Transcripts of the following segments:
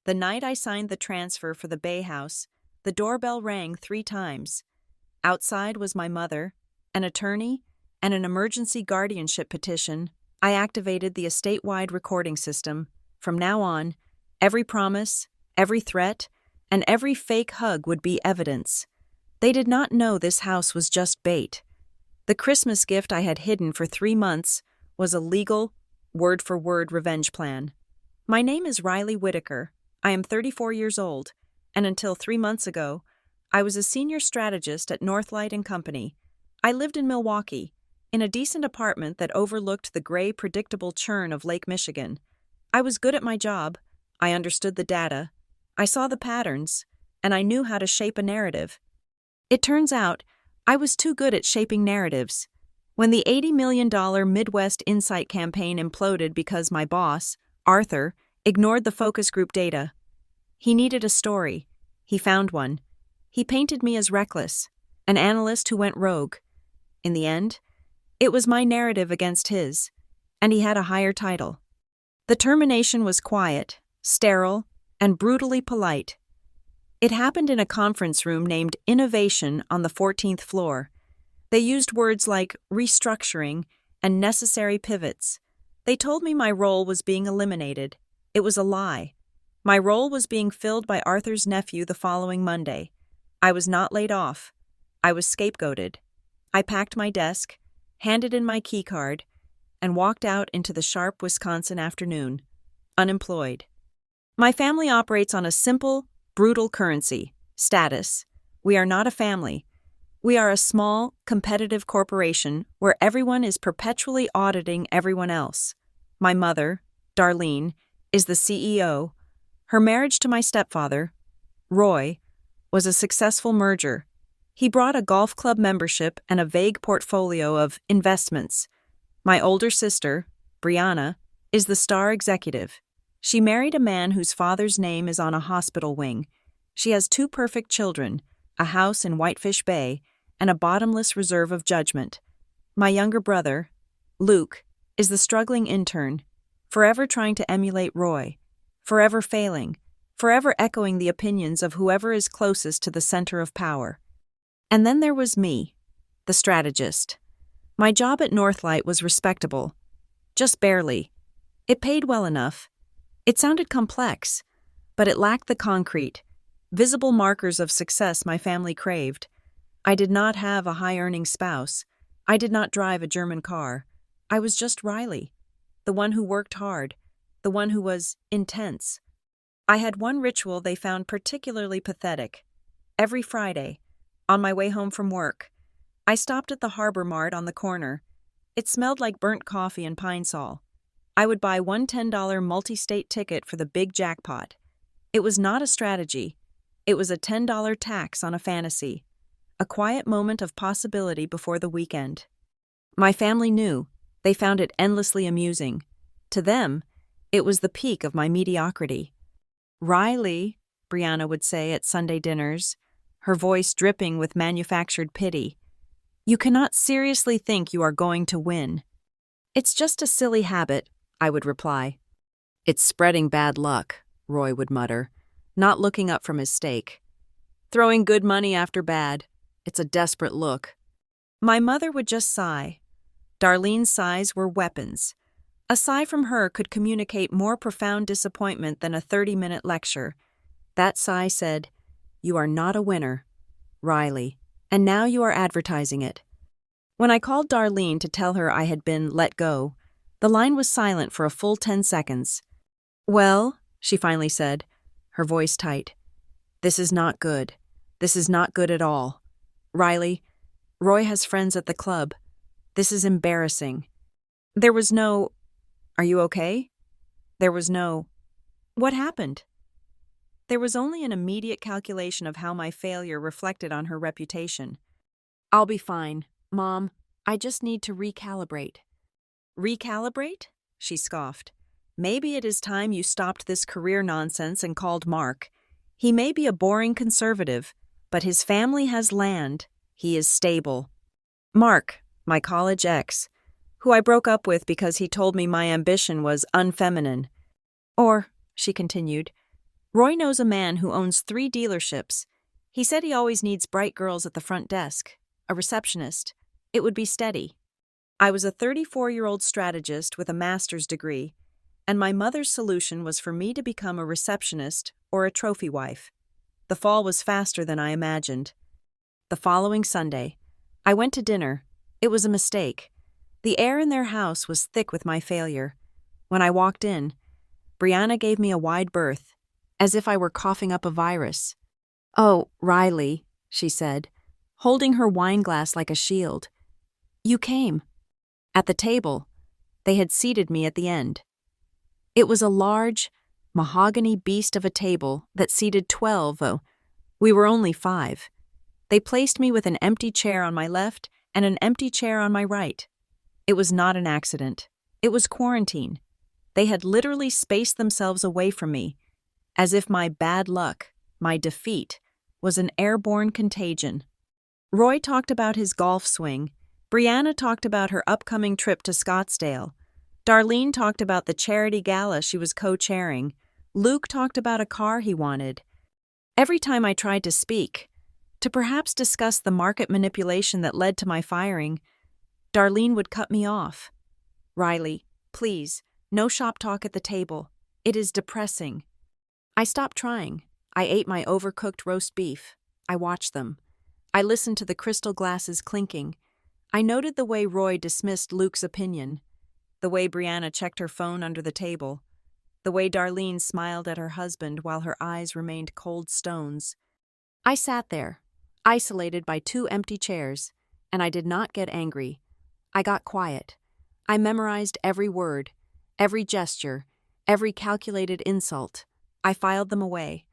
The night I signed the transfer for the Bay House, the doorbell rang 3 times. Outside was my mother, an attorney, and an emergency guardianship petition. I activated the estate-wide recording system. From now on, every promise, every threat, and every fake hug would be evidence. They did not know this house was just bait. The Christmas gift I had hidden for 3 months was a legal, word-for-word revenge plan. My name is Riley Whitaker. I am 34 years old, and until 3 months ago, I was a senior strategist at Northlight and Company. I lived in Milwaukee, in a decent apartment that overlooked the gray, predictable churn of Lake Michigan. I was good at my job. I understood the data. I saw the patterns, and I knew how to shape a narrative. It turns out, I was too good at shaping narratives. When the $80 million Midwest Insight campaign imploded because my boss, Arthur, ignored the focus group data. He needed a story. He found one. He painted me as reckless, an analyst who went rogue. In the end, it was my narrative against his, and he had a higher title. The termination was quiet, sterile, and brutally polite. It happened in a conference room named Innovation on the 14th floor. They used words like restructuring and necessary pivots. They told me my role was being eliminated. It was a lie. My role was being filled by Arthur's nephew the following Monday. I was not laid off. I was scapegoated. I packed my desk, handed in my keycard, and walked out into the sharp Wisconsin afternoon, unemployed. My family operates on a simple, brutal currency, status. We are not a family. We are a small, competitive corporation where everyone is perpetually auditing everyone else. My mother, Darlene, is the CEO. Her marriage to my stepfather, Roy, was a successful merger. He brought a golf club membership and a vague portfolio of investments. My older sister, Brianna, is the star executive. She married a man whose father's name is on a hospital wing. She has 2 perfect children, a house in Whitefish Bay, and a bottomless reserve of judgment. My younger brother, Luke, is the struggling intern, forever trying to emulate Roy, forever failing, forever echoing the opinions of whoever is closest to the center of power. And then there was me, the strategist. My job at Northlight was respectable, just barely. It paid well enough. It sounded complex, but it lacked the concrete, visible markers of success my family craved. I did not have a high-earning spouse. I did not drive a German car. I was just Riley, the one who worked hard, the one who was intense. I had one ritual they found particularly pathetic. Every Friday, on my way home from work, I stopped at the Harbor Mart on the corner. It smelled like burnt coffee and pine sol. I would buy one $10 multi-state ticket for the big jackpot. It was not a strategy. It was a $10 tax on a fantasy, a quiet moment of possibility before the weekend. My family knew. They found it endlessly amusing. To them, it was the peak of my mediocrity. "Riley," Brianna would say at Sunday dinners, her voice dripping with manufactured pity, "you cannot seriously think you are going to win." "It's just a silly habit," I would reply. "It's spreading bad luck," Roy would mutter, not looking up from his steak. "Throwing good money after bad. It's a desperate look." My mother would just sigh. Darlene's sighs were weapons. A sigh from her could communicate more profound disappointment than a 30-minute lecture. That sigh said, "You are not a winner, Riley, and now you are advertising it." When I called Darlene to tell her I had been let go, the line was silent for a full 10 seconds. "Well," she finally said, her voice tight, "this is not good. This is not good at all. Riley, Roy has friends at the club. This is embarrassing." There was no, "Are you okay?" There was no, "What happened?" There was only an immediate calculation of how my failure reflected on her reputation. "I'll be fine, Mom. I just need to recalibrate." "Recalibrate?" she scoffed. "Maybe it is time you stopped this career nonsense and called Mark. He may be a boring conservative, but his family has land. He is stable." Mark, my college ex, who I broke up with because he told me my ambition was unfeminine. "Or," she continued, Roy knows a man who owns 3 dealerships. He said he always needs bright girls at the front desk, a receptionist. It would be steady. I was a 34-year-old strategist with a master's degree, and my mother's solution was for me to become a receptionist or a trophy wife. The fall was faster than I imagined. The following Sunday, I went to dinner. It was a mistake. The air in their house was thick with my failure. When I walked in, Brianna gave me a wide berth, as if I were coughing up a virus. "Oh, Riley," she said, holding her wine glass like a shield. "You came." At the table, they had seated me at the end. It was a large, mahogany beast of a table that seated 12, we were only 5. They placed me with an empty chair on my left and an empty chair on my right. It was not an accident. It was quarantine. They had literally spaced themselves away from me, as if my bad luck, my defeat, was an airborne contagion. Roy talked about his golf swing. Brianna talked about her upcoming trip to Scottsdale. Darlene talked about the charity gala she was co-chairing. Luke talked about a car he wanted. Every time I tried to speak, to perhaps discuss the market manipulation that led to my firing, Darlene would cut me off. "Riley, please, no shop talk at the table. It is depressing." I stopped trying. I ate my overcooked roast beef. I watched them. I listened to the crystal glasses clinking. I noted the way Roy dismissed Luke's opinion, the way Brianna checked her phone under the table, the way Darlene smiled at her husband while her eyes remained cold stones. I sat there, isolated by 2 empty chairs, and I did not get angry. I got quiet. I memorized every word, every gesture, every calculated insult. I filed them away.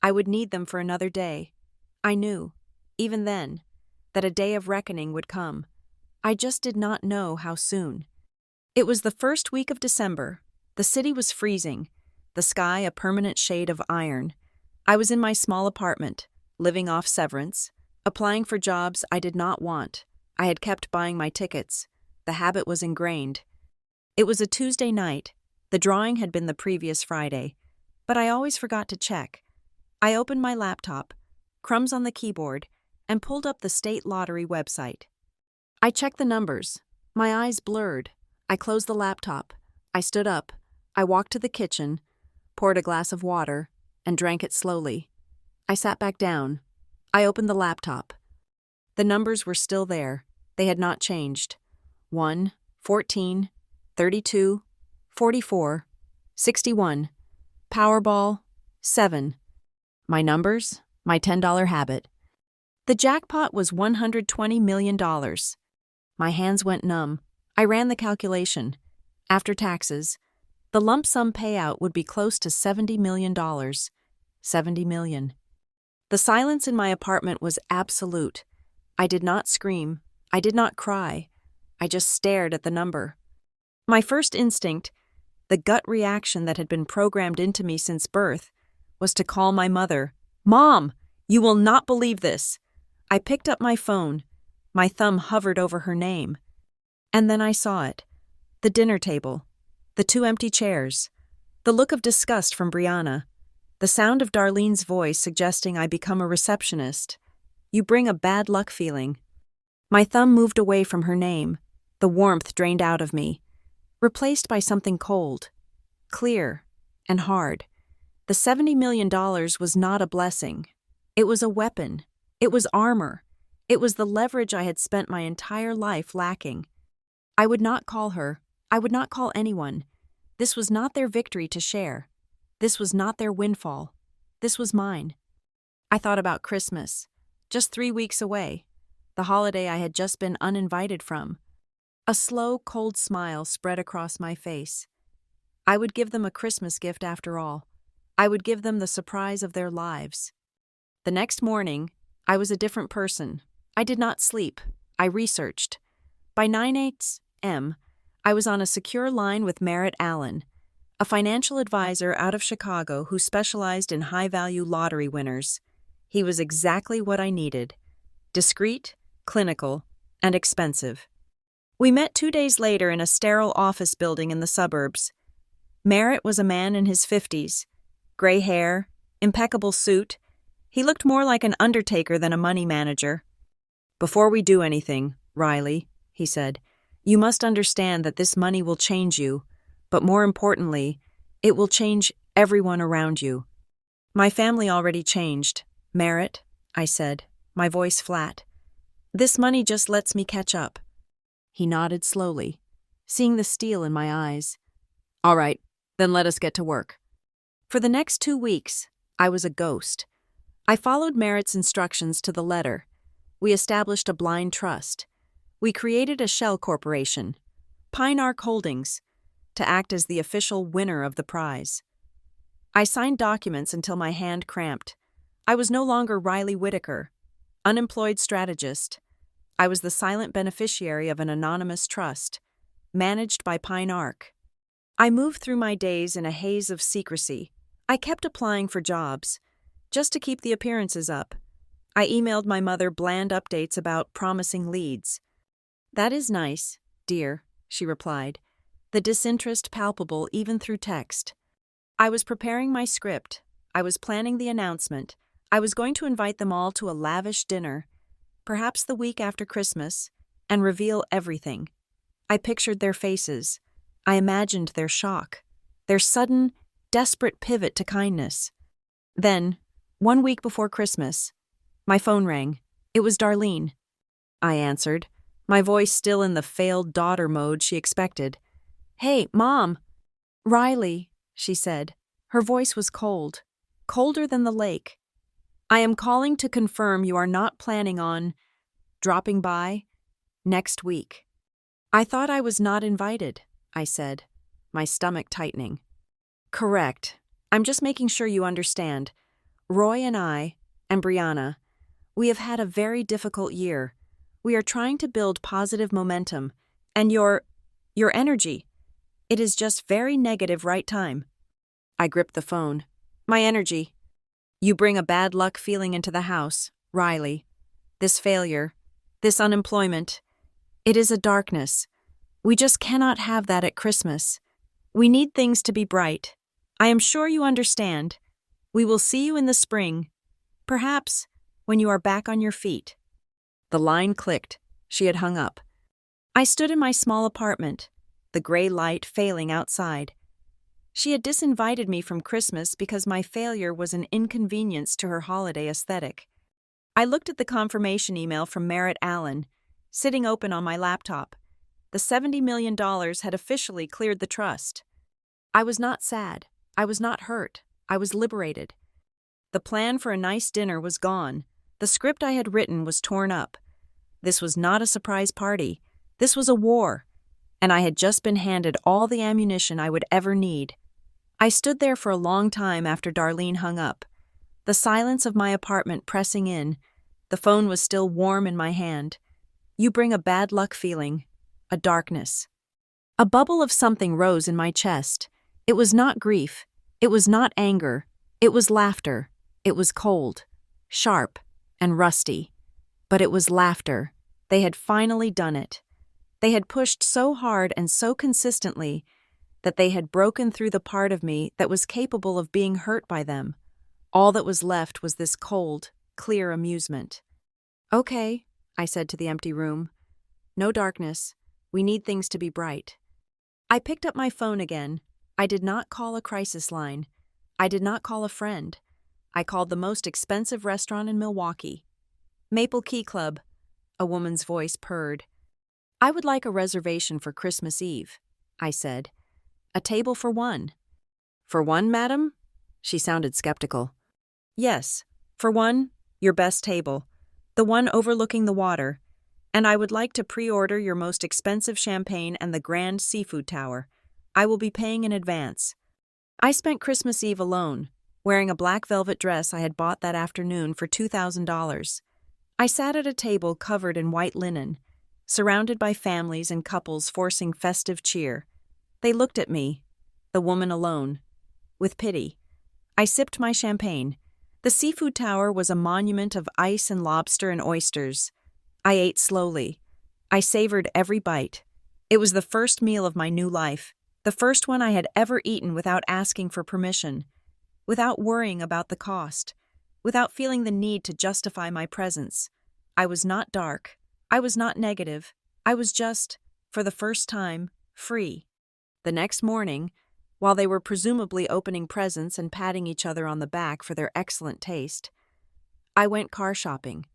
I would need them for another day. I knew, even then, that a day of reckoning would come. I just did not know how soon. It was the first week of December. The city was freezing, the sky a permanent shade of iron. I was in my small apartment, living off severance, applying for jobs I did not want. I had kept buying my tickets. The habit was ingrained. It was a Tuesday night. The drawing had been the previous Friday, but I always forgot to check. I opened my laptop, crumbs on the keyboard, and pulled up the state lottery website. I checked the numbers. My eyes blurred. I closed the laptop. I stood up. I walked to the kitchen, poured a glass of water, and drank it slowly. I sat back down. I opened the laptop. The numbers were still there. They had not changed. 1, 14, 32, 44, 61. Powerball, 7. My numbers, my $10 habit. The jackpot was $120 million. My hands went numb. I ran the calculation. After taxes, the lump sum payout would be close to $70 million. $70 million. The silence in my apartment was absolute. I did not scream. I did not cry. I just stared at the number. My first instinct, the gut reaction that had been programmed into me since birth, was to call my mother. "Mom, you will not believe this." I picked up my phone. My thumb hovered over her name. And then I saw it. The dinner table. The 2 empty chairs. The look of disgust from Brianna. The sound of Darlene's voice suggesting I become a receptionist. "You bring a bad luck feeling." My thumb moved away from her name. The warmth drained out of me, replaced by something cold, clear, and hard. The $70 million was not a blessing. It was a weapon. It was armor. It was the leverage I had spent my entire life lacking. I would not call her. I would not call anyone. This was not their victory to share. This was not their windfall. This was mine. I thought about Christmas, just 3 weeks away, the holiday I had just been uninvited from. A slow, cold smile spread across my face. I would give them a Christmas gift after all. I would give them the surprise of their lives. The next morning, I was a different person. I did not sleep. I researched. By 9 a.m., I was on a secure line with Merritt Allen, a financial advisor out of Chicago who specialized in high-value lottery winners. He was exactly what I needed: discreet, clinical, and expensive. We met 2 days later in a sterile office building in the suburbs. Merritt was a man in his 50s, gray hair, impeccable suit. He looked more like an undertaker than a money manager. "Before we do anything, Riley," he said, "you must understand that this money will change you, but more importantly, it will change everyone around you." "My family already changed, Merritt," I said, my voice flat. "This money just lets me catch up." He nodded slowly, seeing the steel in my eyes. "All right, then let us get to work." For the next 2 weeks, I was a ghost. I followed Merritt's instructions to the letter. We established a blind trust. We created a shell corporation, Pine Arc Holdings, to act as the official winner of the prize. I signed documents until my hand cramped. I was no longer Riley Whitaker, unemployed strategist. I was the silent beneficiary of an anonymous trust, managed by Pine Arc. I moved through my days in a haze of secrecy. I kept applying for jobs, just to keep the appearances up. I emailed my mother bland updates about promising leads. "That is nice, dear," she replied, the disinterest palpable even through text. I was preparing my script. I was planning the announcement. I was going to invite them all to a lavish dinner, perhaps the week after Christmas, and reveal everything. I pictured their faces. I imagined their shock, their sudden, desperate pivot to kindness. Then, 1 week before Christmas, my phone rang. It was Darlene. I answered, my voice still in the failed daughter mode she expected. "Hey, Mom." "Riley," she said. Her voice was cold, colder than the lake. "I am calling to confirm you are not planning on dropping by next week." "I thought I was not invited," I said, my stomach tightening. "Correct. I'm just making sure you understand. Roy and I, and Brianna, we have had a very difficult year. We are trying to build positive momentum, and your energy, it is just very negative right time." I gripped the phone. "My energy. You bring a bad luck feeling into the house, Riley. This failure, this unemployment, it is a darkness. We just cannot have that at Christmas. We need things to be bright. I am sure you understand. We will see you in the spring, perhaps when you are back on your feet." The line clicked. She had hung up. I stood in my small apartment, the gray light failing outside. She had disinvited me from Christmas because my failure was an inconvenience to her holiday aesthetic. I looked at the confirmation email from Merritt Allen, sitting open on my laptop. The $70 million had officially cleared the trust. I was not sad. I was not hurt. I was liberated. The plan for a nice dinner was gone. The script I had written was torn up. This was not a surprise party. This was a war, and I had just been handed all the ammunition I would ever need. I stood there for a long time after Darlene hung up, the silence of my apartment pressing in. The phone was still warm in my hand. You bring a bad luck feeling, a darkness. A bubble of something rose in my chest. It was not grief. It was not anger. It was laughter. It was cold, sharp, and rusty. But it was laughter. They had finally done it. They had pushed so hard and so consistently that they had broken through the part of me that was capable of being hurt by them. All that was left was this cold, clear amusement. "Okay," I said to the empty room. "No darkness. We need things to be bright." I picked up my phone again. I did not call a crisis line. I did not call a friend. I called the most expensive restaurant in Milwaukee. "Maple Key Club," a woman's voice purred. "I would like a reservation for Christmas Eve," I said. "A table for one." "For one, madam?" She sounded skeptical. "Yes, for one, your best table, the one overlooking the water, and I would like to pre-order your most expensive champagne and the grand seafood tower. I will be paying in advance." I spent Christmas Eve alone, wearing a black velvet dress I had bought that afternoon for $2,000. I sat at a table covered in white linen, surrounded by families and couples forcing festive cheer. They looked at me, the woman alone, with pity. I sipped my champagne. The seafood tower was a monument of ice and lobster and oysters. I ate slowly. I savored every bite. It was the first meal of my new life, the first one I had ever eaten without asking for permission. without worrying about the cost, without feeling the need to justify my presence. I was not dark. I was not negative. I was just, for the first time, free. The next morning, while they were presumably opening presents and patting each other on the back for their excellent taste, I went car shopping.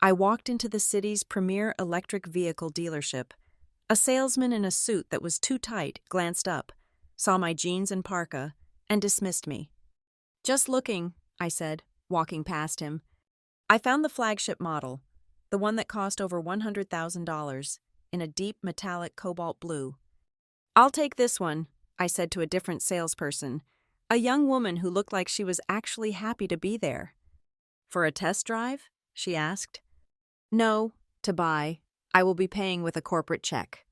I walked into the city's premier electric vehicle dealership. A salesman in a suit that was too tight glanced up, saw my jeans and parka, and dismissed me. "Just looking," I said, walking past him. I found the flagship model, the one that cost over $100,000, in a deep metallic cobalt blue. "I'll take this one," I said to a different salesperson, a young woman who looked like she was actually happy to be there. "For a test drive?" she asked. "No, to buy. I will be paying with a corporate check."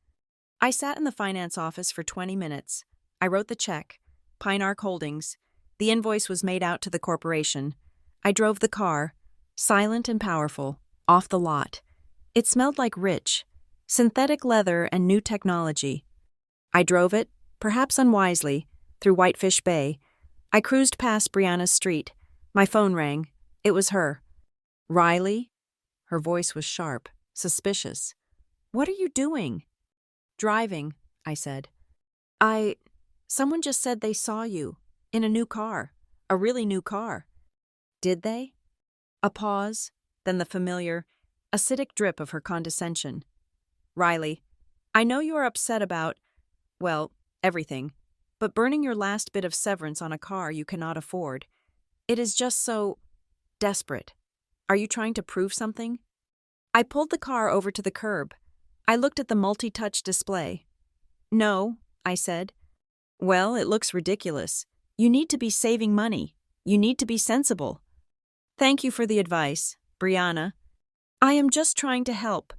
I sat in the finance office for 20 minutes. I wrote the check, Pine Arc Holdings. The invoice was made out to the corporation. I drove the car, silent and powerful, off the lot. It smelled like rich, synthetic leather and new technology. I drove it, perhaps unwisely, through Whitefish Bay. I cruised past Brianna's street. My phone rang. It was her. "Riley?" Her voice was sharp, suspicious. "What are you doing?" "Driving," I said. Someone just said they saw you, in a new car, a really new car." "Did they?" A pause, then the familiar, acidic drip of her condescension. "Riley, I know you are upset about, well, everything, but burning your last bit of severance on a car you cannot afford. It is just so desperate. Are you trying to prove something?" I pulled the car over to the curb. I looked at the multi-touch display. "No," I said. "Well, it looks ridiculous. You need to be saving money. You need to be sensible." "Thank you for the advice, Brianna. I am just trying to help.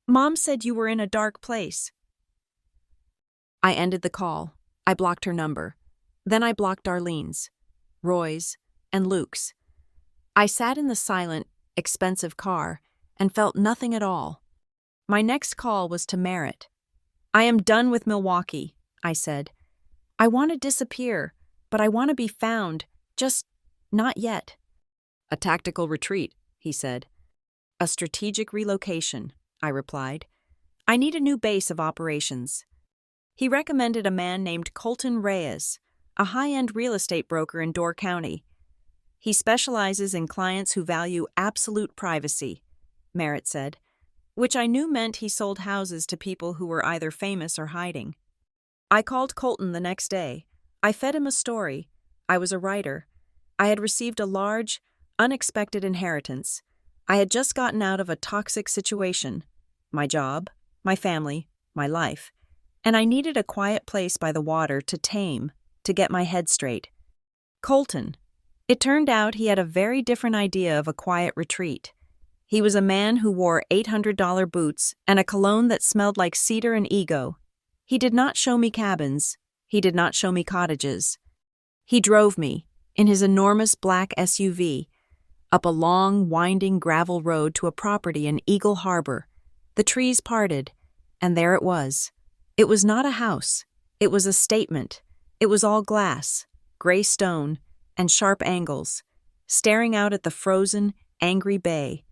Mom said you were in a dark place." I ended the call. I blocked her number. Then I blocked Darlene's, Roy's, and Luke's. I sat in the silent, expensive car and felt nothing at all. My next call was to Merritt. "I am done with Milwaukee," I said. "I want to disappear, but I want to be found, just not yet." "A tactical retreat," he said. "A strategic relocation," I replied. "I need a new base of operations." He recommended a man named Colton Reyes, a high-end real estate broker in Door County. "He specializes in clients who value absolute privacy," Merritt said, which I knew meant he sold houses to people who were either famous or hiding. I called Colton the next day. I fed him a story. I was a writer. I had received a large, unexpected inheritance. I had just gotten out of a toxic situation, my job, my family, my life, and I needed a quiet place by the water to tame, to get my head straight. Colton. It turned out he had a very different idea of a quiet retreat. He was a man who wore $800 boots and a cologne that smelled like cedar and ego. He did not show me cabins. He did not show me cottages. He drove me, in his enormous black SUV, up a long, winding gravel road to a property in Eagle Harbor. The trees parted, and there it was. It was not a house. It was a statement. It was all glass, gray stone, and sharp angles, staring out at the frozen, angry bay.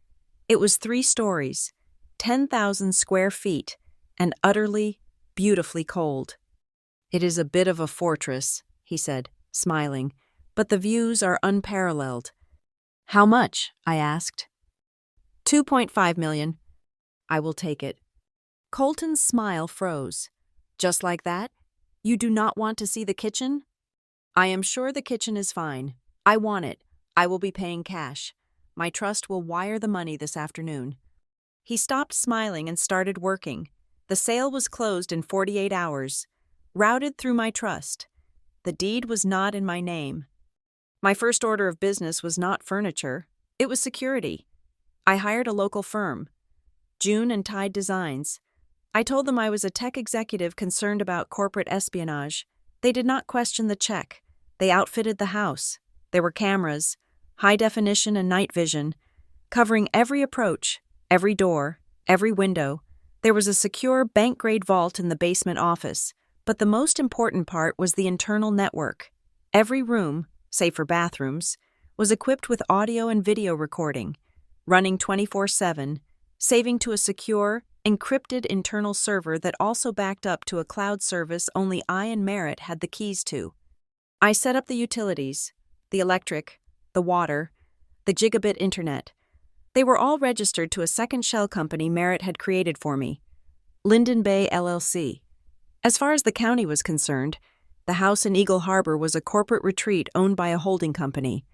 It was 3 stories, 10,000 square feet, and utterly, beautifully cold. "It is a bit of a fortress," he said, smiling, "but the views are unparalleled." "How much?" I asked. $2.5 million. "I will take it." Colton's smile froze. "Just like that? You do not want to see the kitchen?" "I am sure the kitchen is fine. I want it. I will be paying cash. My trust will wire the money this afternoon." He stopped smiling and started working. The sale was closed in 48 hours, routed through my trust. The deed was not in my name. My first order of business was not furniture. It was security. I hired a local firm, June and Tide Designs. I told them I was a tech executive concerned about corporate espionage. They did not question the check. They outfitted the house. There were cameras, high definition and night vision, covering every approach, every door, every window. There was a secure bank-grade vault in the basement office, but the most important part was the internal network. Every room, save for bathrooms, was equipped with audio and video recording, running 24/7, saving to a secure, encrypted internal server that also backed up to a cloud service only I and Merritt had the keys to. I set up the utilities, the electric, the water, the gigabit internet. They were all registered to a second shell company Merritt had created for me, Linden Bay LLC. As far as the county was concerned, the house in Eagle Harbor was a corporate retreat owned by a holding company.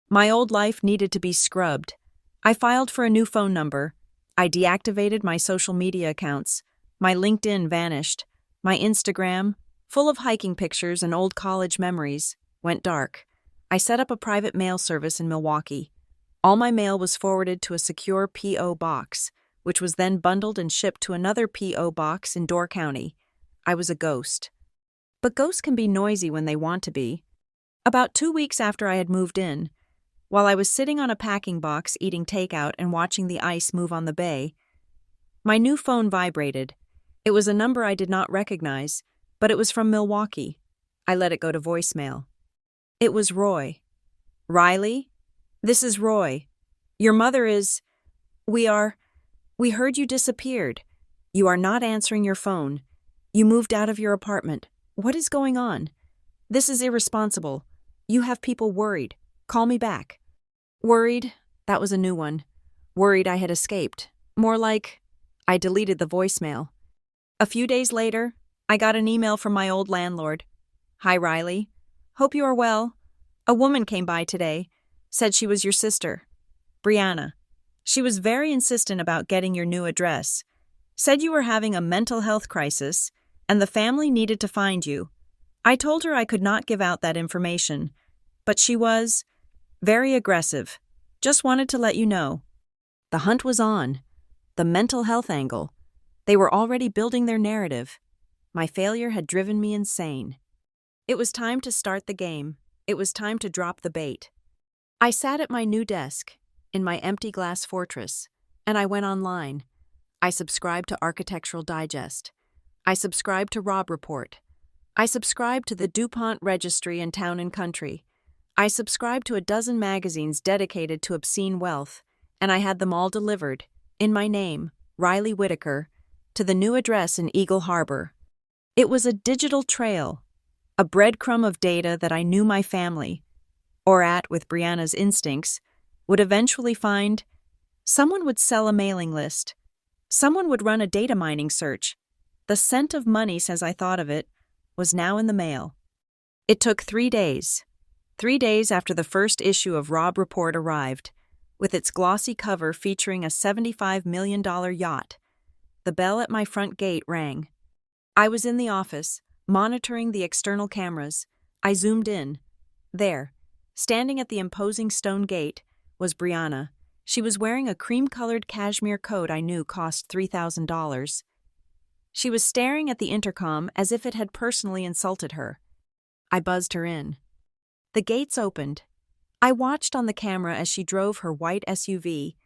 My old life needed to be scrubbed. I filed for a new phone number. I deactivated my social media accounts. My LinkedIn vanished. My Instagram, full of hiking pictures and old college memories, went dark. I set up a private mail service in Milwaukee. All my mail was forwarded to a secure P.O. box, which was then bundled and shipped to another P.O. box in Door County. I was a ghost. But ghosts can be noisy when they want to be. About 2 weeks after I had moved in, while I was sitting on a packing box eating takeout and watching the ice move on the bay, my new phone vibrated. It was a number I did not recognize, but it was from Milwaukee. I let it go to voicemail. It was Roy. "Riley? This is Roy. Your mother is... We heard you disappeared. You are not answering your phone. You moved out of your apartment. What is going on? This is irresponsible. You have people worried. Call me back." Worried? That was a new one. Worried I had escaped. More like, I deleted the voicemail. A few days later, I got an email from my old landlord. "Hi, Riley. Hope you are well. A woman came by today. Said she was your sister, Brianna. She was very insistent about getting your new address. Said you were having a mental health crisis, and the family needed to find you. I told her I could not give out that information, but she was very aggressive. Just wanted to let you know." The hunt was on. The mental health angle. They were already building their narrative. My failure had driven me insane. It was time to start the game. It was time to drop the bait. I sat at my new desk, in my empty glass fortress, and I went online. I subscribed to Architectural Digest. I subscribed to Rob Report. I subscribed to the DuPont Registry and Town and Country. I subscribed to a dozen magazines dedicated to obscene wealth, and I had them all delivered, in my name, Riley Whitaker, to the new address in Eagle Harbor. It was a digital trail, a breadcrumb of data that I knew my family, or with Brianna's instincts, would eventually find. Someone would sell a mailing list. Someone would run a data mining search. The scent of money, as I thought of it, was now in the mail. It took 3 days. 3 days after the first issue of Rob Report arrived, with its glossy cover featuring a $75 million yacht. The bell at my front gate rang. I was in the office, monitoring the external cameras. I zoomed in. There, standing at the imposing stone gate, was Brianna. She was wearing a cream-colored cashmere coat I knew cost $3,000. She was staring at the intercom as if it had personally insulted her. I buzzed her in. The gates opened. I watched on the camera as she drove her white SUV,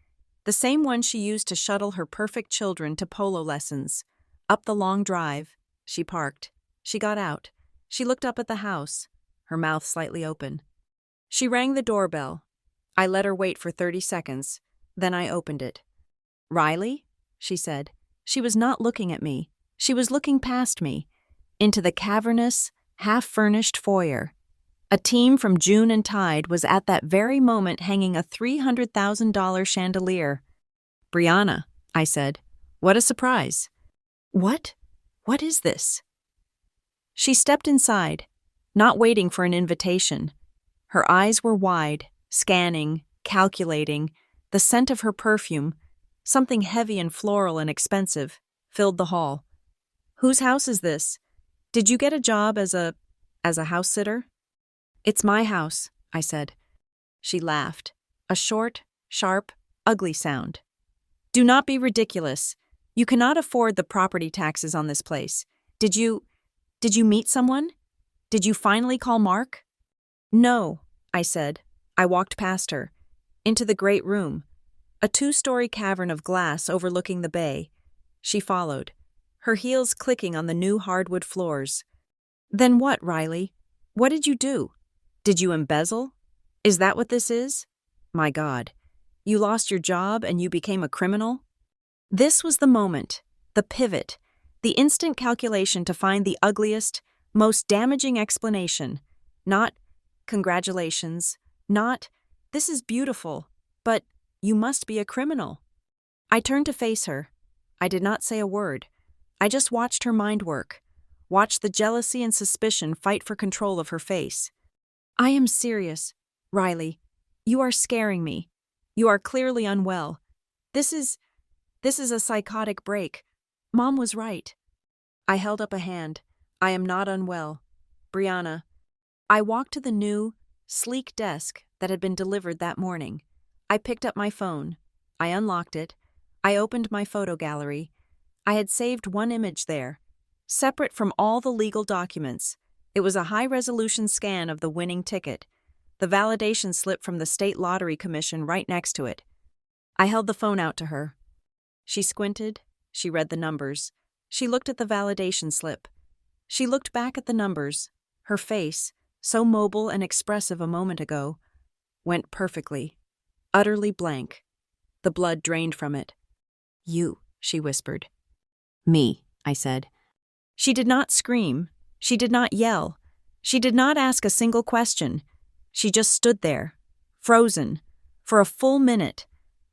the same one she used to shuttle her perfect children to polo lessons. Up the long drive, she parked. She got out. She looked up at the house, her mouth slightly open. She rang the doorbell. I let her wait for 30 seconds. Then I opened it. "Riley?" she said. She was not looking at me. She was looking past me, into the cavernous, half-furnished foyer. A team from June and Tide was at that very moment hanging a $300,000 chandelier. "Brianna," I said. "What a surprise." "What? What is this?" She stepped inside, not waiting for an invitation. Her eyes were wide, scanning, calculating. The scent of her perfume, something heavy and floral and expensive, filled the hall. "Whose house is this? Did you get a job as a house sitter?" "It's my house," I said. She laughed, a short, sharp, ugly sound. "Do not be ridiculous. You cannot afford the property taxes on this place. Did you meet someone? Did you finally call Mark?" "No," I said. I walked past her, into the great room, a 2-story cavern of glass overlooking the bay. She followed, her heels clicking on the new hardwood floors. "Then what, Riley? What did you do? Did you embezzle? Is that what this is? My God. You lost your job and you became a criminal? This was the moment, the pivot, the instant calculation to find the ugliest, most damaging explanation. Not, congratulations, not, this is beautiful, but you must be a criminal. I turned to face her. I did not say a word. I just watched her mind work, watched the jealousy and suspicion fight for control of her face. I am serious, Riley. You are scaring me. You are clearly unwell. This is a psychotic break. Mom was right. I held up a hand. I am not unwell. Brianna. I walked to the new, sleek desk that had been delivered that morning. I picked up my phone. I unlocked it. I opened my photo gallery. I had saved one image there, separate from all the legal documents. It was a high-resolution scan of the winning ticket, the validation slip from the State Lottery Commission right next to it. I held the phone out to her. She squinted. She read the numbers. She looked at the validation slip. She looked back at the numbers. Her face, so mobile and expressive a moment ago, went perfectly, utterly blank. The blood drained from it. You, she whispered. Me, I said. She did not scream. She did not yell. She did not ask a single question. She just stood there, frozen, for a full minute.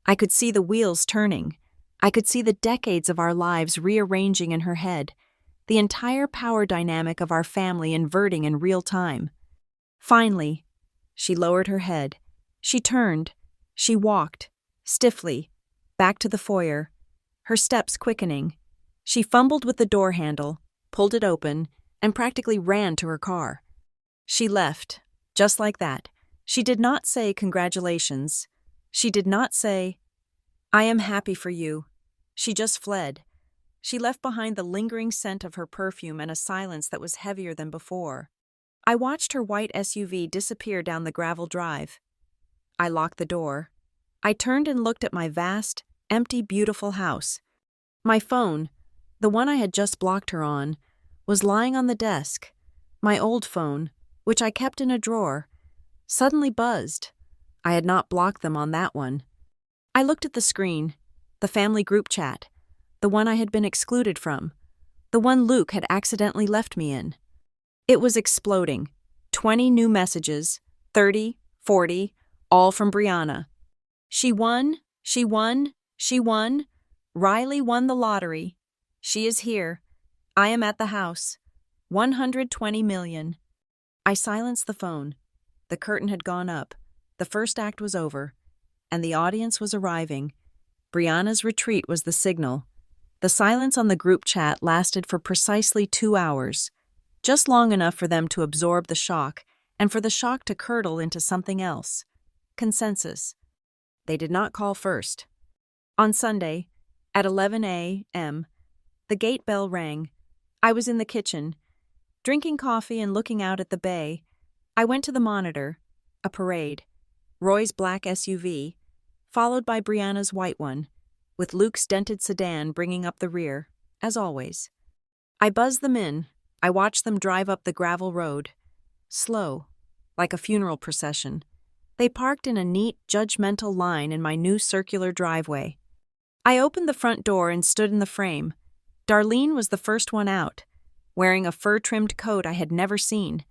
I could see the wheels turning. I could see the decades of our lives rearranging in her head, the entire power dynamic of our family inverting in real time. Finally, she lowered her head. She turned. She walked, stiffly, back to the foyer, her steps quickening. She fumbled with the door handle, pulled it open, and practically ran to her car. She left, just like that. She did not say congratulations. She did not say, I am happy for you. She just fled. She left behind the lingering scent of her perfume and a silence that was heavier than before. I watched her white SUV disappear down the gravel drive. I locked the door. I turned and looked at my vast, empty, beautiful house. My phone, the one I had just blocked her on, was lying on the desk. My old phone, which I kept in a drawer, suddenly buzzed. I had not blocked them on that one. I looked at the screen, the family group chat, the one I had been excluded from, the one Luke had accidentally left me in. It was exploding. 20 new messages, 30, 40, all from Brianna. She won, she won, she won. Riley won the lottery. She is here. I am at the house. 120 million. I silenced the phone. The curtain had gone up. The first act was over, and the audience was arriving. Brianna's retreat was the signal. The silence on the group chat lasted for precisely 2 hours, just long enough for them to absorb the shock and for the shock to curdle into something else. Consensus. They did not call first. On Sunday, at 11 a.m., the gate bell rang. I was in the kitchen, drinking coffee and looking out at the bay. I went to the monitor, a parade, Roy's black SUV, followed by Brianna's white one, with Luke's dented sedan bringing up the rear, as always. I buzzed them in. I watched them drive up the gravel road, slow, like a funeral procession. They parked in a neat, judgmental line in my new circular driveway. I opened the front door and stood in the frame. Darlene was the first one out, wearing a fur-trimmed coat I had never seen.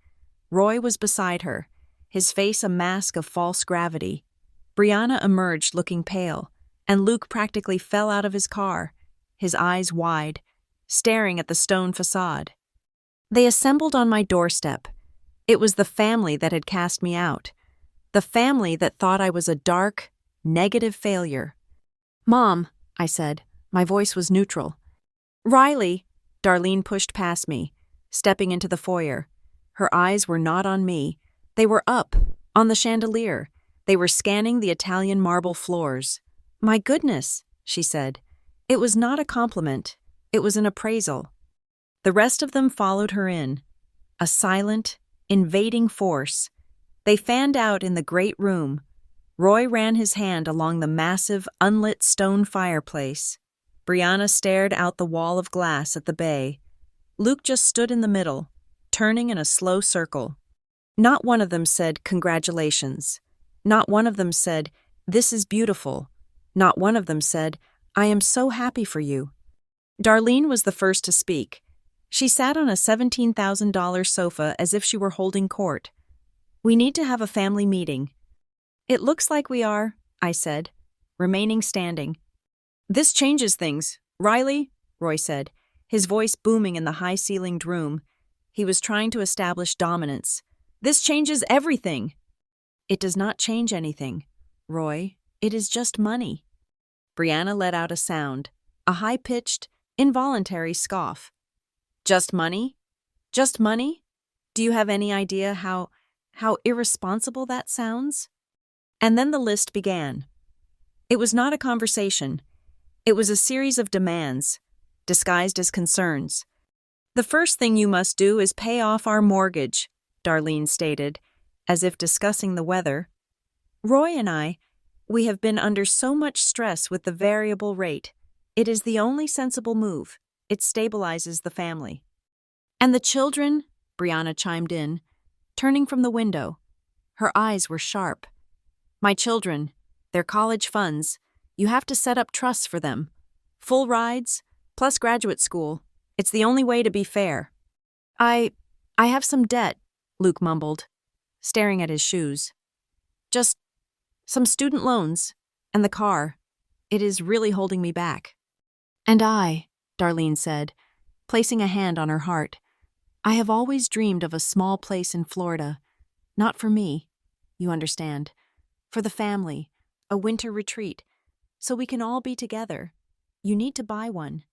Roy was beside her, his face a mask of false gravity. Brianna emerged looking pale, and Luke practically fell out of his car, his eyes wide, staring at the stone facade. They assembled on my doorstep. It was the family that had cast me out, the family that thought I was a dark, negative failure. "Mom," I said. My voice was neutral. "Riley," Darlene pushed past me, stepping into the foyer. Her eyes were not on me. They were up, on the chandelier. They were scanning the Italian marble floors. "My goodness," she said. It was not a compliment. It was an appraisal. The rest of them followed her in, a silent, invading force. They fanned out in the great room. Roy ran his hand along the massive, unlit stone fireplace. Brianna stared out the wall of glass at the bay. Luke just stood in the middle, turning in a slow circle. Not one of them said, "Congratulations." Not one of them said, "This is beautiful." Not one of them said, "I am so happy for you." Darlene was the first to speak. She sat on a $17,000 sofa as if she were holding court. "We need to have a family meeting." "It looks like we are," I said, remaining standing. "This changes things. Riley," Roy said, his voice booming in the high-ceilinged room. He was trying to establish dominance. "This changes everything." "It does not change anything, Roy. It is just money." Brianna let out a sound, a high-pitched, involuntary scoff. "Just money? Just money? Do you have any idea how irresponsible that sounds?" And then the list began. It was not a conversation. It was a series of demands, disguised as concerns. "The first thing you must do is pay off our mortgage," Darlene stated, as if discussing the weather. "Roy and we have been under so much stress with the variable rate. It is the only sensible move. It stabilizes the family." "And the children?" Brianna chimed in, turning from the window. Her eyes were sharp. "My children, their college funds. You have to set up trusts for them. Full rides, plus graduate school. It's the only way to be fair." I have some debt," Luke mumbled, staring at his shoes. "Just some student loans, and the car. It is really holding me back." "And Darlene said, placing a hand on her heart. "I have always dreamed of a small place in Florida. Not for me, you understand. For the family, a winter retreat, so we can all be together. You need to buy one."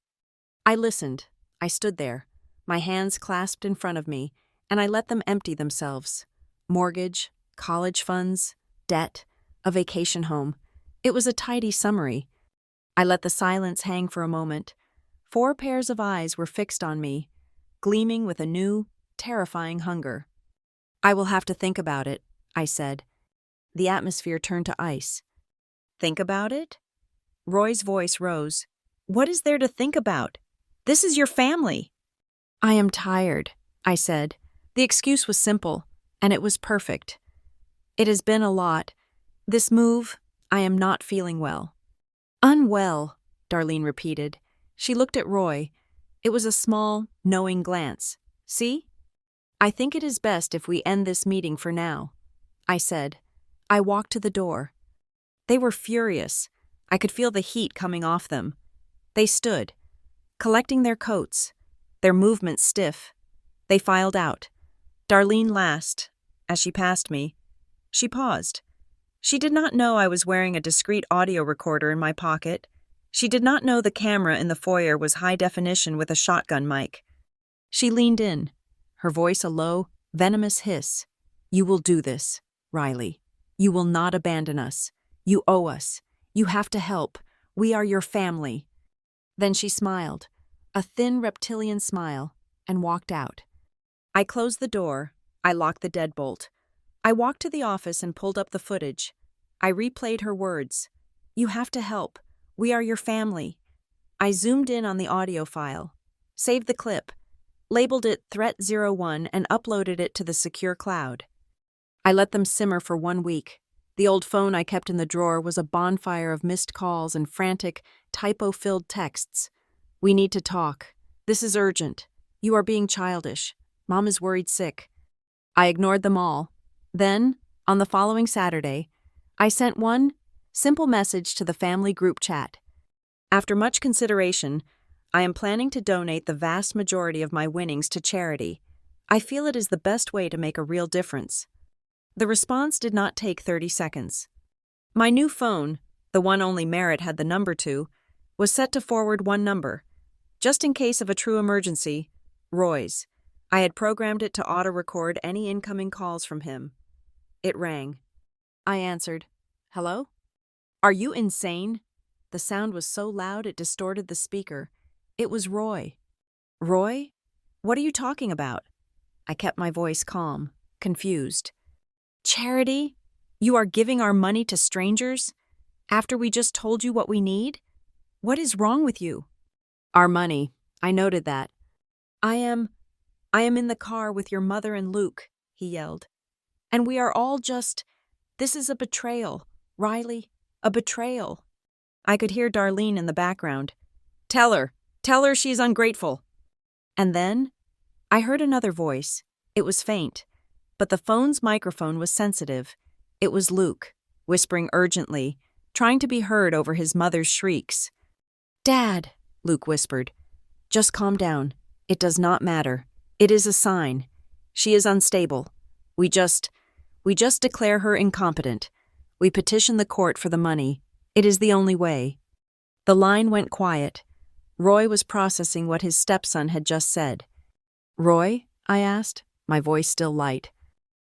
I listened. I stood there, my hands clasped in front of me, and I let them empty themselves. Mortgage, college funds, debt, a vacation home. It was a tidy summary. I let the silence hang for a moment. 4 pairs of eyes were fixed on me, gleaming with a new, terrifying hunger. "I will have to think about it," I said. The atmosphere turned to ice. "Think about it?" Roy's voice rose. "What is there to think about? This is your family." "I am tired," I said. The excuse was simple, and it was perfect. "It has been a lot. This move, I am not feeling well." "Unwell," Darlene repeated. She looked at Roy. It was a small, knowing glance. "See? I think it is best if we end this meeting for now," I said. I walked to the door. They were furious. I could feel the heat coming off them. They stood, collecting their coats, their movements stiff. They filed out. Darlene last. As she passed me, she paused. She did not know I was wearing a discreet audio recorder in my pocket. She did not know the camera in the foyer was high definition with a shotgun mic. She leaned in, her voice a low, venomous hiss. "You will do this, Riley. You will not abandon us. You owe us. You have to help. We are your family." Then she smiled, a thin reptilian smile, and walked out. I closed the door. I locked the deadbolt. I walked to the office and pulled up the footage. I replayed her words. "You have to help. We are your family." I zoomed in on the audio file, saved the clip, labeled it Threat 01, and uploaded it to the secure cloud. I let them simmer for 1 week. The old phone I kept in the drawer was a bonfire of missed calls and frantic, typo-filled texts. "We need to talk. This is urgent. You are being childish. Mom is worried sick." I ignored them all. Then, on the following Saturday, I sent one simple message to the family group chat. "After much consideration, I am planning to donate the vast majority of my winnings to charity. I feel it is the best way to make a real difference." The response did not take 30 seconds. My new phone, the one only Merritt had the number to, was set to forward one number. Just in case of a true emergency, Roy's. I had programmed it to auto-record any incoming calls from him. It rang. I answered. "Hello? Are you insane?" The sound was so loud it distorted the speaker. It was Roy. "Roy? What are you talking about?" I kept my voice calm, confused. "Charity? You are giving our money to strangers? After we just told you what we need? What is wrong with you?" "Our money. I noted that." I am in the car with your mother and Luke," he yelled. And we are all this is a betrayal, Riley, a betrayal. I could hear Darlene in the background. Tell her she's ungrateful. And then I heard another voice. It was faint, but the phone's microphone was sensitive. It was Luke, whispering urgently, trying to be heard over his mother's shrieks. Dad, Luke whispered. Just calm down. It does not matter. It is a sign. She is unstable. We just declare her incompetent. We petition the court for the money. It is the only way. The line went quiet. Roy was processing what his stepson had just said. Roy? I asked, my voice still light.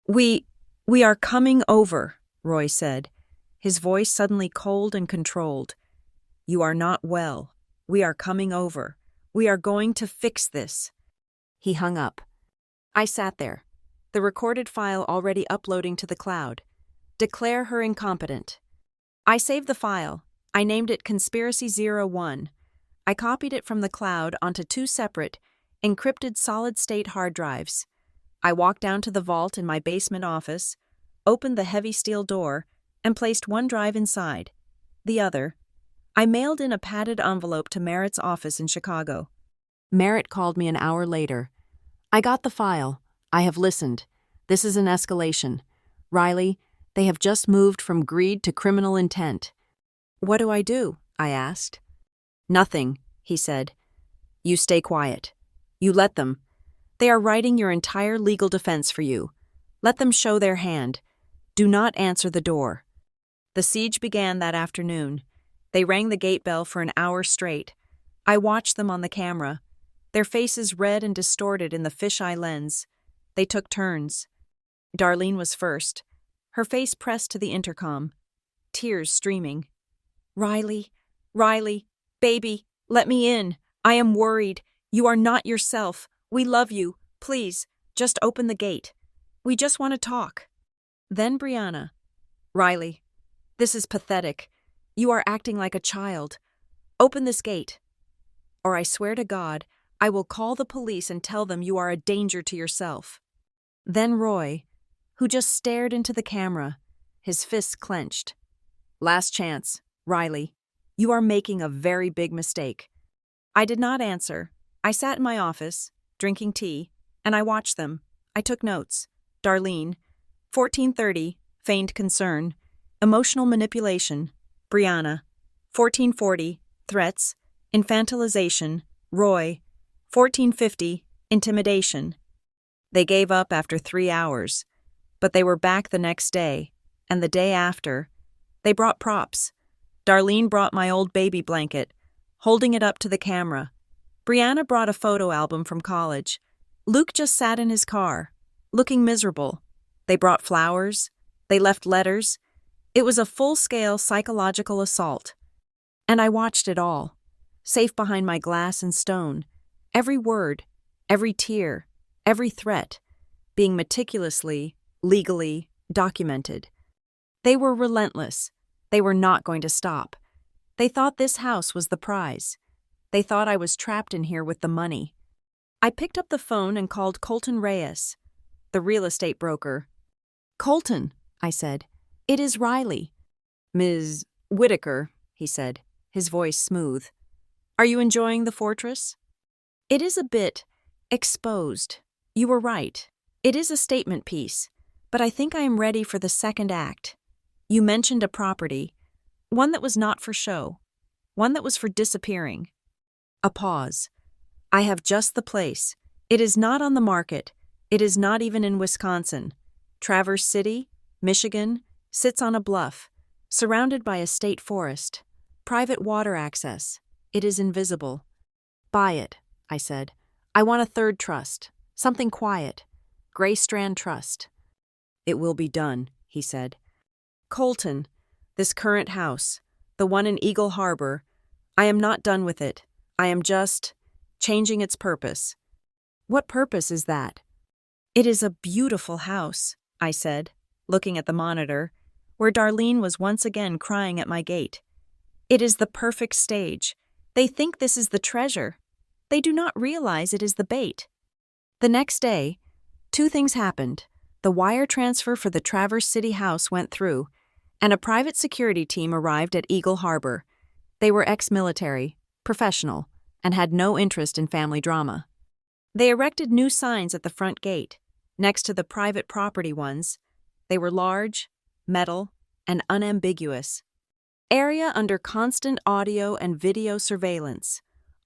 We are coming over, Roy said, his voice suddenly cold and controlled. You are not well. We are coming over. We are going to fix this. He hung up. I sat there, the recorded file already uploading to the cloud. Declare her incompetent. I saved the file. I named it Conspiracy 01. I copied it from the cloud onto 2 separate, encrypted solid-state hard drives. I walked down to the vault in my basement office, opened the heavy steel door, and placed one drive inside. The other, I mailed in a padded envelope to Merritt's office in Chicago. Merritt called me an hour later. I got the file. I have listened. This is an escalation. Riley, they have just moved from greed to criminal intent. What do I do? I asked. Nothing, he said. You stay quiet. You let them. They are writing your entire legal defense for you. Let them show their hand. Do not answer the door. The siege began that afternoon. They rang the gate bell for an hour straight. I watched them on the camera, their faces red and distorted in the fisheye lens. They took turns. Darlene was first, her face pressed to the intercom, tears streaming. Riley, baby, let me in. I am worried. You are not yourself. We love you. Please, just open the gate. We just want to talk. Then Brianna. Riley, this is pathetic. You are acting like a child. Open this gate. Or I swear to God, I will call the police and tell them you are a danger to yourself. Then Roy, who just stared into the camera, his fists clenched. Last chance, Riley. You are making a very big mistake. I did not answer. I sat in my office, drinking tea, and I watched them. I took notes. Darlene, 1430, feigned concern, emotional manipulation. Brianna, 1440, threats, infantilization. Roy, 1450, intimidation. They gave up after 3 hours, but they were back the next day, and the day after. They brought props. Darlene brought my old baby blanket, holding it up to the camera. Brianna brought a photo album from college. Luke just sat in his car, looking miserable. They brought flowers. They left letters. It was a full-scale psychological assault. And I watched it all, safe behind my glass and stone, every word, every tear, every threat, being meticulously, legally documented. They were relentless. They were not going to stop. They thought this house was the prize. They thought I was trapped in here with the money. I picked up the phone and called Colton Reyes, the real estate broker. Colton, I said, it is Riley. Ms. Whitaker, he said, his voice smooth. Are you enjoying the fortress? It is a bit exposed. You were right. It is a statement piece, but I think I am ready for the second act. You mentioned a property, one that was not for show, one that was for disappearing. A pause. I have just the place. It is not on the market. It is not even in Wisconsin. Traverse City, Michigan, sits on a bluff, surrounded by a state forest, private water access. It is invisible. Buy it, I said. I want a third trust, something quiet. Gray Strand Trust. It will be done, he said. Colton, this current house, the one in Eagle Harbor, I am not done with it. I am just changing its purpose. What purpose is that? It is a beautiful house, I said, looking at the monitor, where Darlene was once again crying at my gate. It is the perfect stage. They think this is the treasure. They do not realize it is the bait. The next day, 2 things happened. the wire transfer for the Traverse City house went through, and a private security team arrived at Eagle Harbor. They were ex-military, professional, and had no interest in family drama. They erected new signs at the front gate, next to the private property ones. They were large, metal, and unambiguous. Area under constant audio and video surveillance.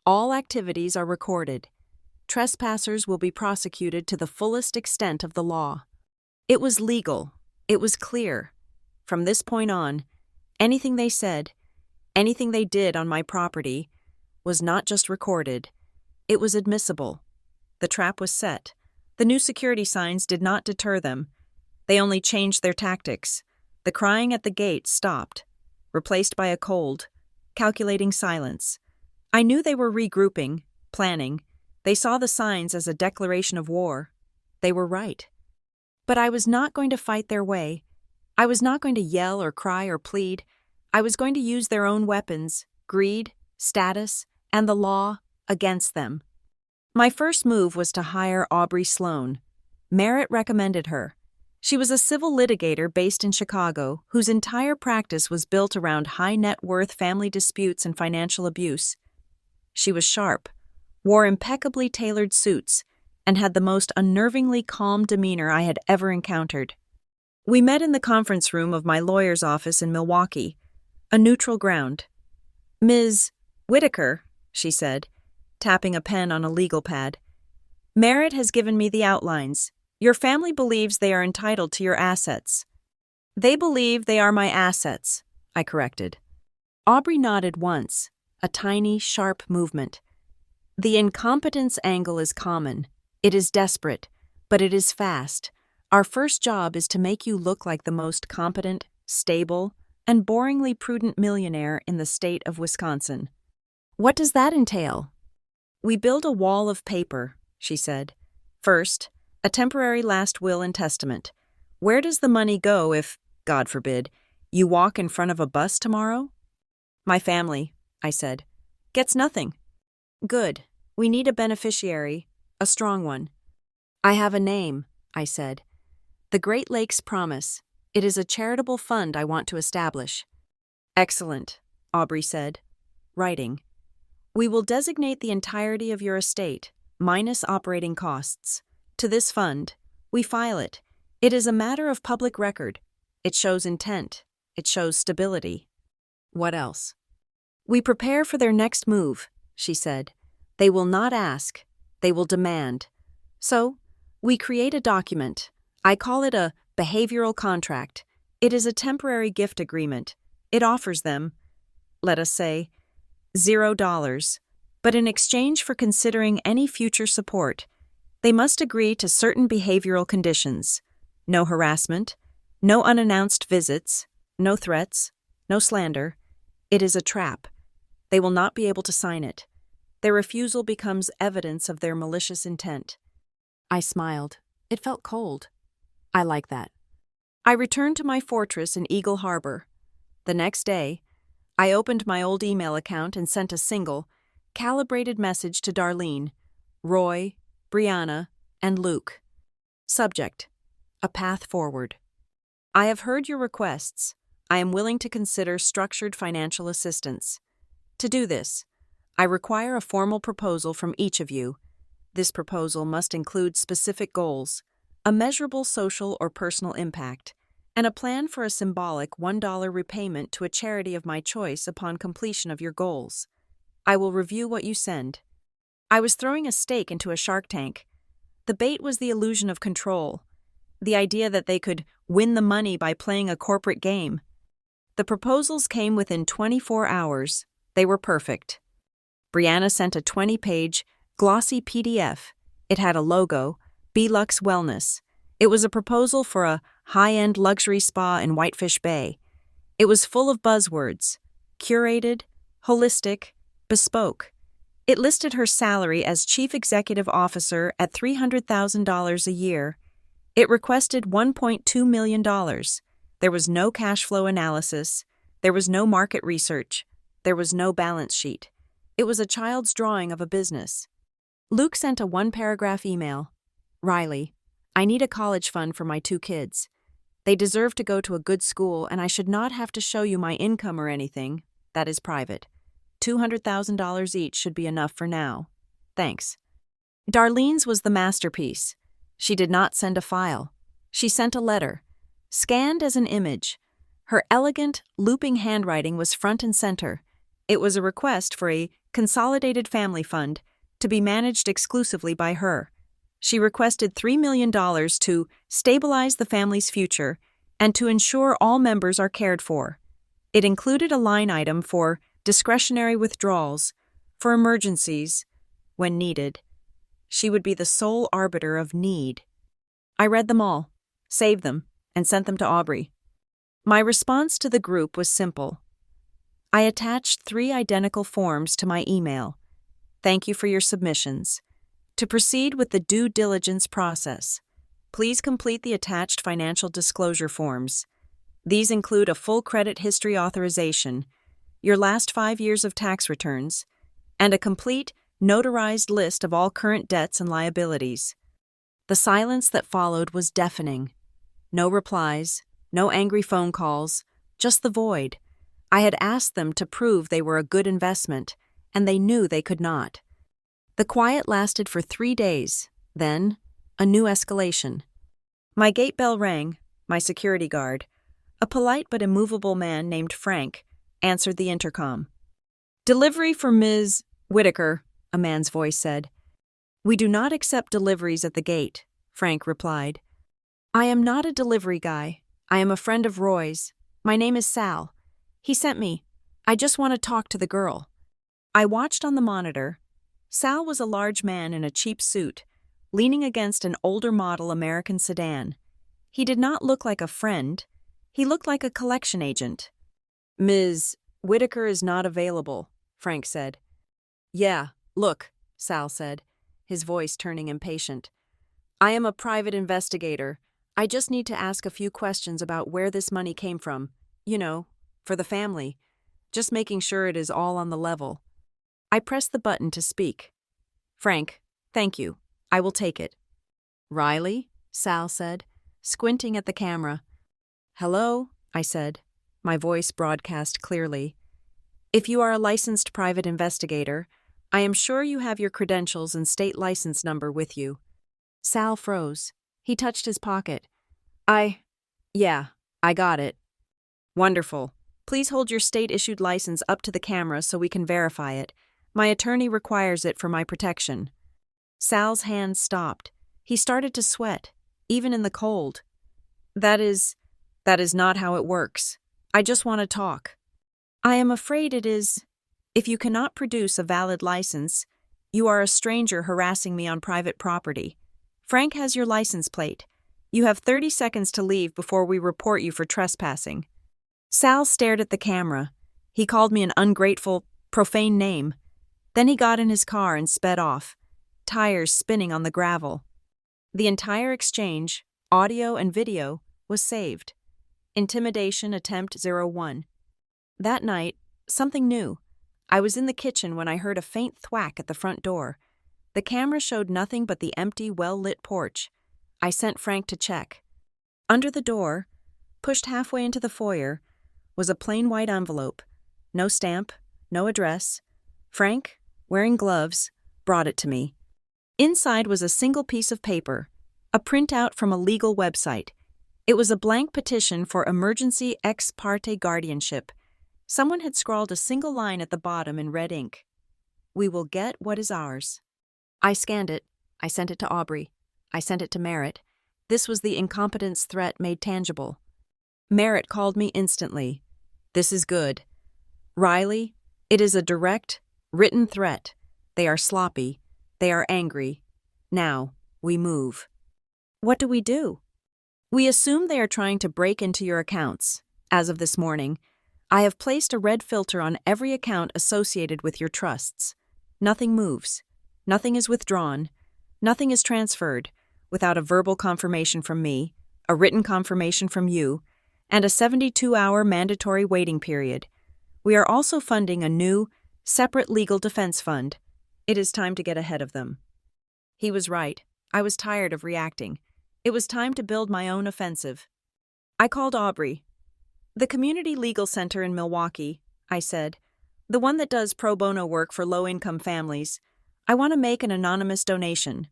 All activities are recorded. Trespassers will be prosecuted to the fullest extent of the law. It was legal. It was clear. From this point on, anything they said, anything they did on my property, was not just recorded. It was admissible. The trap was set. The new security signs did not deter them. They only changed their tactics. The crying at the gate stopped, replaced by a cold, calculating silence. I knew they were regrouping, planning. They saw the signs as a declaration of war. They were right. But I was not going to fight their way. I was not going to yell or cry or plead. I was going to use their own weapons, greed, status, and the law, against them. My first move was to hire Aubrey Sloan. Merritt recommended her. She was a civil litigator based in Chicago whose entire practice was built around high-net-worth family disputes and financial abuse. She was sharp, wore impeccably tailored suits, and had the most unnervingly calm demeanor I had ever encountered. We met in the conference room of my lawyer's office in Milwaukee, a neutral ground. "Ms. Whitaker," she said, tapping a pen on a legal pad. "Merritt has given me the outlines. Your family believes they are entitled to your assets." "They believe they are my assets," I corrected. Aubrey nodded once, a tiny, sharp movement. "The incompetence angle is common. It is desperate, but it is fast. Our first job is to make you look like the most competent, stable, and boringly prudent millionaire in the state of Wisconsin." "What does that entail?" "We build a wall of paper," she said. "First, a temporary last will and testament. Where does the money go if, God forbid, you walk in front of a bus tomorrow?" "My family," I said, "gets nothing." "Good. We need a beneficiary, a strong one." "I have a name," I said. "The Great Lakes Promise. It is a charitable fund I want to establish." "Excellent," Aubrey said, writing. "We will designate the entirety of your estate, minus operating costs. To this fund. We file it. It is a matter of public record. It shows intent. It shows stability." "What else?" "We prepare for their next move," she said. "They will not ask. They will demand. So, we create a document. I call it a behavioral contract. It is a temporary gift agreement. It offers them, let us say, $0, but in exchange for considering any future support, they must agree to certain behavioral conditions: no harassment, no unannounced visits, no threats, no slander. It is a trap. They will not be able to sign it. Their refusal becomes evidence of their malicious intent." I smiled. It felt cold. I like that. I returned to my fortress in Eagle Harbor. The next day, I opened my old email account and sent a single, calibrated message to Darlene, Roy, Brianna, and Luke. Subject: A path forward. "I have heard your requests. I am willing to consider structured financial assistance. To do this, I require a formal proposal from each of you. This proposal must include specific goals, a measurable social or personal impact, and a plan for a symbolic $1 repayment to a charity of my choice upon completion of your goals. I will review what you send." I was throwing a stake into a shark tank. The bait was the illusion of control, the idea that they could win the money by playing a corporate game. The proposals came within 24 hours. They were perfect. Brianna sent a 20-page, glossy PDF. It had a logo, Belux Wellness. It was a proposal for a high-end luxury spa in Whitefish Bay. It was full of buzzwords: curated, holistic, bespoke. It listed her salary as Chief Executive Officer at $300,000 a year. It requested $1.2 million. There was no cash flow analysis. There was no market research. There was no balance sheet. It was a child's drawing of a business. Luke sent a one-paragraph email. "Riley, I need a college fund for my 2 kids. They deserve to go to a good school, and I should not have to show you my income or anything. That is private. $200,000 each should be enough for now. Thanks." Darlene's was the masterpiece. She did not send a file. She sent a letter, scanned as an image. Her elegant, looping handwriting was front and center. It was a request for a consolidated family fund to be managed exclusively by her. She requested $3 million to stabilize the family's future and to ensure all members are cared for. It included a line item for discretionary withdrawals, for emergencies, when needed. She would be the sole arbiter of need. I read them all, saved them, and sent them to Aubrey. My response to the group was simple. I attached 3 identical forms to my email. Thank you for your submissions. To proceed with the due diligence process, please complete the attached financial disclosure forms. These include a full credit history authorization, your last 5 years of tax returns, and a complete, notarized list of all current debts and liabilities. The silence that followed was deafening. No replies, no angry phone calls, just the void. I had asked them to prove they were a good investment, and they knew they could not. The quiet lasted for 3 days, then a new escalation. My gate bell rang, my security guard, a polite but immovable man named Frank, answered the intercom. "Delivery for Ms. Whitaker," a man's voice said. "We do not accept deliveries at the gate," Frank replied. "I am not a delivery guy. I am a friend of Roy's. My name is Sal. He sent me. I just want to talk to the girl." I watched on the monitor. Sal was a large man in a cheap suit, leaning against an older model American sedan. He did not look like a friend. He looked like a collection agent. "Ms. Whitaker is not available," Frank said. "Yeah, look," Sal said, his voice turning impatient. "I am a private investigator. I just need to ask a few questions about where this money came from. You know, for the family. Just making sure it is all on the level." I pressed the button to speak. "Frank, thank you. I will take it." "Riley?" Sal said, squinting at the camera. "Hello," I said, my voice broadcast clearly. "If you are a licensed private investigator, I am sure you have your credentials and state license number with you." Sal froze. He touched his pocket. Yeah, I got it." "Wonderful. Please hold your state-issued license up to the camera so we can verify it. My attorney requires it for my protection." Sal's hands stopped. He started to sweat, even in the cold. That is not how it works. I just want to talk." "I am afraid it is. If you cannot produce a valid license, you are a stranger harassing me on private property. Frank has your license plate. You have 30 seconds to leave before we report you for trespassing." Sal stared at the camera. He called me an ungrateful, profane name. Then he got in his car and sped off, tires spinning on the gravel. The entire exchange, audio and video, was saved. Intimidation Attempt 01. That night, something new. I was in the kitchen when I heard a faint thwack at the front door. The camera showed nothing but the empty, well-lit porch. I sent Frank to check. Under the door, pushed halfway into the foyer, was a plain white envelope. No stamp, no address. Frank, wearing gloves, brought it to me. Inside was a single piece of paper, a printout from a legal website. It was a blank petition for emergency ex parte guardianship. Someone had scrawled a single line at the bottom in red ink. "We will get what is ours." I scanned it. I sent it to Aubrey. I sent it to Merritt. This was the incompetence threat made tangible. Merritt called me instantly. "This is good. Riley, it is a direct, written threat. They are sloppy. They are angry. Now, we move." "What do we do?" "We assume they are trying to break into your accounts. As of this morning, I have placed a red filter on every account associated with your trusts. Nothing moves. Nothing is withdrawn. Nothing is transferred without a verbal confirmation from me, a written confirmation from you, and a 72-hour mandatory waiting period. We are also funding a new, separate legal defense fund. It is time to get ahead of them." He was right. I was tired of reacting. It was time to build my own offensive. I called Aubrey. "The Community Legal Center in Milwaukee," I said. "The one that does pro bono work for low-income families. I want to make an anonymous donation."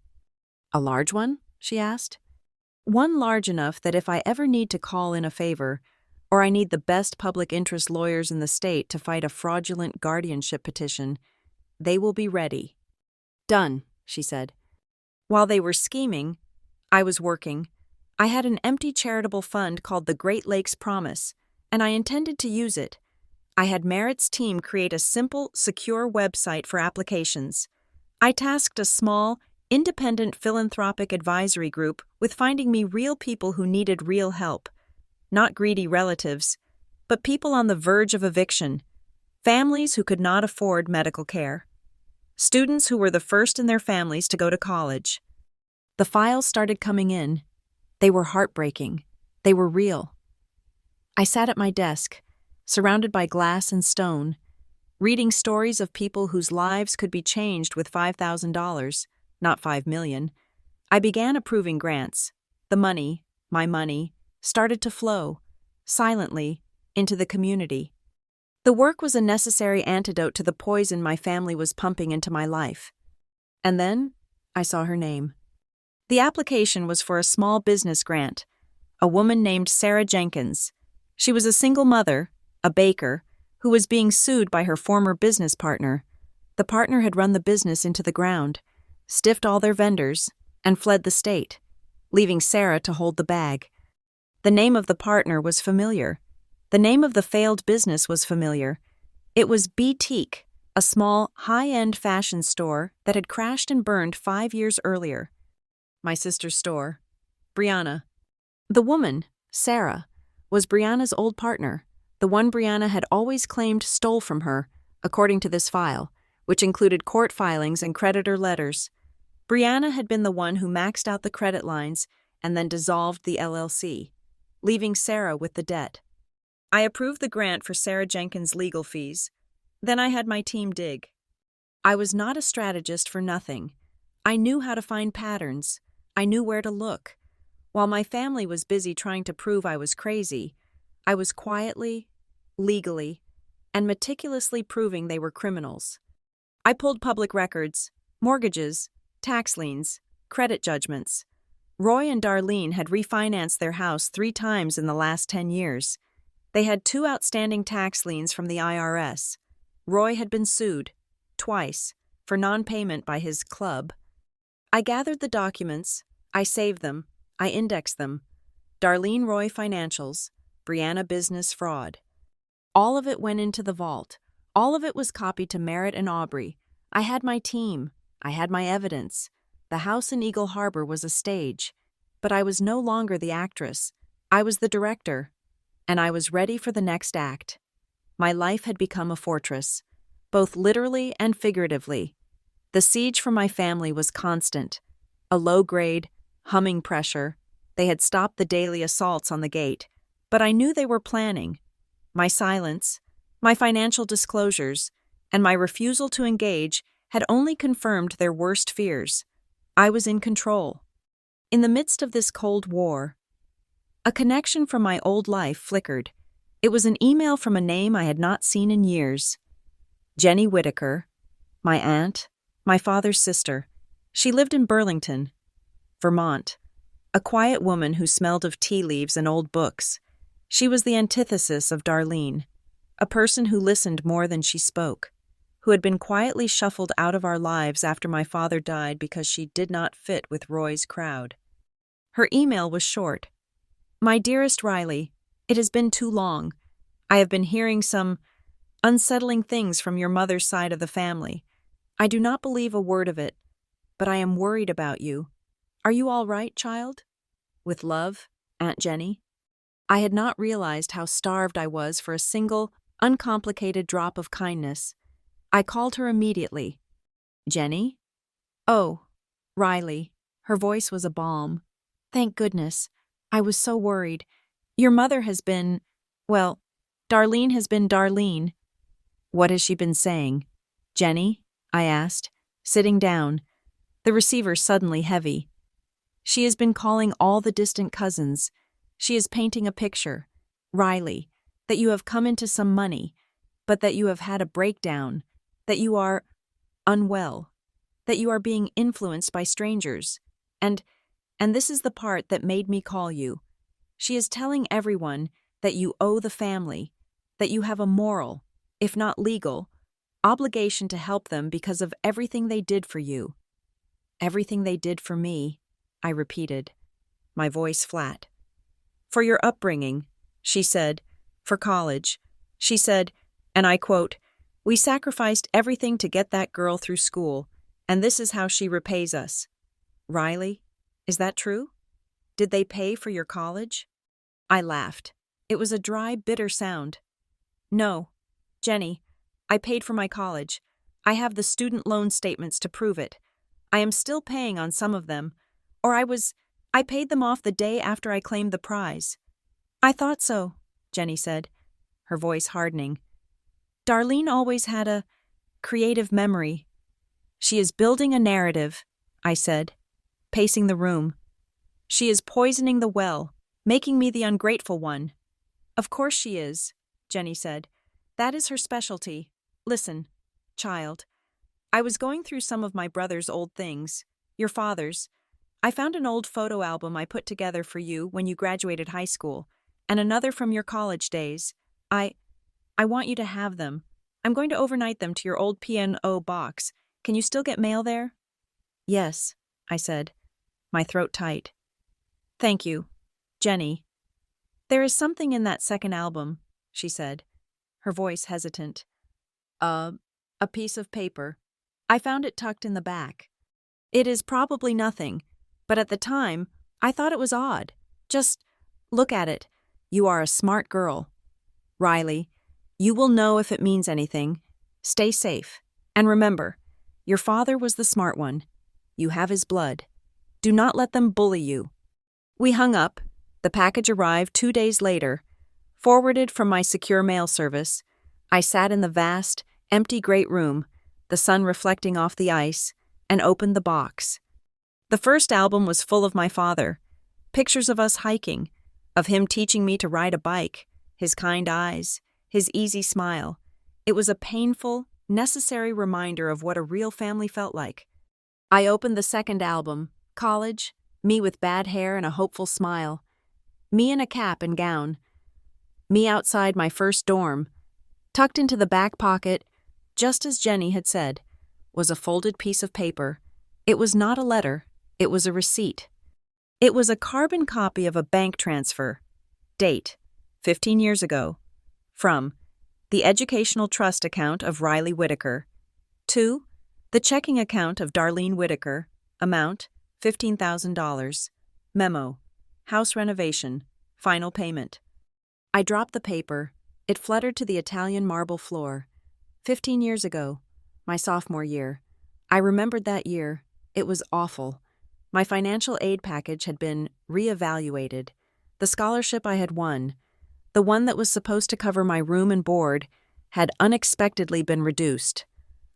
"A large one?" she asked. "One large enough that if I ever need to call in a favor, or I need the best public interest lawyers in the state to fight a fraudulent guardianship petition, they will be ready." "Done," she said. While they were scheming, I was working. I had an empty charitable fund called the Great Lakes Promise, and I intended to use it. I had Merritt's team create a simple, secure website for applications. I tasked a small, independent philanthropic advisory group with finding me real people who needed real help. Not greedy relatives, but people on the verge of eviction, families who could not afford medical care, students who were the first in their families to go to college. The files started coming in. They were heartbreaking. They were real. I sat at my desk, surrounded by glass and stone, reading stories of people whose lives could be changed with $5,000, not $5 million. I began approving grants. The money, my money, started to flow, silently, into the community. The work was a necessary antidote to the poison my family was pumping into my life. And then, I saw her name. The application was for a small business grant. A woman named Sarah Jenkins. She was a single mother, a baker, who was being sued by her former business partner. The partner had run the business into the ground, stiffed all their vendors, and fled the state, leaving Sarah to hold the bag. The name of the partner was familiar. The name of the failed business was familiar. It was Boutique, a small, high-end fashion store that had crashed and burned 5 years earlier. My sister's store. Brianna. The woman, Sarah, was Brianna's old partner, the one Brianna had always claimed stole from her, according to this file, which included court filings and creditor letters. Brianna had been the one who maxed out the credit lines and then dissolved the LLC, leaving Sarah with the debt. I approved the grant for Sarah Jenkins' legal fees. Then I had my team dig. I was not a strategist for nothing. I knew how to find patterns. I knew where to look. While my family was busy trying to prove I was crazy, I was quietly, legally, and meticulously proving they were criminals. I pulled public records, mortgages, tax liens, credit judgments. Roy and Darlene had refinanced their house 3 times in the last 10 years. They had 2 outstanding tax liens from the IRS. Roy had been sued, twice, for non-payment by his club. I gathered the documents, I saved them, I indexed them. Darlene Roy financials, Brianna business fraud. All of it went into the vault. All of it was copied to Merritt and Aubrey. I had my team. I had my evidence. The house in Eagle Harbor was a stage. But I was no longer the actress. I was the director. And I was ready for the next act. My life had become a fortress, both literally and figuratively. The siege for my family was constant. A low-grade, humming pressure. They had stopped the daily assaults on the gate. But I knew they were planning. My silence, my financial disclosures, and my refusal to engage had only confirmed their worst fears. I was in control. In the midst of this Cold War, a connection from my old life flickered. It was an email from a name I had not seen in years. Jenny Whitaker, my aunt, my father's sister. She lived in Burlington, Vermont, a quiet woman who smelled of tea leaves and old books. She was the antithesis of Darlene, a person who listened more than she spoke, who had been quietly shuffled out of our lives after my father died because she did not fit with Roy's crowd. Her email was short. "My dearest Riley, it has been too long. I have been hearing some unsettling things from your mother's side of the family. I do not believe a word of it, but I am worried about you. Are you all right, child? With love, Aunt Jenny." I had not realized how starved I was for a single, uncomplicated drop of kindness. I called her immediately. "Jenny?" "Oh, Riley." Her voice was a balm. "Thank goodness. I was so worried. Your mother has been, well, Darlene has been Darlene." "What has she been saying?" "Jenny?" I asked, sitting down, the receiver suddenly heavy. She has been calling all the distant cousins. She is painting a picture. Riley, that you have come into some money, but that you have had a breakdown, that you are unwell, that you are being influenced by strangers. And this is the part that made me call you. She is telling everyone that you owe the family, that you have a moral, if not legal, obligation to help them because of everything they did for you. Everything they did for me, I repeated, my voice flat. For your upbringing, she said, for college. She said, and I quote, "We sacrificed everything to get that girl through school, and this is how she repays us." Riley, is that true? Did they pay for your college? I laughed. It was a dry, bitter sound. No, Jenny, I paid for my college. I have the student loan statements to prove it. I am still paying on some of them, or I paid them off the day after I claimed the prize. I thought so, Jenny said, her voice hardening. Darlene always had a creative memory. She is building a narrative, I said, pacing the room. She is poisoning the well, making me the ungrateful one. Of course she is, Jenny said. That is her specialty. Listen, child. I was going through some of my brother's old things, your father's. I found an old photo album I put together for you when you graduated high school, and another from your college days. I want you to have them. I'm going to overnight them to your old P&O box. Can you still get mail there? Yes, I said, my throat tight. Thank you, Jenny. There is something in that second album, she said, her voice hesitant. A piece of paper. I found it tucked in the back. It is probably nothing, but at the time, I thought it was odd. Just look at it. You are a smart girl. Riley, you will know if it means anything. Stay safe. And remember, your father was the smart one. You have his blood. Do not let them bully you. We hung up. The package arrived 2 days later. Forwarded from my secure mail service, I sat in the vast, empty great room, the sun reflecting off the ice, and opened the box. The first album was full of my father. Pictures of us hiking, of him teaching me to ride a bike, his kind eyes, his easy smile. It was a painful, necessary reminder of what a real family felt like. I opened the second album, college, me with bad hair and a hopeful smile. Me in a cap and gown. Me outside my first dorm. Tucked into the back pocket, just as Jenny had said, was a folded piece of paper. It was not a letter, it was a receipt. It was a carbon copy of a bank transfer. Date, 15 years ago. From the educational trust account of Riley Whitaker. To the checking account of Darlene Whitaker. Amount, $15,000. Memo, house renovation, final payment. I dropped the paper. It fluttered to the Italian marble floor. 15 years ago, my sophomore year. I remembered that year. It was awful. My financial aid package had been reevaluated. The scholarship I had won, the one that was supposed to cover my room and board, had unexpectedly been reduced.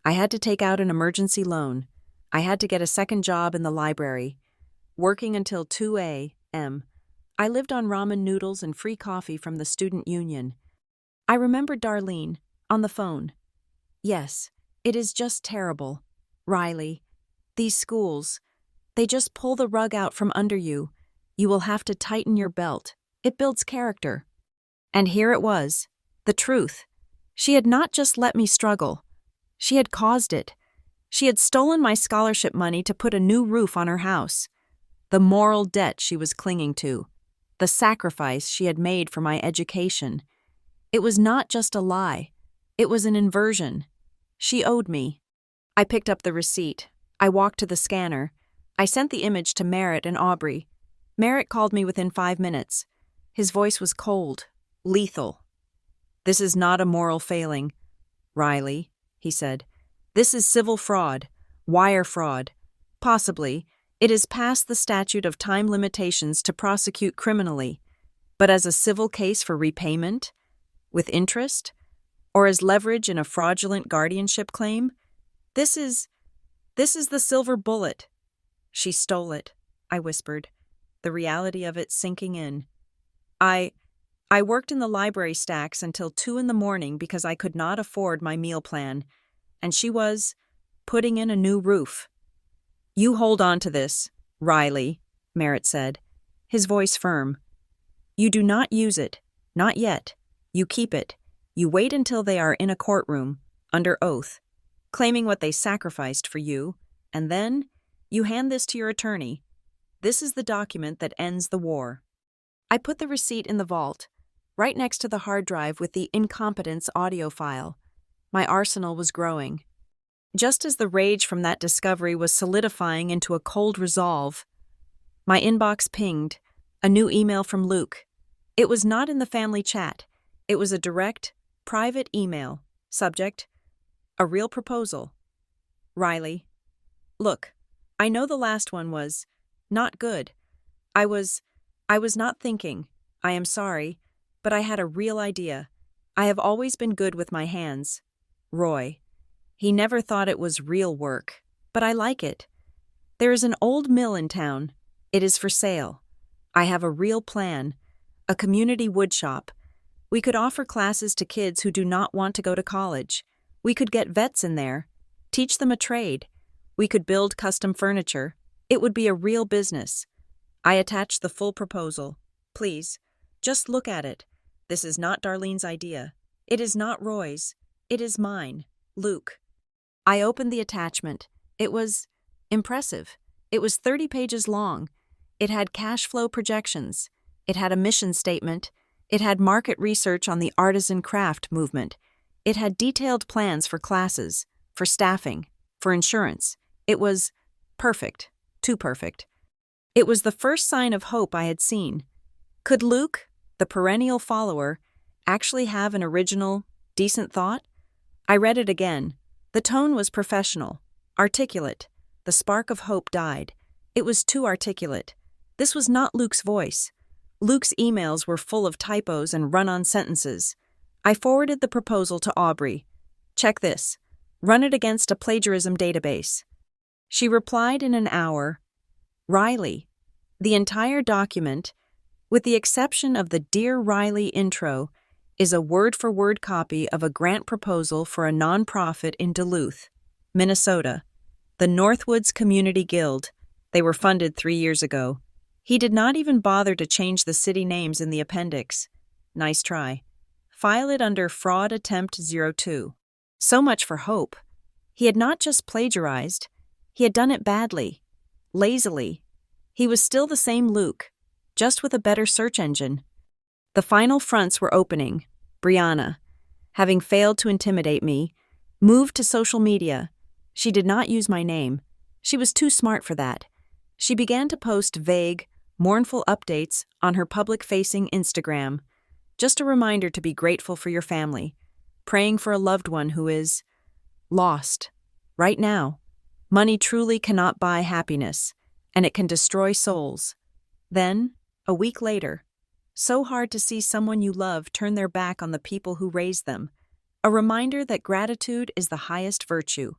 I had to take out an emergency loan. I had to get a second job in the library. Working until 2 a.m., I lived on ramen noodles and free coffee from the student union. I remembered Darlene, on the phone. Yes, it is just terrible. Riley, these schools, they just pull the rug out from under you. You will have to tighten your belt. It builds character. And here it was, the truth. She had not just let me struggle. She had caused it. She had stolen my scholarship money to put a new roof on her house. The moral debt she was clinging to. The sacrifice she had made for my education. It was not just a lie. It was an inversion. She owed me. I picked up the receipt. I walked to the scanner. I sent the image to Merritt and Aubrey. Merritt called me within 5 minutes. His voice was cold, lethal. This is not a moral failing, Riley, he said. This is civil fraud, wire fraud. Possibly, it is past the statute of time limitations to prosecute criminally, but as a civil case for repayment? With interest? Or as leverage in a fraudulent guardianship claim? This is the silver bullet. She stole it. I whispered, the reality of it sinking in. I I worked in the library stacks until 2 in the morning because I could not afford my meal plan, and she was putting in a new roof. You hold on to this, Riley, Merritt said, his voice firm. You do not use it, not yet. You keep it. You wait until they are in a courtroom, under oath, claiming what they sacrificed for you, and then you hand this to your attorney. This is the document that ends the war. I put the receipt in the vault, right next to the hard drive with the incompetence audio file. My arsenal was growing. Just as the rage from that discovery was solidifying into a cold resolve, my inbox pinged, a new email from Luke. It was not in the family chat. It was a direct, private email. Subject: a real proposal. Riley. Look, I know the last one was not good. I was not thinking. I am sorry, but I had a real idea. I have always been good with my hands. Roy. He never thought it was real work, but I like it. There is an old mill in town. It is for sale. I have a real plan. A community woodshop. We could offer classes to kids who do not want to go to college. We could get vets in there. Teach them a trade. We could build custom furniture. It would be a real business. I attached the full proposal. Please, just look at it. This is not Darlene's idea. It is not Roy's. It is mine, Luke. I opened the attachment. It was impressive. It was 30 pages long. It had cash flow projections. It had a mission statement. It had market research on the artisan craft movement. It had detailed plans for classes, for staffing, for insurance. It was perfect, too perfect. It was the first sign of hope I had seen. Could Luke, the perennial follower, actually have an original, decent thought? I read it again. The tone was professional, articulate. The spark of hope died. It was too articulate. This was not Luke's voice. Luke's emails were full of typos and run-on sentences. I forwarded the proposal to Aubrey. Check this. Run it against a plagiarism database. She replied in an hour. Riley. The entire document, with the exception of the Dear Riley intro, is a word-for-word copy of a grant proposal for a nonprofit in Duluth, Minnesota, the Northwoods Community Guild. They were funded 3 years ago. He did not even bother to change the city names in the appendix. Nice try. File it under Fraud Attempt 02. So much for hope. He had not just plagiarized. He had done it badly, lazily. He was still the same Luke, just with a better search engine. The final fronts were opening. Brianna, having failed to intimidate me, moved to social media. She did not use my name. She was too smart for that. She began to post vague, mournful updates on her public-facing Instagram. Just a reminder to be grateful for your family, praying for a loved one who is lost. Right now, money truly cannot buy happiness, and it can destroy souls. Then, a week later, so hard to see someone you love turn their back on the people who raised them. A reminder that gratitude is the highest virtue.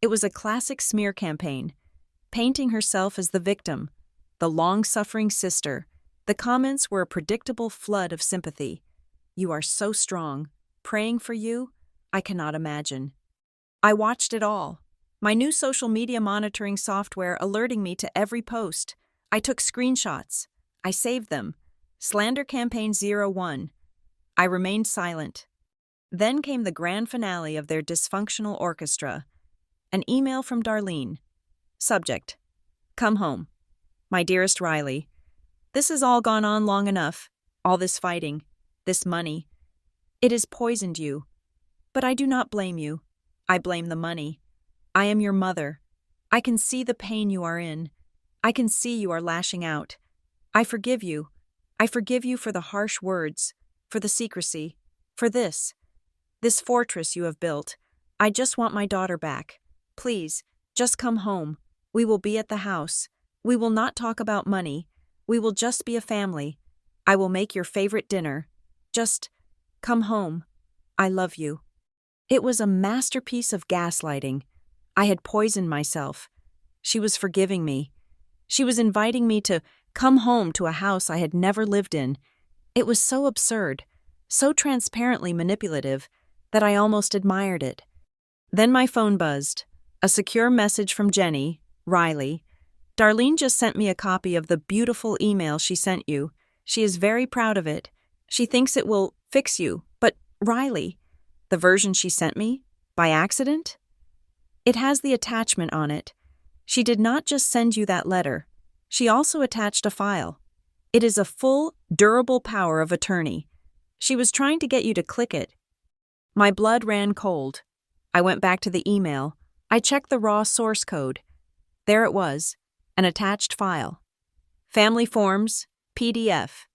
It was a classic smear campaign, painting herself as the victim, the long-suffering sister. The comments were a predictable flood of sympathy. You are so strong. Praying for you? I cannot imagine. I watched it all. My new social media monitoring software alerting me to every post. I took screenshots. I saved them. Slander Campaign 01. I remained silent. Then came the grand finale of their dysfunctional orchestra. An email from Darlene. Subject: Come home. My dearest Riley, this has all gone on long enough. All this fighting, this money. It has poisoned you. But I do not blame you. I blame the money. I am your mother. I can see the pain you are in. I can see you are lashing out. I forgive you. I forgive you for the harsh words, for the secrecy, for this fortress you have built. I just want my daughter back. Please, just come home. We will be at the house. We will not talk about money. We will just be a family. I will make your favorite dinner. Just come home. I love you. It was a masterpiece of gaslighting. I had poisoned myself. She was forgiving me. She was inviting me to come home to a house I had never lived in. It was so absurd, so transparently manipulative, that I almost admired it. Then my phone buzzed. A secure message from Jenny, Riley. Darlene just sent me a copy of the beautiful email she sent you. She is very proud of it. She thinks it will fix you. But, Riley, the version she sent me? By accident? It has the attachment on it. She did not just send you that letter. She also attached a file. It is a full, durable power of attorney. She was trying to get you to click it. My blood ran cold. I went back to the email. I checked the raw source code. There it was, an attached file. Family forms, PDF,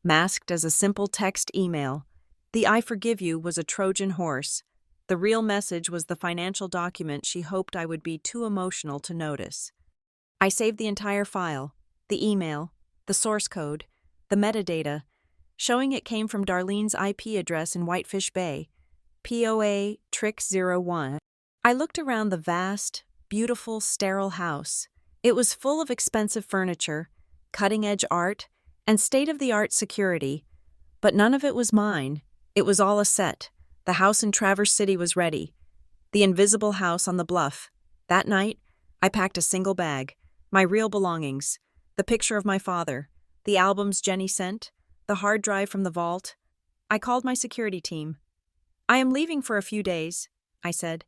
masked as a simple text email. The I forgive you was a Trojan horse. The real message was the financial document she hoped I would be too emotional to notice. I saved the entire file, the email, the source code, the metadata, showing it came from Darlene's IP address in Whitefish Bay, POA Trick 01. I looked around the vast, beautiful, sterile house. It was full of expensive furniture, cutting-edge art, and state-of-the-art security. But none of it was mine. It was all a set. The house in Traverse City was ready. The invisible house on the bluff. That night, I packed a single bag. My real belongings. The picture of my father. The albums Jenny sent. The hard drive from the vault. I called my security team. I am leaving for a few days, I said.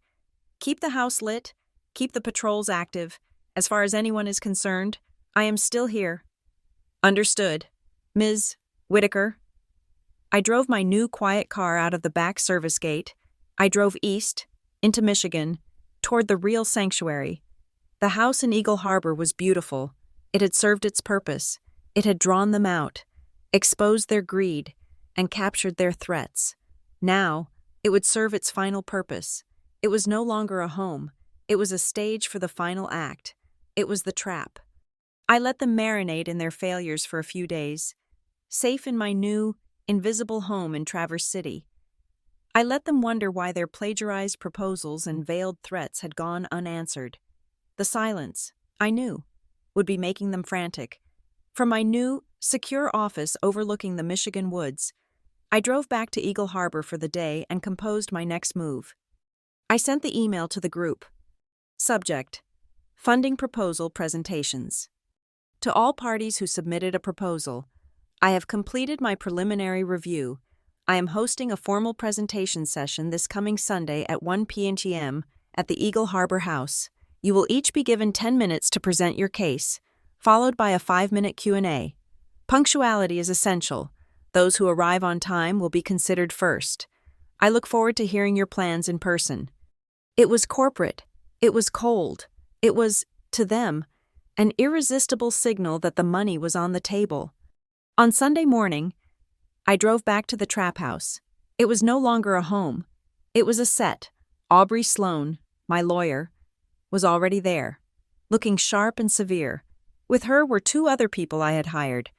Keep the house lit. Keep the patrols active. As far as anyone is concerned, I am still here. Understood. Ms. Whitaker. I drove my new quiet car out of the back service gate. I drove east, into Michigan, toward the real sanctuary. The house in Eagle Harbor was beautiful. It had served its purpose. It had drawn them out, exposed their greed, and captured their threats. Now, it would serve its final purpose. It was no longer a home. It was a stage for the final act. It was the trap. I let them marinate in their failures for a few days, safe in my new, invisible home in Traverse City. I let them wonder why their plagiarized proposals and veiled threats had gone unanswered. The silence, I knew, would be making them frantic. From my new, secure office overlooking the Michigan woods, I drove back to Eagle Harbor for the day and composed my next move. I sent the email to the group. Subject: Funding Proposal Presentations. To all parties who submitted a proposal, I have completed my preliminary review. I am hosting a formal presentation session this coming Sunday at 1 p.m. at the Eagle Harbor House. You will each be given 10 minutes to present your case, followed by a 5-minute Q&A. Punctuality is essential. Those who arrive on time will be considered first. I look forward to hearing your plans in person. It was corporate. It was cold. It was, to them, an irresistible signal that the money was on the table. On Sunday morning, I drove back to the trap house. It was no longer a home. It was a set. Aubrey Sloan, my lawyer, was already there, looking sharp and severe. With her were 2 other people I had hired,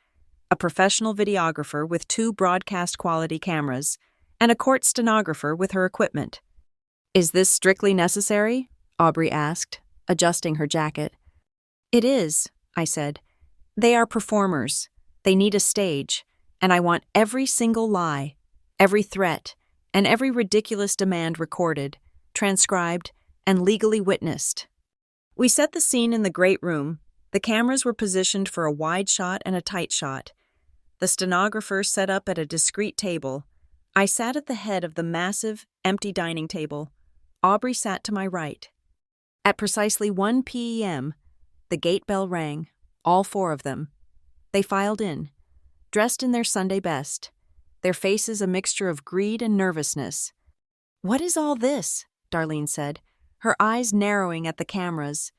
a professional videographer with 2 broadcast-quality cameras, and a court stenographer with her equipment. "Is this strictly necessary?" Aubrey asked, adjusting her jacket. "It is," I said. "They are performers. They need a stage, and I want every single lie, every threat, and every ridiculous demand recorded, transcribed, and legally witnessed." We set the scene in the great room. The cameras were positioned for a wide shot and a tight shot. The stenographer set up at a discreet table. I sat at the head of the massive, empty dining table. Aubrey sat to my right. At precisely 1 p.m., the gate bell rang, all 4 of them. They filed in, dressed in their Sunday best, their faces a mixture of greed and nervousness. "What is all this?" Darlene said, her eyes narrowing at the cameras.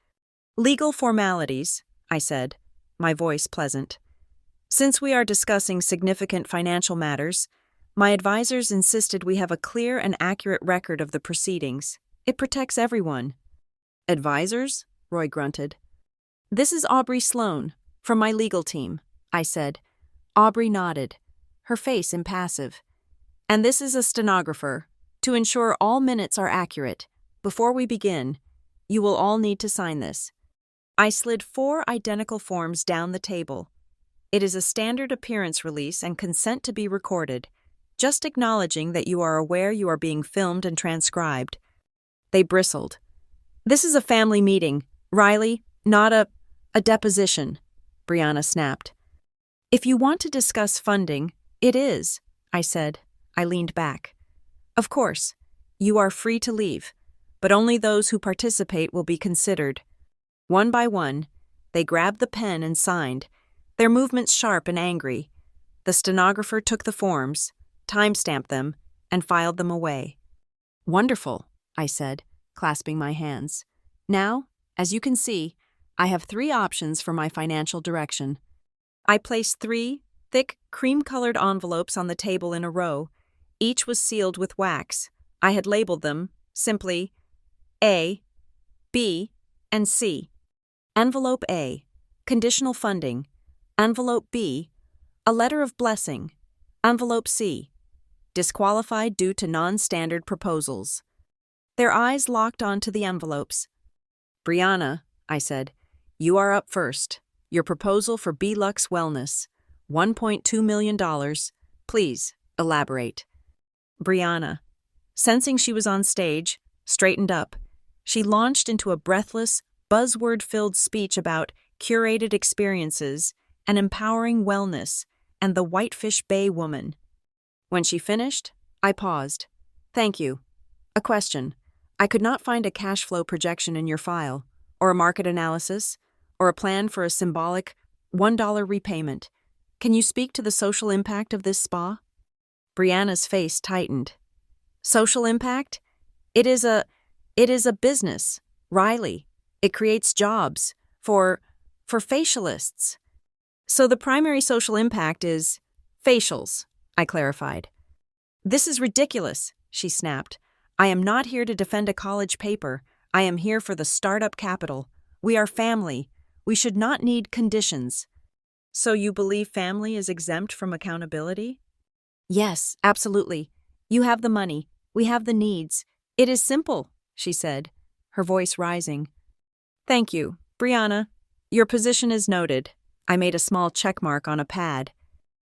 "Legal formalities," I said, my voice pleasant. "Since we are discussing significant financial matters, my advisors insisted we have a clear and accurate record of the proceedings. It protects everyone." "Advisors?" Roy grunted. "This is Aubrey Sloan, from my legal team," I said. Aubrey nodded, her face impassive. "And this is a stenographer, to ensure all minutes are accurate. Before we begin, you will all need to sign this." I slid 4 identical forms down the table. It is a standard appearance release and consent to be recorded, just acknowledging that you are aware you are being filmed and transcribed. They bristled. This is a family meeting, Riley, not a deposition, Brianna snapped. If you want to discuss funding, it is, I said. I leaned back. Of course, you are free to leave, but only those who participate will be considered. One by one, they grabbed the pen and signed, their movements sharp and angry. The stenographer took the forms, timestamped them, and filed them away. Wonderful, I said, clasping my hands. Now, as you can see, I have 3 options for my financial direction. I placed 3 thick, cream-colored envelopes on the table in a row. Each was sealed with wax. I had labeled them, simply, A, B, and C. Envelope A, conditional funding. Envelope B, a letter of blessing. Envelope C, disqualified due to non-standard proposals. Their eyes locked onto the envelopes. Brianna, I said, you are up first. Your proposal for B-Lux Wellness, $1.2 million. Please, elaborate. Brianna, sensing she was on stage, straightened up. She launched into a breathless, buzzword-filled speech about curated experiences and empowering wellness and the Whitefish Bay woman. When she finished, I paused. Thank you. A question. I could not find a cash flow projection in your file, or a market analysis, or a plan for a symbolic $1 repayment. Can you speak to the social impact of this spa? Brianna's face tightened. Social impact? It is a business, Riley. It creates jobs for facialists. So the primary social impact is facials, I clarified. This is ridiculous, she snapped. I am not here to defend a college paper. I am here for the startup capital. We are family. We should not need conditions. So you believe family is exempt from accountability? Yes, absolutely. You have the money. We have the needs. It is simple, she said, her voice rising. Thank you, Brianna. Your position is noted. I made a small check mark on a pad.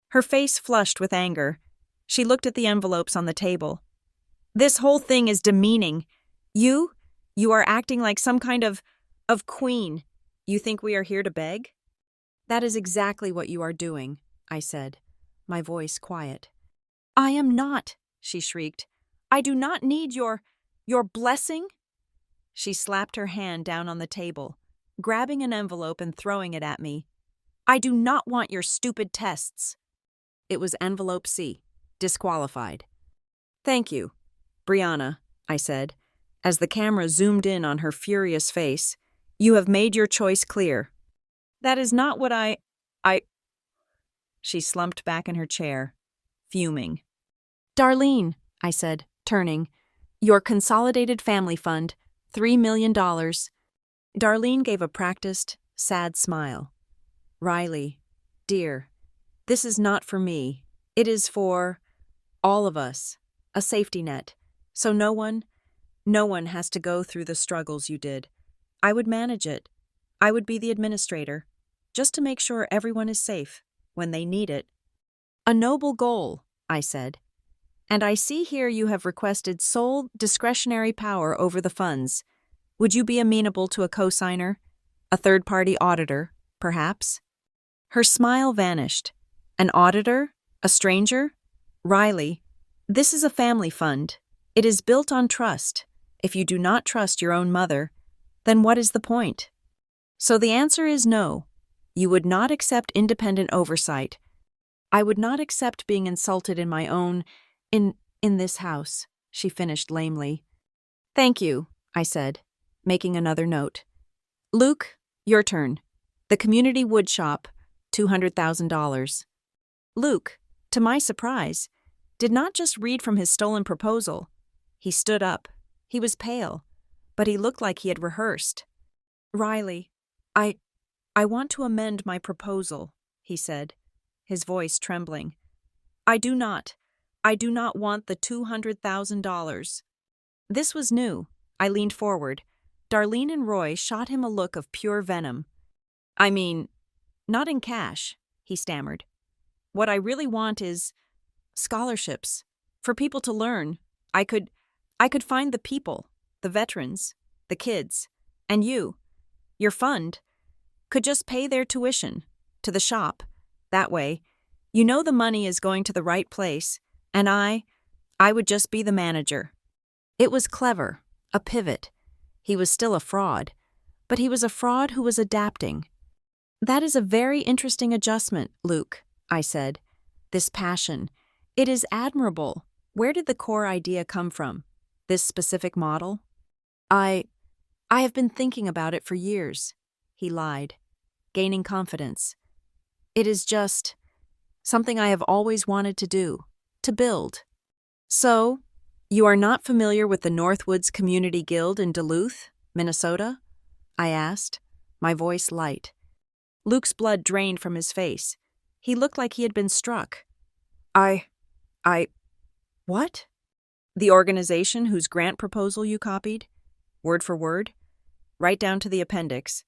Her face flushed with anger. She looked at the envelopes on the table. This whole thing is demeaning. You are acting like some kind of queen. You think we are here to beg? That is exactly what you are doing, I said, my voice quiet. I am not, she shrieked. I do not need your blessing. She slapped her hand down on the table, grabbing an envelope and throwing it at me. I do not want your stupid tests. It was envelope C, disqualified. Thank you, Brianna, I said, as the camera zoomed in on her furious face. You have made your choice clear. That is not what I... She slumped back in her chair, fuming. Darlene, I said, turning, your consolidated family fund, $3 million. Darlene gave a practiced, sad smile. Riley, dear, this is not for me. It is for all of us, a safety net, so no one has to go through the struggles you did. I would manage it. I would be the administrator, just to make sure everyone is safe when they need it. A noble goal, I said. And I see here you have requested sole discretionary power over the funds. Would you be amenable to a co-signer? A third-party auditor, perhaps? Her smile vanished. An auditor? A stranger? Riley, this is a family fund. It is built on trust. If you do not trust your own mother, then what is the point? So the answer is no. You would not accept independent oversight. I would not accept being insulted in my own, in this house, she finished lamely. Thank you, I said, making another note. Luke, your turn. The community wood shop, $200,000. Luke, to my surprise, did not just read from his stolen proposal. He stood up. He was pale, but he looked like he had rehearsed. Riley, I want to amend my proposal, he said, his voice trembling. I do not want the $200,000. This was new. I leaned forward. Darlene and Roy shot him a look of pure venom. "I mean, not in cash," he stammered. "What I really want is scholarships. For people to learn. I could find the people, the veterans, the kids, and you. Your fund could just pay their tuition to the shop. That way, you know the money is going to the right place, and I would just be the manager." It was clever, a pivot. He was still a fraud, but he was a fraud who was adapting. "That is a very interesting adjustment, Luke," I said. "This passion. It is admirable. Where did the core idea come from? This specific model?" I have been thinking about it for years," he lied, gaining confidence. "It is just something I have always wanted to do, to build." "So, you are not familiar with the Northwoods Community Guild in Duluth, Minnesota?" I asked, my voice light. Luke's blood drained from his face. He looked like he had been struck. What? "The organization whose grant proposal you copied, word for word, right down to the appendix,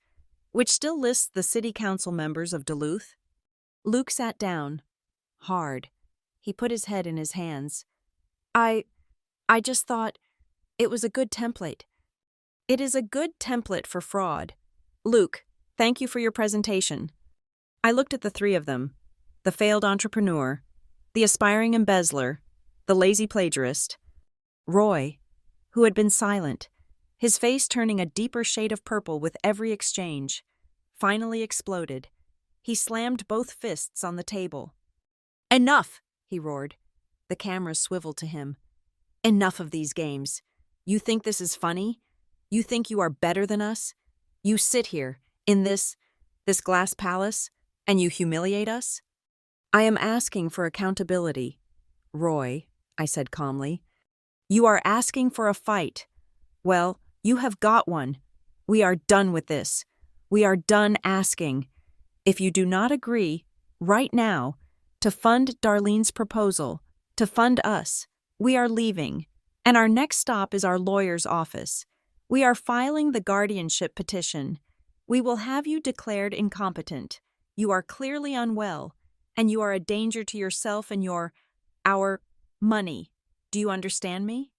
which still lists the city council members of Duluth." Luke sat down, hard. He put his head in his hands. I just thought it was a good template." "It is a good template for fraud. Luke, thank you for your presentation." I looked at the three of them, the failed entrepreneur, the aspiring embezzler, the lazy plagiarist. Roy, who had been silent, his face turning a deeper shade of purple with every exchange, finally exploded. He slammed both fists on the table. "Enough!" he roared. The camera swiveled to him. "Enough of these games. You think this is funny? You think you are better than us? You sit here, in this glass palace, and you humiliate us?" "I am asking for accountability, Roy," I said calmly. "You are asking for a fight. Well, you have got one. We are done with this. We are done asking. If you do not agree, right now, to fund Darlene's proposal, to fund us, we are leaving, and our next stop is our lawyer's office. We are filing the guardianship petition. We will have you declared incompetent. You are clearly unwell, and you are a danger to yourself and our money. Do you understand me?"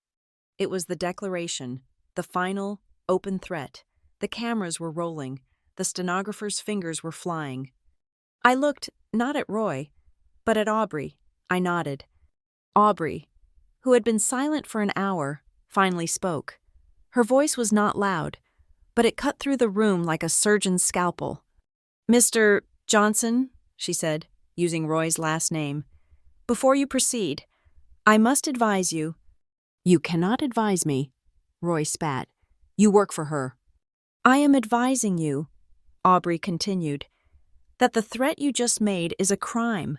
It was the declaration, the final, open threat. The cameras were rolling. The stenographer's fingers were flying. I looked, not at Roy, but at Aubrey. I nodded. Aubrey, who had been silent for an hour, finally spoke. Her voice was not loud, but it cut through the room like a surgeon's scalpel. "Mr. Johnson," she said, using Roy's last name, "before you proceed, I must advise you." "You cannot advise me," Roy spat. "You work for her." "I am advising you," Aubrey continued, "that the threat you just made is a crime.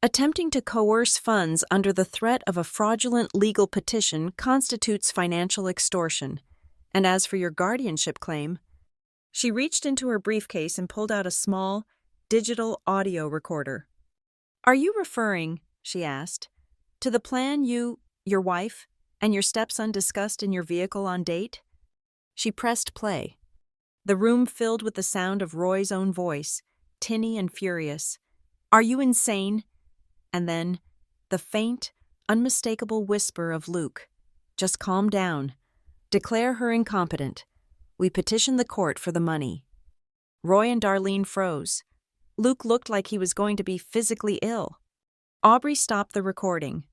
Attempting to coerce funds under the threat of a fraudulent legal petition constitutes financial extortion. And as for your guardianship claim..." She reached into her briefcase and pulled out a small, digital audio recorder. "Are you referring," she asked, "to the plan you, your wife, and your stepson discussed in your vehicle on date?" She pressed play. The room filled with the sound of Roy's own voice, tinny and furious. "Are you insane?" And then, the faint, unmistakable whisper of Luke. "Just calm down. Declare her incompetent. We petition the court for the money." Roy and Darlene froze. Luke looked like he was going to be physically ill. Aubrey stopped the recording.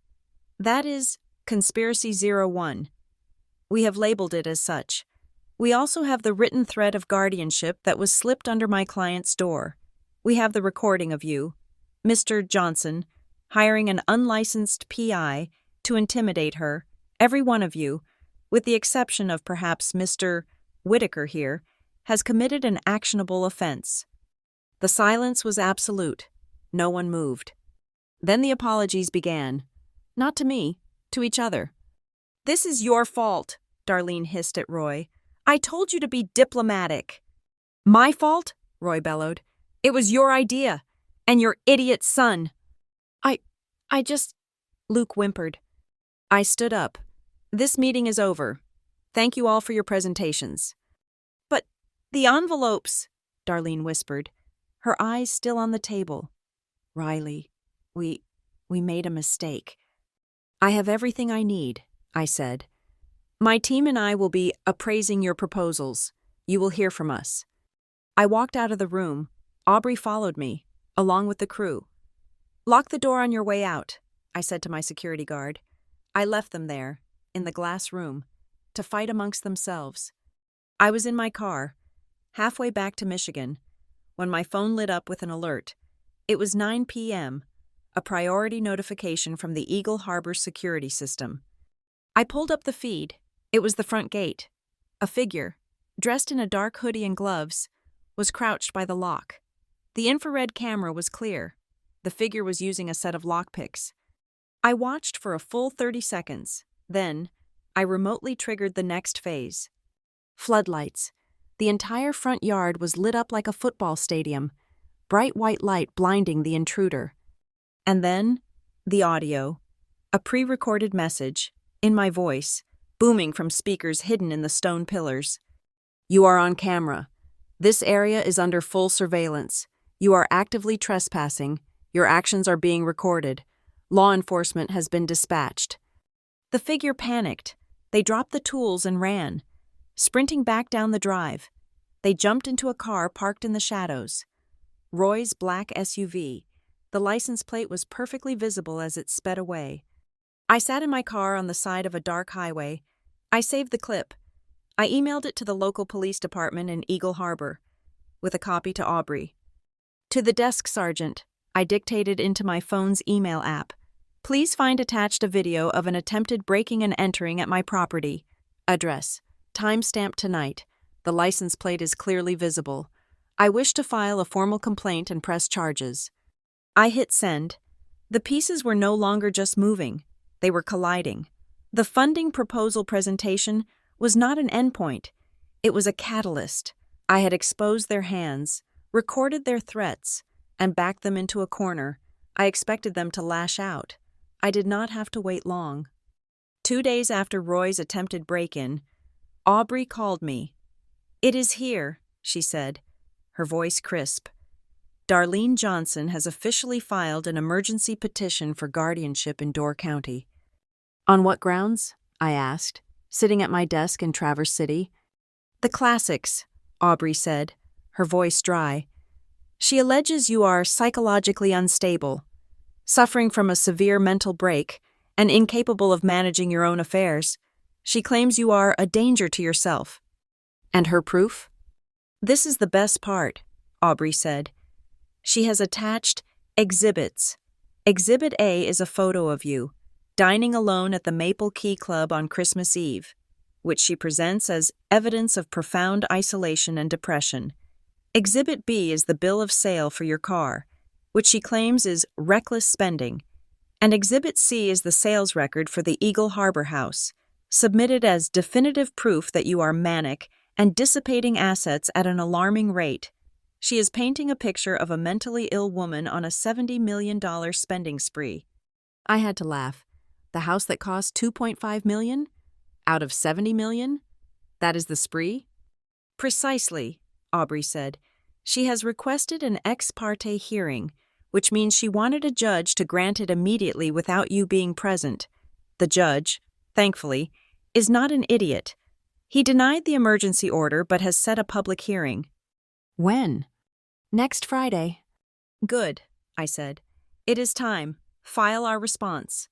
"That is Conspiracy 01. We have labeled it as such. We also have the written threat of guardianship that was slipped under my client's door. We have the recording of you, Mr. Johnson, hiring an unlicensed PI to intimidate her, every one of you, with the exception of perhaps Mr. Whitaker here, has committed an actionable offense." The silence was absolute. No one moved. Then the apologies began. Not to me, to each other. "This is your fault," Darlene hissed at Roy. "I told you to be diplomatic." "My fault?" Roy bellowed. "It was your idea, and your idiot son." I just..." Luke whimpered. I stood up. "This meeting is over. Thank you all for your presentations." The envelopes, Darlene whispered, her eyes still on the table. Riley, we made a mistake. I have everything I need, I said. My team and I will be appraising your proposals. You will hear from us. I walked out of the room. Aubrey followed me, along with the crew. Lock the door on your way out, I said to my security guard. I left them there, in the glass room, to fight amongst themselves. I was in my car, halfway back to Michigan, when my phone lit up with an alert. It was 9 p.m., a priority notification from the Eagle Harbor security system. I pulled up the feed. It was the front gate. A figure, dressed in a dark hoodie and gloves, was crouched by the lock. The infrared camera was clear. The figure was using a set of lockpicks. I watched for a full 30 seconds. Then, I remotely triggered the next phase. Floodlights. The entire front yard was lit up like a football stadium, bright white light blinding the intruder. And then, the audio. A pre-recorded message, in my voice, booming from speakers hidden in the stone pillars. You are on camera. This area is under full surveillance. You are actively trespassing. Your actions are being recorded. Law enforcement has been dispatched. The figure panicked. They dropped the tools and ran. Sprinting back down the drive, they jumped into a car parked in the shadows. Roy's black SUV. The license plate was perfectly visible as it sped away. I sat in my car on the side of a dark highway. I saved the clip. I emailed it to the local police department in Eagle Harbor, with a copy to Aubrey. To the desk sergeant, I dictated into my phone's email app. Please find attached a video of an attempted breaking and entering at my property. Address. Timestamp tonight. The license plate is clearly visible. I wish to file a formal complaint and press charges. I hit send. The pieces were no longer just moving. They were colliding. The funding proposal presentation was not an endpoint. It was a catalyst. I had exposed their hands, recorded their threats, and backed them into a corner. I expected them to lash out. I did not have to wait long. 2 days after Roy's attempted break-in, Aubrey called me. It is here, she said, her voice crisp. Darlene Johnson has officially filed an emergency petition for guardianship in Door County. On what grounds? I asked, sitting at my desk in Traverse City. The classics, Aubrey said, her voice dry. She alleges you are psychologically unstable, suffering from a severe mental break, and incapable of managing your own affairs. She claims you are a danger to yourself. And her proof? This is the best part, Aubrey said. She has attached exhibits. Exhibit A is a photo of you, dining alone at the Maple Key Club on Christmas Eve, which she presents as evidence of profound isolation and depression. Exhibit B is the bill of sale for your car, which she claims is reckless spending. And Exhibit C is the sales record for the Eagle Harbor house, submitted as definitive proof that you are manic and dissipating assets at an alarming rate. She is painting a picture of a mentally ill woman on a $70 million spending spree. I had to laugh. The house that cost $2.5 million? Out of $70 million? That is the spree? Precisely, Aubrey said. She has requested an ex parte hearing, which means she wanted a judge to grant it immediately without you being present. The judge, thankfully, is not an idiot. He denied the emergency order but has set a public hearing. When? Next Friday. Good, I said. It is time. File our response.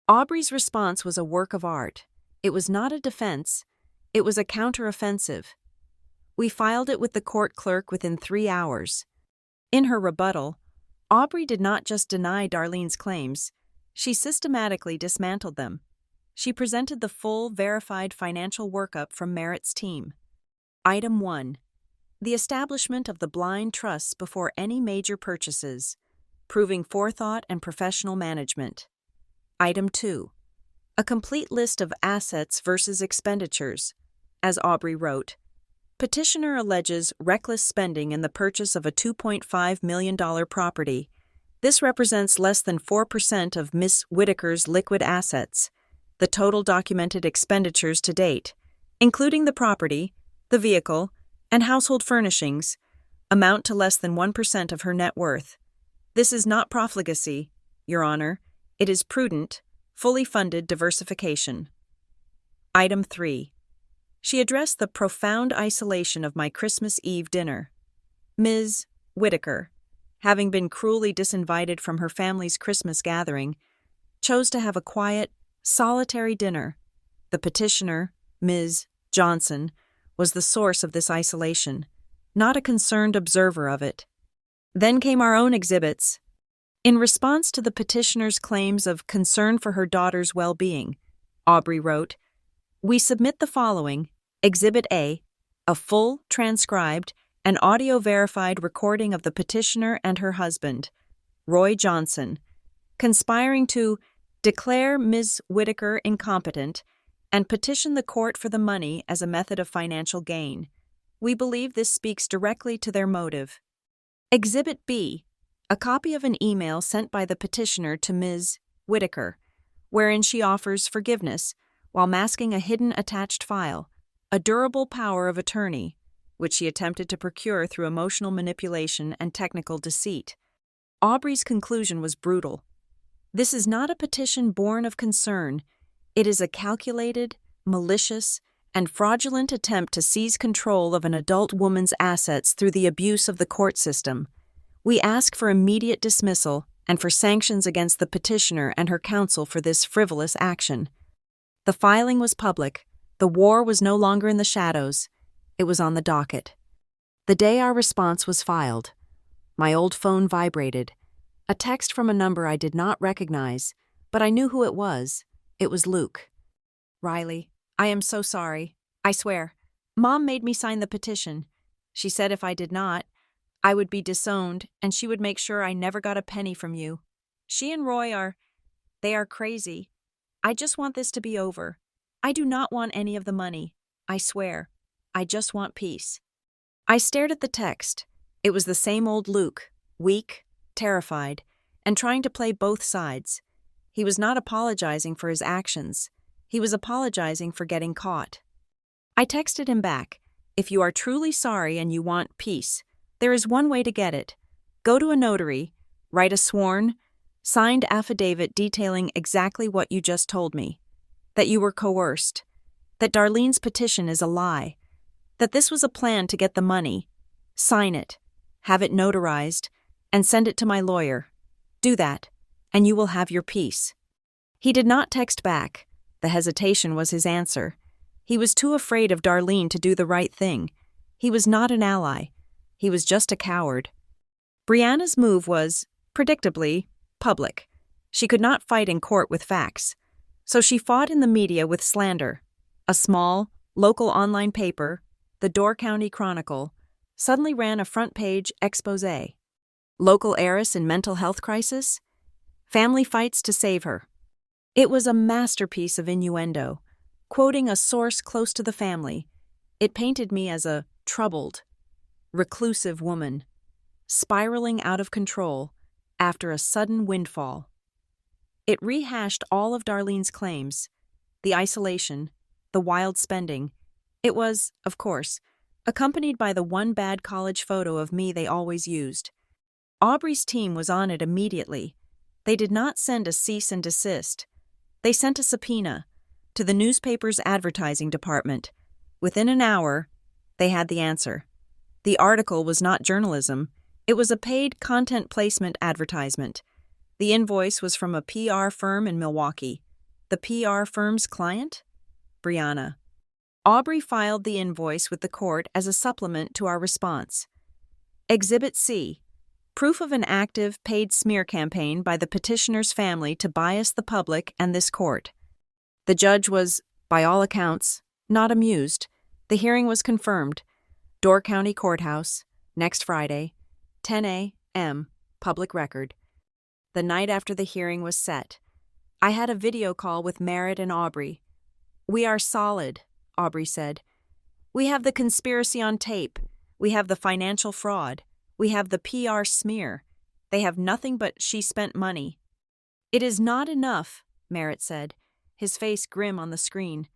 Aubrey's response was a work of art. It was not a defense. It was a counteroffensive. We filed it with the court clerk within 3 hours. In her rebuttal, Aubrey did not just deny Darlene's claims. She systematically dismantled them. She presented the full, verified financial workup from Merritt's team. Item 1. The establishment of the blind trusts before any major purchases, proving forethought and professional management. Item 2. A complete list of assets versus expenditures. As Aubrey wrote, petitioner alleges reckless spending in the purchase of a $2.5 million property. This represents less than 4% of Miss Whitaker's liquid assets. The total documented expenditures to date, including the property, the vehicle, and household furnishings amount to less than 1% of her net worth. This is not profligacy, Your Honor. It is prudent, fully funded diversification. Item 3. She addressed the profound isolation of my Christmas Eve dinner. Ms. Whitaker, having been cruelly disinvited from her family's Christmas gathering, chose to have a quiet, solitary dinner. The petitioner, Ms. Johnson, was the source of this isolation, not a concerned observer of it. Then came our own exhibits. In response to the petitioner's claims of concern for her daughter's well-being, Aubrey wrote, "We submit the following, Exhibit A, a full, transcribed, and audio-verified recording of the petitioner and her husband, Roy Johnson, conspiring to declare Ms. Whitaker incompetent and petition the court for the money as a method of financial gain. We believe this speaks directly to their motive." Exhibit B, a copy of an email sent by the petitioner to Ms. Whitaker, wherein she offers forgiveness while masking a hidden attached file, a durable power of attorney, which she attempted to procure through emotional manipulation and technical deceit. Aubrey's conclusion was brutal. This is not a petition born of concern. It is a calculated, malicious, and fraudulent attempt to seize control of an adult woman's assets through the abuse of the court system. We ask for immediate dismissal and for sanctions against the petitioner and her counsel for this frivolous action. The filing was public. The war was no longer in the shadows. It was on the docket. The day our response was filed, my old phone vibrated. A text from a number I did not recognize, but I knew who it was. It was Luke. "Riley, I am so sorry. I swear. Mom made me sign the petition. She said if I did not, I would be disowned and she would make sure I never got a penny from you. She and Roy they are crazy. I just want this to be over. I do not want any of the money. I swear. I just want peace." I stared at the text. It was the same old Luke, weak, terrified, and trying to play both sides. He was not apologizing for his actions. He was apologizing for getting caught. I texted him back, "If you are truly sorry and you want peace, there is one way to get it. Go to a notary, write a sworn, signed affidavit detailing exactly what you just told me. That you were coerced. That Darlene's petition is a lie. That this was a plan to get the money. Sign it, have it notarized, and send it to my lawyer. Do that, and you will have your peace." He did not text back. The hesitation was his answer. He was too afraid of Darlene to do the right thing. He was not an ally. He was just a coward. Brianna's move was, predictably, public. She could not fight in court with facts. So she fought in the media with slander. A small, local online paper, the Door County Chronicle, suddenly ran a front-page exposé. Local heiress in mental health crisis? Family fights to save her. It was a masterpiece of innuendo, quoting a source close to the family. It painted me as a troubled, reclusive woman, spiraling out of control after a sudden windfall. It rehashed all of Darlene's claims, the isolation, the wild spending. It was, of course, accompanied by the one bad college photo of me they always used. Aubrey's team was on it immediately. They did not send a cease and desist. They sent a subpoena to the newspaper's advertising department. Within an hour, they had the answer. The article was not journalism. It was a paid content placement advertisement. The invoice was from a PR firm in Milwaukee. The PR firm's client? Brianna. Aubrey filed the invoice with the court as a supplement to our response. Exhibit C. Proof of an active, paid smear campaign by the petitioner's family to bias the public and this court. The judge was, by all accounts, not amused. The hearing was confirmed. Door County Courthouse, next Friday, 10 a.m., public record. The night after the hearing was set, I had a video call with Merritt and Aubrey. "We are solid," Aubrey said. "We have the conspiracy on tape. We have the financial fraud. We have the PR smear. They have nothing but she spent money." "It is not enough," Merritt said, his face grim on the screen.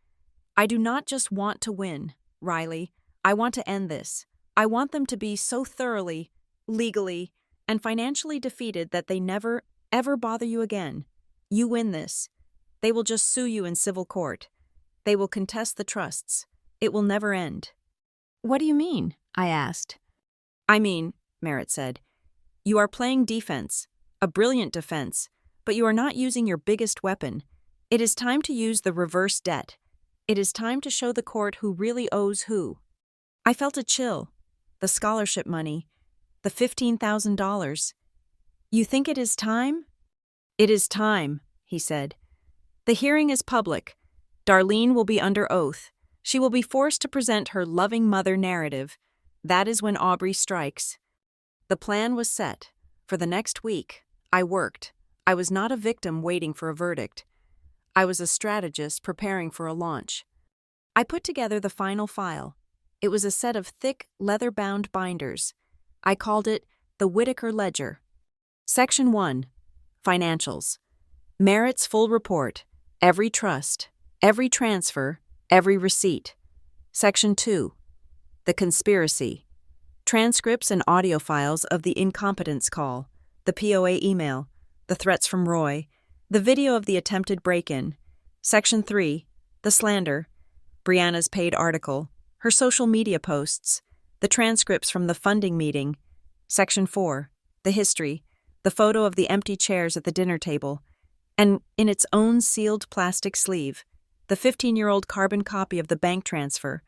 "I do not just want to win, Riley. I want to end this. I want them to be so thoroughly, legally, and financially defeated that they never, ever bother you again. You win this. They will just sue you in civil court. They will contest the trusts. It will never end." "What do you mean?" I asked. "I mean," Merritt said, "you are playing defense, a brilliant defense, but you are not using your biggest weapon. It is time to use the reverse debt. It is time to show the court who really owes who." I felt a chill. The scholarship money, the $15,000. "You think it is time?" "It is time," he said. "The hearing is public. Darlene will be under oath. She will be forced to present her loving mother narrative. That is when Aubrey strikes." The plan was set. For the next week, I worked. I was not a victim waiting for a verdict. I was a strategist preparing for a launch. I put together the final file. It was a set of thick, leather-bound binders. I called it the Whitaker Ledger. Section 1. Financials. Merritt's full report. Every trust. Every transfer. Every receipt. Section 2. The conspiracy. Transcripts and audio files of the incompetence call, the POA email, the threats from Roy, the video of the attempted break-in. Section 3. The slander. Brianna's paid article, her social media posts, the transcripts from the funding meeting. Section 4. The history, the photo of the empty chairs at the dinner table, and in its own sealed plastic sleeve, the 15-year-old carbon copy of the bank transfer,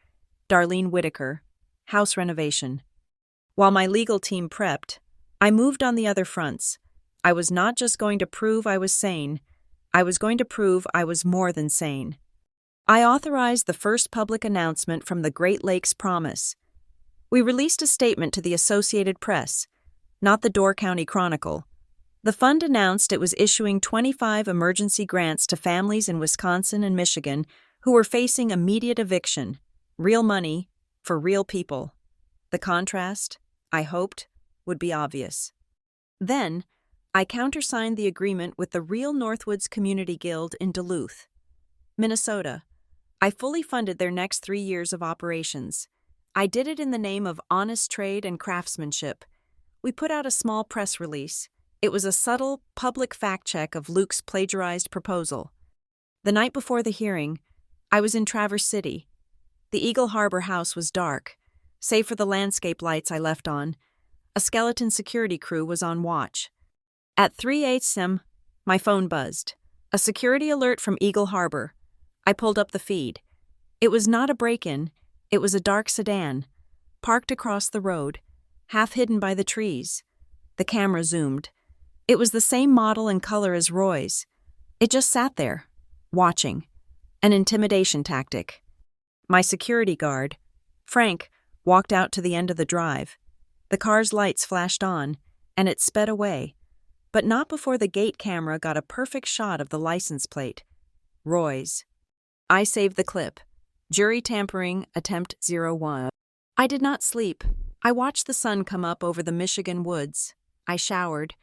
Darlene Whitaker, house renovation. While my legal team prepped, I moved on the other fronts. I was not just going to prove I was sane, I was going to prove I was more than sane. I authorized the first public announcement from the Great Lakes Promise. We released a statement to the Associated Press, not the Door County Chronicle. The fund announced it was issuing 25 emergency grants to families in Wisconsin and Michigan who were facing immediate eviction. Real money for real people. The contrast, I hoped, would be obvious. Then, I countersigned the agreement with the Real Northwoods Community Guild in Duluth, Minnesota. I fully funded their next 3 years of operations. I did it in the name of honest trade and craftsmanship. We put out a small press release. It was a subtle, public fact-check of Luke's plagiarized proposal. The night before the hearing, I was in Traverse City. The Eagle Harbor house was dark, save for the landscape lights I left on. A skeleton security crew was on watch. At 3 a.m., my phone buzzed. A security alert from Eagle Harbor. I pulled up the feed. It was not a break-in. It was a dark sedan, parked across the road, half hidden by the trees. The camera zoomed. It was the same model and color as Roy's. It just sat there, watching. An intimidation tactic. My security guard, Frank, walked out to the end of the drive. The car's lights flashed on, and it sped away, but not before the gate camera got a perfect shot of the license plate. Roy's. I saved the clip. Jury tampering, attempt 01. I did not sleep. I watched the sun come up over the Michigan woods. I showered,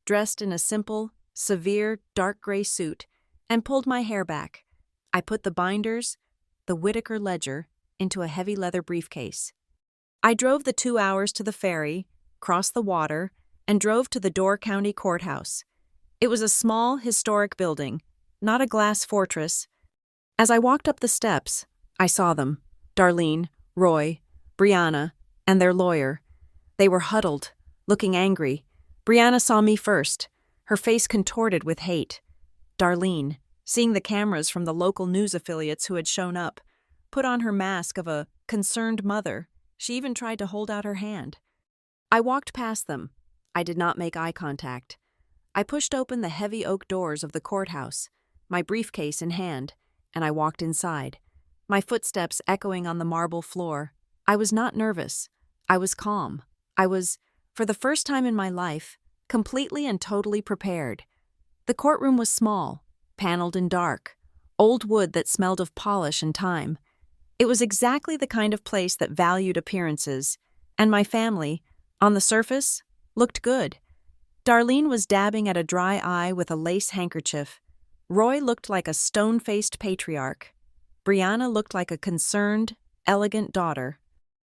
dressed in a simple, severe, dark gray suit, and pulled my hair back. I put the binders, the Whitaker Ledger, into a heavy leather briefcase. I drove the 2 hours to the ferry, crossed the water, and drove to the Door County Courthouse. It was a small, historic building, not a glass fortress. As I walked up the steps, I saw them, Darlene, Roy, Brianna, and their lawyer. They were huddled, looking angry. Brianna saw me first, her face contorted with hate. Darlene, seeing the cameras from the local news affiliates who had shown up, put on her mask of a concerned mother. She even tried to hold out her hand. I walked past them. I did not make eye contact. I pushed open the heavy oak doors of the courthouse, my briefcase in hand, and I walked inside, my footsteps echoing on the marble floor. I was not nervous. I was calm. I was, for the first time in my life, completely and totally prepared. The courtroom was small, paneled in dark, old wood that smelled of polish and time. It was exactly the kind of place that valued appearances, and my family, on the surface, looked good. Darlene was dabbing at a dry eye with a lace handkerchief. Roy looked like a stone-faced patriarch. Brianna looked like a concerned, elegant daughter.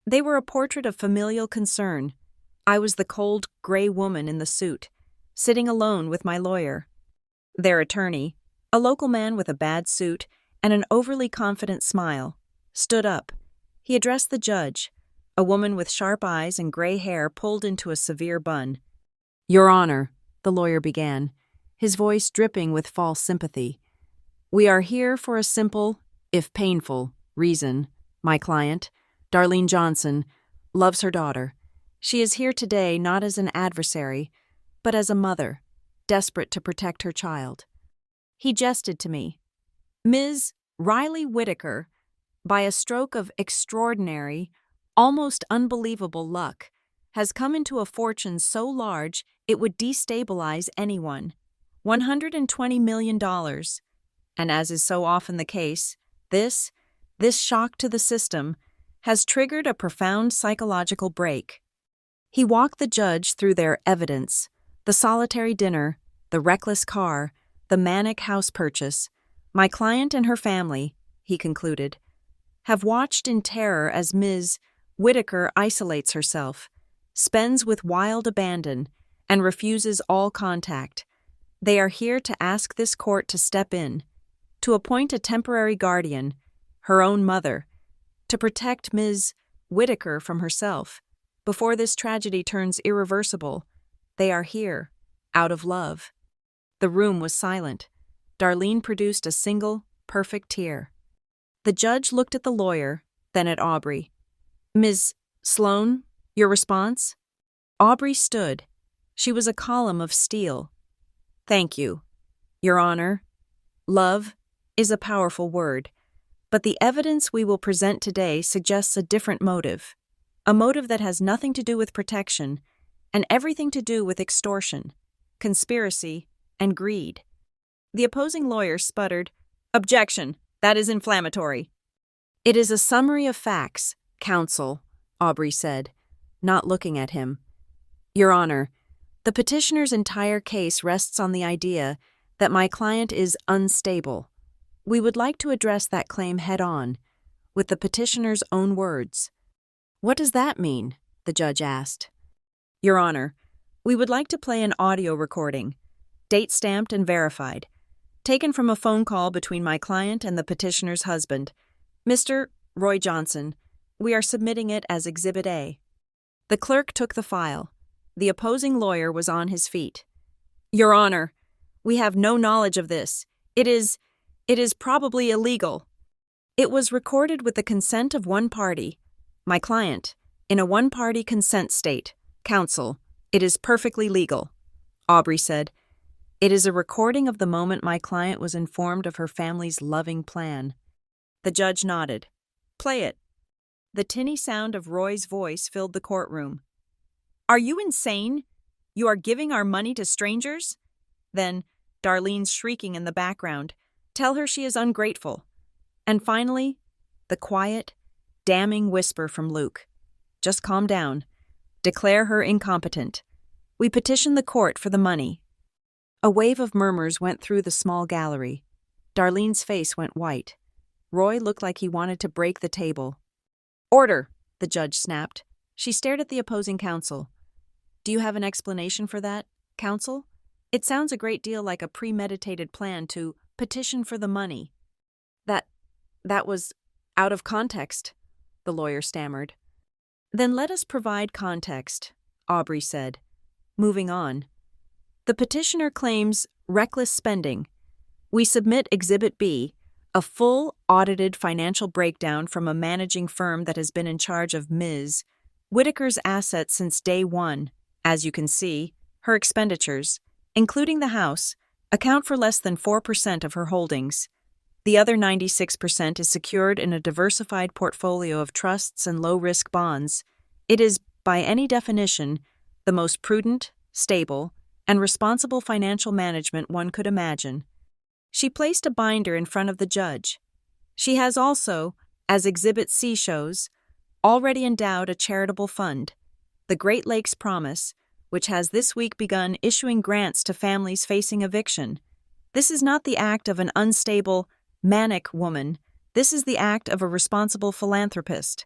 They were a portrait of familial concern. I was the cold, gray woman in the suit, sitting alone with my lawyer. Their attorney, a local man with a bad suit and an overly confident smile, stood up. He addressed the judge, a woman with sharp eyes and gray hair pulled into a severe bun. "Your Honor," the lawyer began, his voice dripping with false sympathy, "we are here for a simple, if painful, reason. My client, Darlene Johnson, loves her daughter. She is here today not as an adversary, but as a mother, desperate to protect her child." He gestured to me. "Ms. Riley Whitaker, by a stroke of extraordinary, almost unbelievable luck, has come into a fortune so large it would destabilize anyone. $120 million. And as is so often the case, this shock to the system has triggered a profound psychological break." He walked the judge through their evidence, the solitary dinner, the reckless car, the manic house purchase. "My client and her family," he concluded, "have watched in terror as Ms. Whitaker isolates herself, spends with wild abandon, and refuses all contact. They are here to ask this court to step in, to appoint a temporary guardian, her own mother, to protect Ms. Whitaker from herself. Before this tragedy turns irreversible, they are here, out of love." The room was silent. Darlene produced a single, perfect tear. The judge looked at the lawyer, then at Aubrey. "Ms. Sloan, your response?" Aubrey stood. She was a column of steel. "Thank you, Your Honor. Love is a powerful word, but the evidence we will present today suggests a different motive, a motive that has nothing to do with protection and everything to do with extortion, conspiracy, and greed." The opposing lawyer sputtered, "Objection, that is inflammatory." "It is a summary of facts, counsel," Aubrey said, not looking at him. "Your Honor, the petitioner's entire case rests on the idea that my client is unstable. We would like to address that claim head-on, with the petitioner's own words." "What does that mean?" the judge asked. "Your Honor, we would like to play an audio recording, date-stamped and verified, taken from a phone call between my client and the petitioner's husband, Mr. Roy Johnson. We are submitting it as Exhibit A." The clerk took the file. The opposing lawyer was on his feet. "Your Honor, we have no knowledge of this. It is probably illegal." "It was recorded with the consent of one party, my client, in a one-party consent state. Counsel, it is perfectly legal," Aubrey said. "It is a recording of the moment my client was informed of her family's loving plan." The judge nodded. "Play it." The tinny sound of Roy's voice filled the courtroom. "Are you insane? You are giving our money to strangers?" Then, Darlene's shrieking in the background, "Tell her she is ungrateful." And finally, the quiet, damning whisper from Luke. "Just calm down. Declare her incompetent. We petition the court for the money." A wave of murmurs went through the small gallery. Darlene's face went white. Roy looked like he wanted to break the table. "Order," the judge snapped. She stared at the opposing counsel. "Do you have an explanation for that, counsel? It sounds a great deal like a premeditated plan to petition for the money." That was out of context," the lawyer stammered. "Then let us provide context," Aubrey said. Moving on. The petitioner claims reckless spending. We submit Exhibit B, a full, audited financial breakdown from a managing firm that has been in charge of Ms. Whitaker's assets since day one. As you can see, her expenditures, including the house, account for less than 4% of her holdings. The other 96% is secured in a diversified portfolio of trusts and low-risk bonds. It is, by any definition, the most prudent, stable, and responsible financial management one could imagine. She placed a binder in front of the judge. She has also, as Exhibit C shows, already endowed a charitable fund, the Great Lakes Promise, which has this week begun issuing grants to families facing eviction. This is not the act of an unstable, manic woman. This is the act of a responsible philanthropist.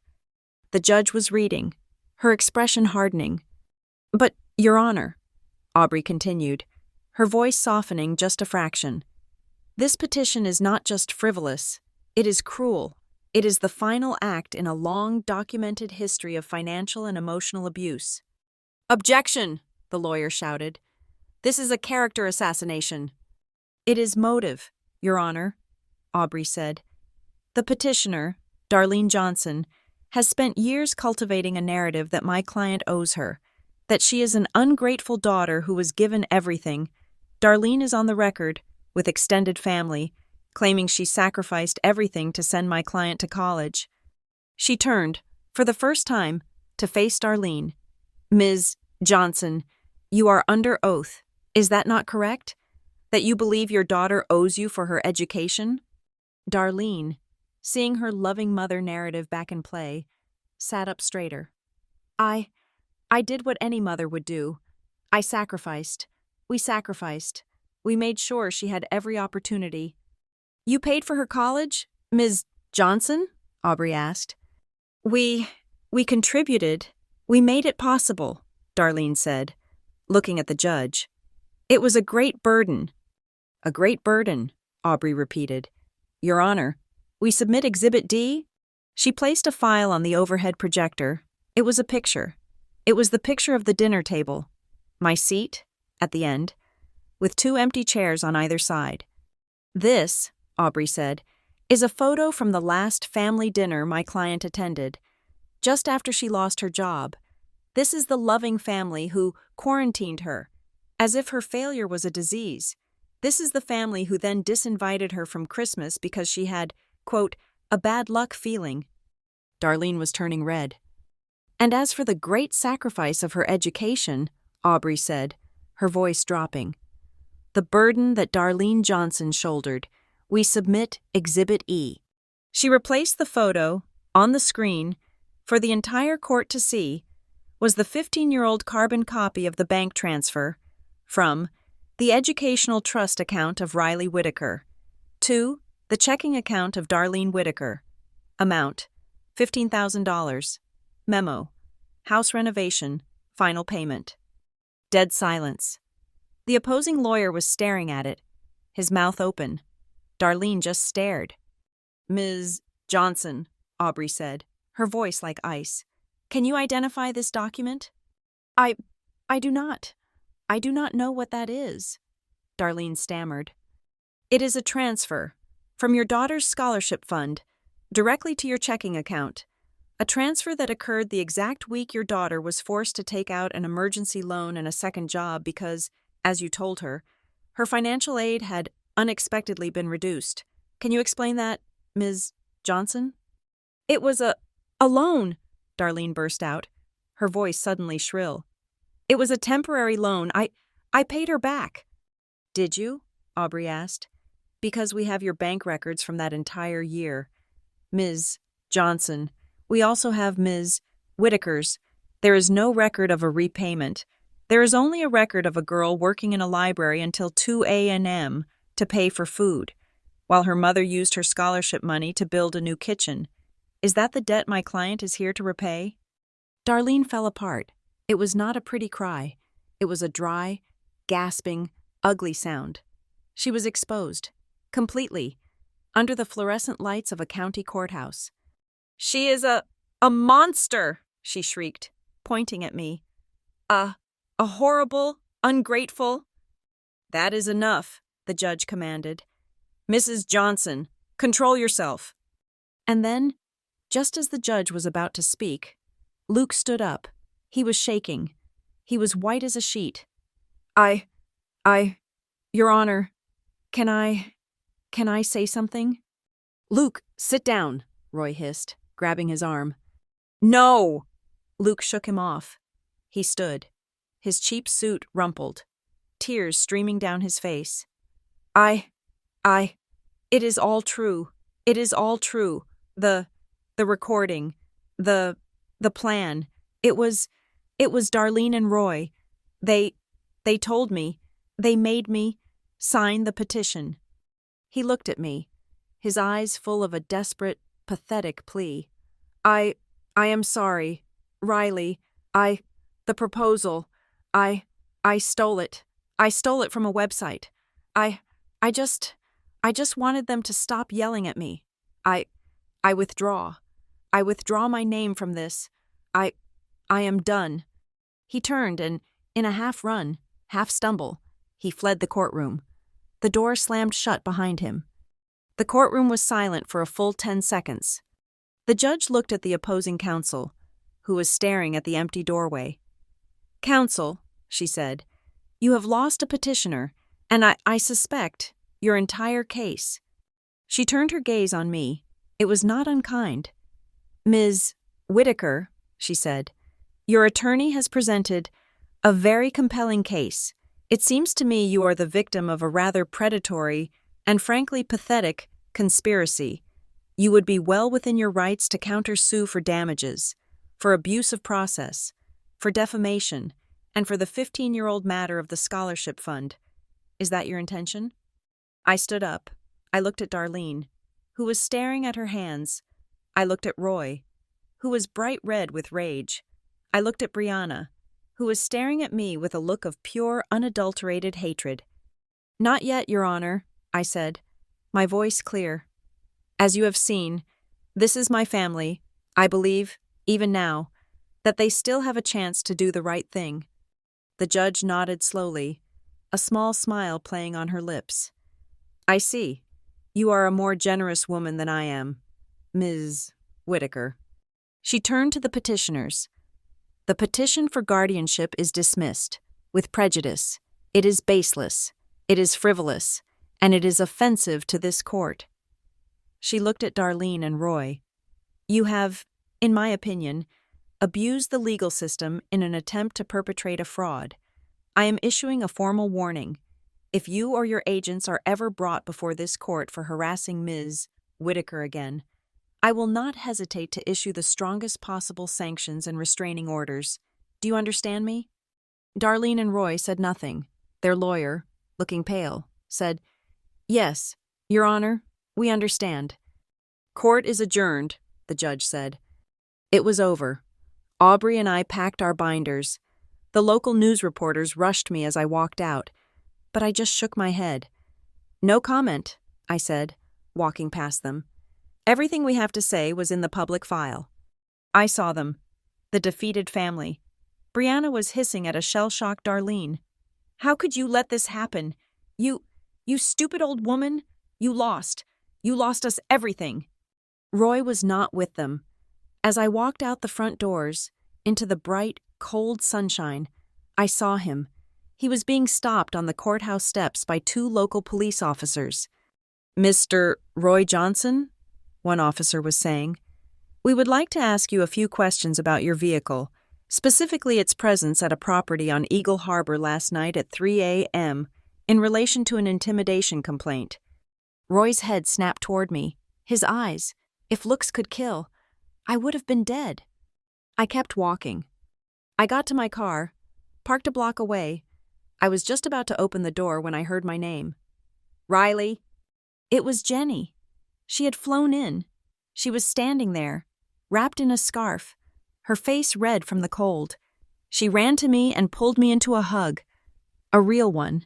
The judge was reading, her expression hardening. "But, Your Honor," Aubrey continued, her voice softening just a fraction, "this petition is not just frivolous, it is cruel. It is the final act in a long documented history of financial and emotional abuse." "Objection!" the lawyer shouted. "This is a character assassination." "It is motive, Your Honor," Aubrey said. "The petitioner, Darlene Johnson, has spent years cultivating a narrative that my client owes her, that she is an ungrateful daughter who was given everything. Darlene is on the record, with extended family, claiming she sacrificed everything to send my client to college." She turned, for the first time, to face Darlene. "Ms. Johnson, you are under oath. Is that not correct? That you believe your daughter owes you for her education?" Darlene, seeing her loving mother narrative back in play, sat up straighter. I did what any mother would do. I sacrificed. We sacrificed. We made sure she had every opportunity." "You paid for her college, Ms. Johnson?" Aubrey asked. We contributed. We made it possible," Darlene said, looking at the judge. "It was a great burden." "A great burden," Aubrey repeated. "Your Honor, we submit Exhibit D?" She placed a file on the overhead projector. It was a picture. It was the picture of the dinner table. My seat, at the end, with 2 empty chairs on either side. "This," Aubrey said, "is a photo from the last family dinner my client attended, just after she lost her job. This is the loving family who quarantined her, as if her failure was a disease. This is the family who then disinvited her from Christmas because she had, quote, a bad luck feeling." Darlene was turning red. "And as for the great sacrifice of her education," Aubrey said, her voice dropping, "the burden that Darlene Johnson shouldered, we submit Exhibit E." She replaced the photo, on the screen, for the entire court to see, was the 15-year-old carbon copy of the bank transfer from the educational trust account of Riley Whitaker to the checking account of Darlene Whitaker. Amount, $15,000. Memo, house renovation, final payment. Dead silence. The opposing lawyer was staring at it, his mouth open. Darlene just stared. "Ms. Johnson," Aubrey said, her voice like ice, "can you identify this document?" I do not. I do not know what that is," Darlene stammered. "It is a transfer from your daughter's scholarship fund directly to your checking account. A transfer that occurred the exact week your daughter was forced to take out an emergency loan and a second job because, as you told her, her financial aid had unexpectedly been reduced. Can you explain that, Ms. Johnson?" "It was a loan," Darlene burst out, her voice suddenly shrill. "It was a temporary loan. I paid her back." "Did you?" Aubrey asked. "Because we have your bank records from that entire year. Ms. Johnson, we also have Ms. Whitaker's. There is no record of a repayment. There is only a record of a girl working in a library until 2 a.m. to pay for food, while her mother used her scholarship money to build a new kitchen. Is that the debt my client is here to repay?" Darlene fell apart. It was not a pretty cry. It was a dry, gasping, ugly sound. She was exposed, completely, under the fluorescent lights of a county courthouse. "She is a monster," she shrieked, pointing at me. A horrible, ungrateful—" "That is enough," the judge commanded. "Mrs. Johnson, control yourself." And then, just as the judge was about to speak, Luke stood up. He was shaking. He was white as a sheet. Your Honor, can I say something?" "Luke, sit down," Roy hissed, grabbing his arm. "No!" Luke shook him off. He stood, his cheap suit rumpled, tears streaming down his face. It is all true. It is all true. The recording, the plan. It was Darlene and Roy. They told me, they made me sign the petition." He looked at me, his eyes full of a desperate, pathetic plea. I I am sorry. Riley, the proposal, I, I stole it. I stole it from a website. I, I just, I just wanted them to stop yelling at me. I withdraw. I withdraw my name from this. I am done. He turned and, in a half run, half stumble, he fled the courtroom. The door slammed shut behind him. The courtroom was silent for a full 10 seconds. The judge looked at the opposing counsel, who was staring at the empty doorway. "Counsel," she said, "you have lost a petitioner, and I suspect your entire case." She turned her gaze on me. It was not unkind. "Ms. Whitaker," she said, "your attorney has presented a very compelling case. It seems to me you are the victim of a rather predatory and frankly pathetic conspiracy. You would be well within your rights to countersue for damages, for abuse of process, for defamation, and for the 15-year-old matter of the scholarship fund. Is that your intention?" I stood up. I looked at Darlene, who was staring at her hands. I looked at Roy, who was bright red with rage. I looked at Brianna, who was staring at me with a look of pure, unadulterated hatred. "Not yet, Your Honor," I said, my voice clear. "As you have seen, this is my family. I believe, even now, that they still have a chance to do the right thing." The judge nodded slowly, a small smile playing on her lips. "I see. You are a more generous woman than I am, Ms. Whitaker." She turned to the petitioners. "The petition for guardianship is dismissed, with prejudice. It is baseless, it is frivolous, and it is offensive to this court." She looked at Darlene and Roy. "You have, in my opinion, abused the legal system in an attempt to perpetrate a fraud. I am issuing a formal warning. If you or your agents are ever brought before this court for harassing Ms. Whitaker again, I will not hesitate to issue the strongest possible sanctions and restraining orders. Do you understand me?" Darlene and Roy said nothing. Their lawyer, looking pale, said, "Yes, Your Honor, we understand." "Court is adjourned," the judge said. It was over. Aubrey and I packed our binders. The local news reporters rushed me as I walked out, but I just shook my head. "No comment," I said, walking past them. "Everything we have to say was in the public file." I saw them. The defeated family. Brianna was hissing at a shell-shocked Darlene. "How could you let this happen? You stupid old woman! You lost. You lost us everything." Roy was not with them. As I walked out the front doors, into the bright, cold sunshine, I saw him. He was being stopped on the courthouse steps by 2 local police officers. "Mr. Roy Johnson?" one officer was saying. "We would like to ask you a few questions about your vehicle, specifically its presence at a property on Eagle Harbor last night at 3 a.m. in relation to an intimidation complaint." Roy's head snapped toward me. His eyes, if looks could kill, I would have been dead. I kept walking. I got to my car, parked a block away. I was just about to open the door when I heard my name. "Riley." It was Jenny. She had flown in. She was standing there, wrapped in a scarf, her face red from the cold. She ran to me and pulled me into a hug. A real one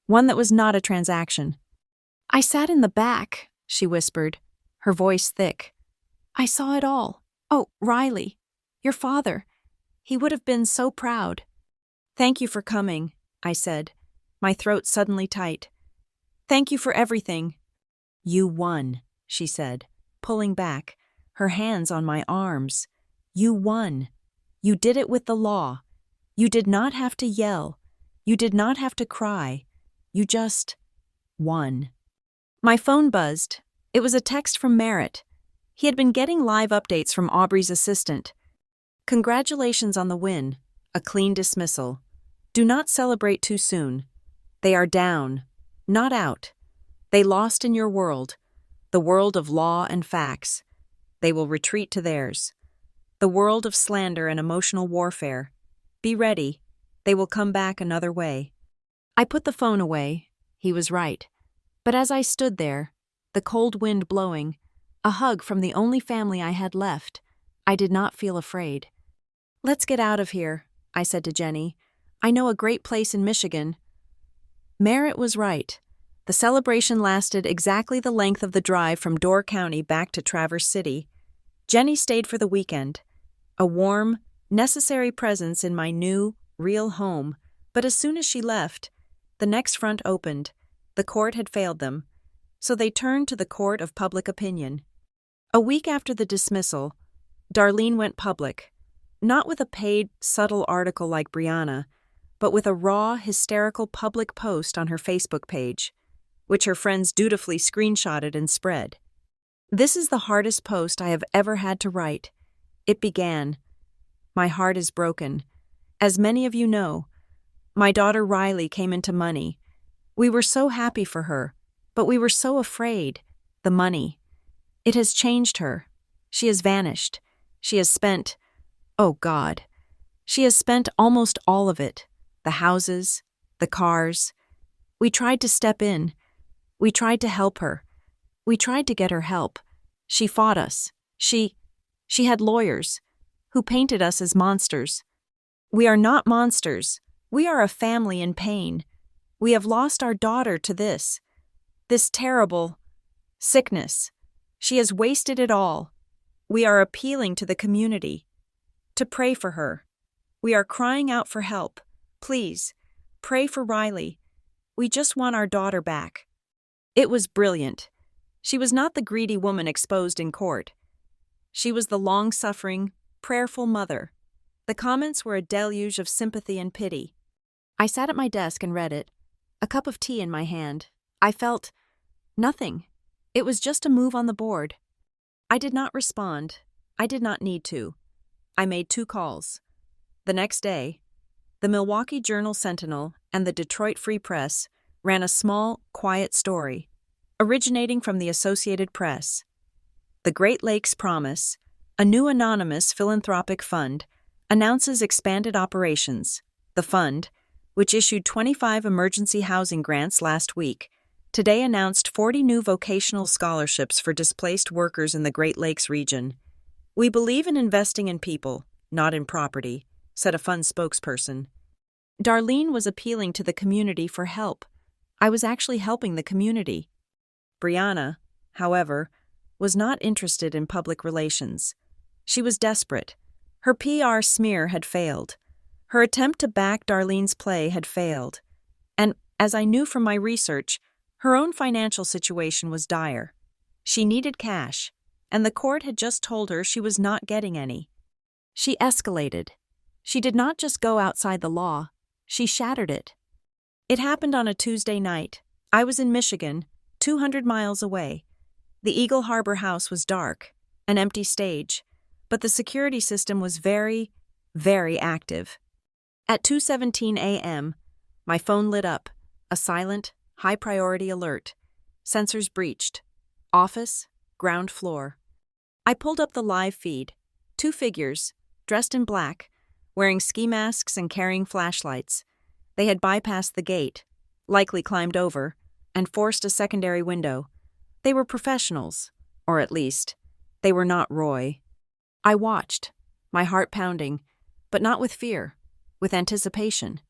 that was not a transaction. "I sat in the back," she whispered, her voice thick. "I saw it all. Oh, Riley, your father. He would have been so proud." "Thank you for coming," I said, my throat suddenly tight. "Thank you for everything." "You won," she said, pulling back, her hands on my arms. "You won. You did it with the law. You did not have to yell. You did not have to cry. You just won." My phone buzzed. It was a text from Merritt. He had been getting live updates from Aubrey's assistant. "Congratulations on the win. A clean dismissal. Do not celebrate too soon. They are down, not out. They lost in your world, the world of law and facts. They will retreat to theirs. The world of slander and emotional warfare. Be ready. They will come back another way." I put the phone away. He was right. But as I stood there, the cold wind blowing, a hug from the only family I had left, I did not feel afraid. "Let's get out of here," I said to Jenny. "I know a great place in Michigan." Merritt was right. The celebration lasted exactly the length of the drive from Door County back to Traverse City. Jenny stayed for the weekend, a warm, necessary presence in my new, real home, but as soon as she left, the next front opened. The court had failed them, so they turned to the court of public opinion. A week after the dismissal, Darlene went public, not with a paid, subtle article like Brianna, but with a raw, hysterical public post on her Facebook page, which her friends dutifully screenshotted and spread. This is the hardest post I have ever had to write. It began, "My heart is broken. As many of you know, my daughter Riley came into money. We were so happy for her, but we were so afraid. The money. It has changed her. She has vanished. She has spent, oh God, she has spent almost all of it. The houses, the cars. We tried to step in. We tried to help her. We tried to get her help. She fought us. She had lawyers who painted us as monsters. We are not monsters. We are a family in pain. We have lost our daughter to this terrible sickness. She has wasted it all. We are appealing to the community to pray for her. We are crying out for help. Please, pray for Riley. We just want our daughter back." It was brilliant. She was not the greedy woman exposed in court. She was the long-suffering, prayerful mother. The comments were a deluge of sympathy and pity. I sat at my desk and read it, a cup of tea in my hand. I felt nothing. It was just a move on the board. I did not respond. I did not need to. I made 2 calls. The next day, the Milwaukee Journal-Sentinel and the Detroit Free Press ran a small, quiet story, originating from the Associated Press. The Great Lakes Promise, a new anonymous philanthropic fund, announces expanded operations. The fund, which issued 25 emergency housing grants last week, today announced 40 new vocational scholarships for displaced workers in the Great Lakes region. "We believe in investing in people, not in property," said a fund spokesperson. Darlene was appealing to the community for help. I was actually helping the community. Brianna, however, was not interested in public relations. She was desperate. Her PR smear had failed. Her attempt to back Darlene's play had failed. And, as I knew from my research, her own financial situation was dire. She needed cash, and the court had just told her she was not getting any. She escalated. She did not just go outside the law, she shattered it. It happened on a Tuesday night. I was in Michigan, 200 miles away. The Eagle Harbor house was dark, an empty stage, but the security system was very, very active. At 2:17 a.m., my phone lit up, a silent, high-priority alert. Sensors breached. Office, ground floor. I pulled up the live feed. 2 figures, dressed in black, wearing ski masks and carrying flashlights. They had bypassed the gate, likely climbed over, and forced a secondary window. They were professionals, or at least, they were not Roy. I watched, my heart pounding, but not with fear, with anticipation.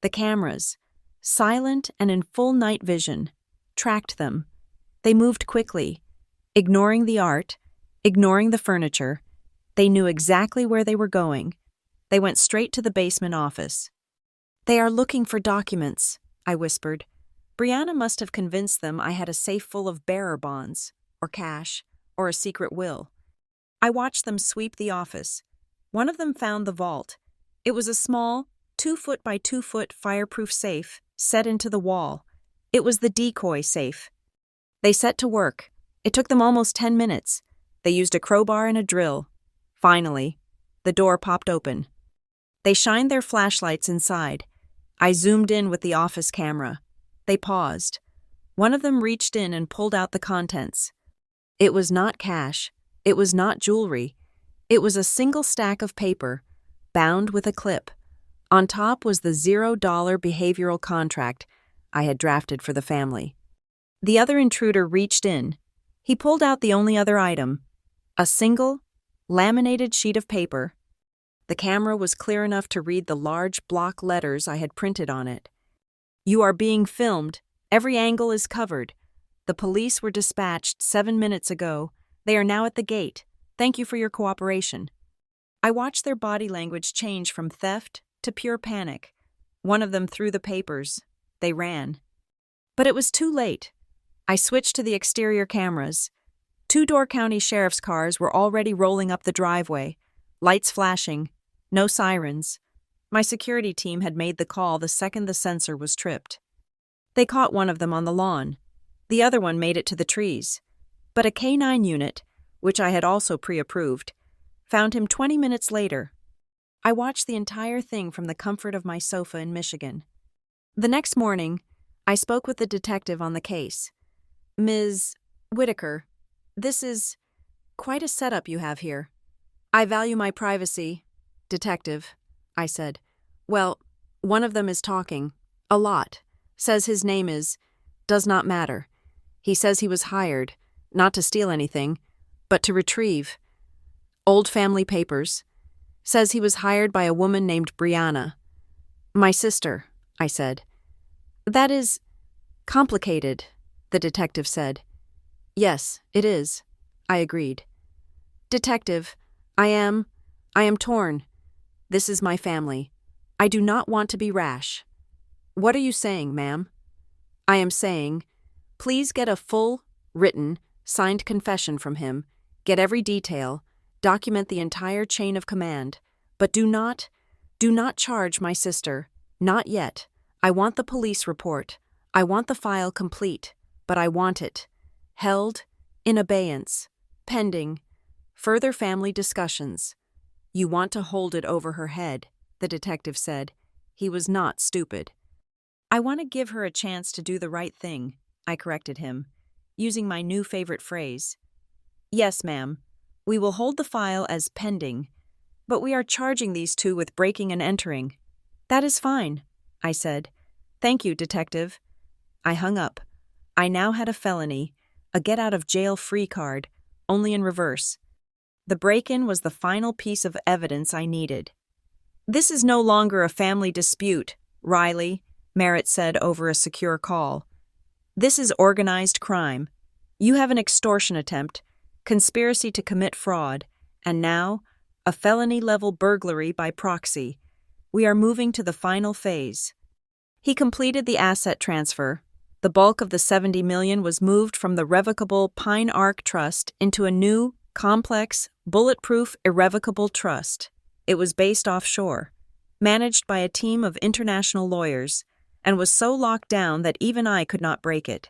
The cameras, silent and in full night vision, tracked them. They moved quickly, ignoring the art, ignoring the furniture. They knew exactly where they were going. They went straight to the basement office. "They are looking for documents," I whispered. Brianna must have convinced them I had a safe full of bearer bonds, or cash, or a secret will. I watched them sweep the office. One of them found the vault. It was a small, 2-foot by 2-foot fireproof safe set into the wall. It was the decoy safe. They set to work. It took them almost 10 minutes. They used a crowbar and a drill. Finally, the door popped open. They shined their flashlights inside. I zoomed in with the office camera. They paused. One of them reached in and pulled out the contents. It was not cash. It was not jewelry. It was a single stack of paper, bound with a clip. On top was the $0 behavioral contract I had drafted for the family. The other intruder reached in. He pulled out the only other item, a single, Laminated sheet of paper. The camera was clear enough to read the large block letters I had printed on it. You are being filmed. Every angle is covered. The police were dispatched 7 minutes ago. They are now at the gate. Thank you for your cooperation. I watched their body language change from theft to pure panic. One of them threw the papers. They ran. But it was too late. I switched to the exterior cameras. 2 Door County Sheriff's cars were already rolling up the driveway, lights flashing, no sirens. My security team had made the call the second the sensor was tripped. They caught one of them on the lawn. The other one made it to the trees. But a K-9 unit, which I had also pre-approved, found him 20 minutes later. I watched the entire thing from the comfort of my sofa in Michigan. The next morning, I spoke with the detective on the case. Ms. Whitaker, this is quite a setup you have here. I value my privacy. Detective, I said. Well, one of them is talking. A lot. Says his name does not matter. He says he was hired, not to steal anything, but to retrieve old family papers. Says he was hired by a woman named Brianna. My sister, I said. That is complicated, the detective said. Yes, it is, I agreed. Detective, I am torn. This is my family. I do not want to be rash. What are you saying, ma'am? I am saying, please get a full, written, signed confession from him, get every detail, document the entire chain of command, but do not charge my sister, not yet. I want the police report. I want the file complete, but I want it held in abeyance, pending further family discussions. You want to hold it over her head, the detective said. He was not stupid. I want to give her a chance to do the right thing, I corrected him, using my new favorite phrase. Yes, ma'am. We will hold the file as pending, but we are charging these 2 with breaking and entering. That is fine, I said. Thank you, detective. I hung up. I now had a felony, a get-out-of-jail-free card, only in reverse. The break-in was the final piece of evidence I needed. This is no longer a family dispute, Riley, Merritt said over a secure call. This is organized crime. You have an extortion attempt, conspiracy to commit fraud, and now, a felony-level burglary by proxy. We are moving to the final phase. He completed the asset transfer. The bulk of the $70 million was moved from the revocable Pine Arc Trust into a new, complex, bulletproof, irrevocable trust. It was based offshore, managed by a team of international lawyers, and was so locked down that even I could not break it.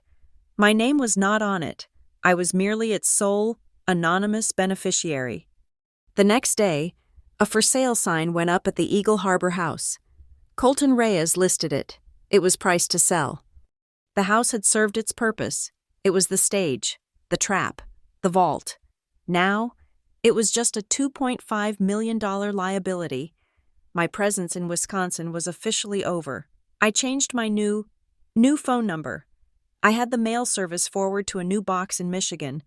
My name was not on it. I was merely its sole, anonymous beneficiary. The next day, a for sale sign went up at the Eagle Harbor house. Colton Reyes listed it. It was priced to sell. The house had served its purpose. It was the stage, the trap, the vault. Now, it was just a $2.5 million liability. My presence in Wisconsin was officially over. I changed my new phone number. I had the mail service forward to a new box in Michigan.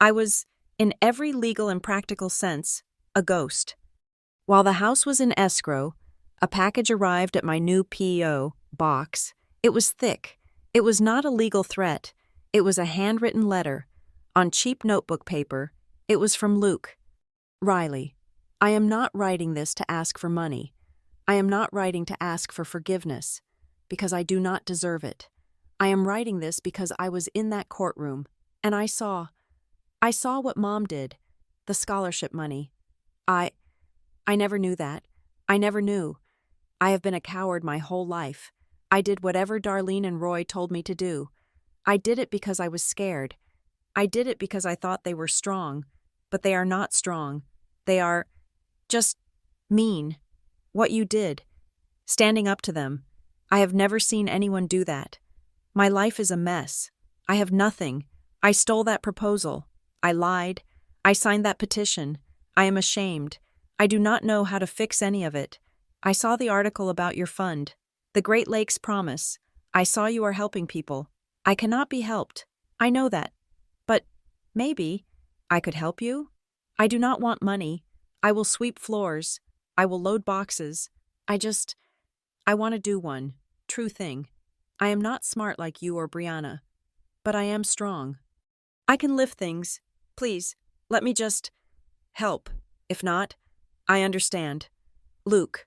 I was, in every legal and practical sense, a ghost. While the house was in escrow, a package arrived at my new P.O. box. It was thick. It was not a legal threat. It was a handwritten letter, on cheap notebook paper. It was from Luke. Riley, I am not writing this to ask for money. I am not writing to ask for forgiveness, because I do not deserve it. I am writing this because I was in that courtroom, and I saw what Mom did, the scholarship money. I never knew that. I never knew. I have been a coward my whole life. I did whatever Darlene and Roy told me to do. I did it because I was scared. I did it because I thought they were strong, but they are not strong. They are just mean. What you did. Standing up to them. I have never seen anyone do that. My life is a mess. I have nothing. I stole that proposal. I lied. I signed that petition. I am ashamed. I do not know how to fix any of it. I saw the article about your fund, the Great Lakes Promise. I saw you are helping people. I cannot be helped. I know that. But maybe I could help you? I do not want money. I will sweep floors. I will load boxes. I want to do one true thing. I am not smart like you or Brianna, but I am strong. I can lift things. Please, let me just help. If not, I understand. Luke.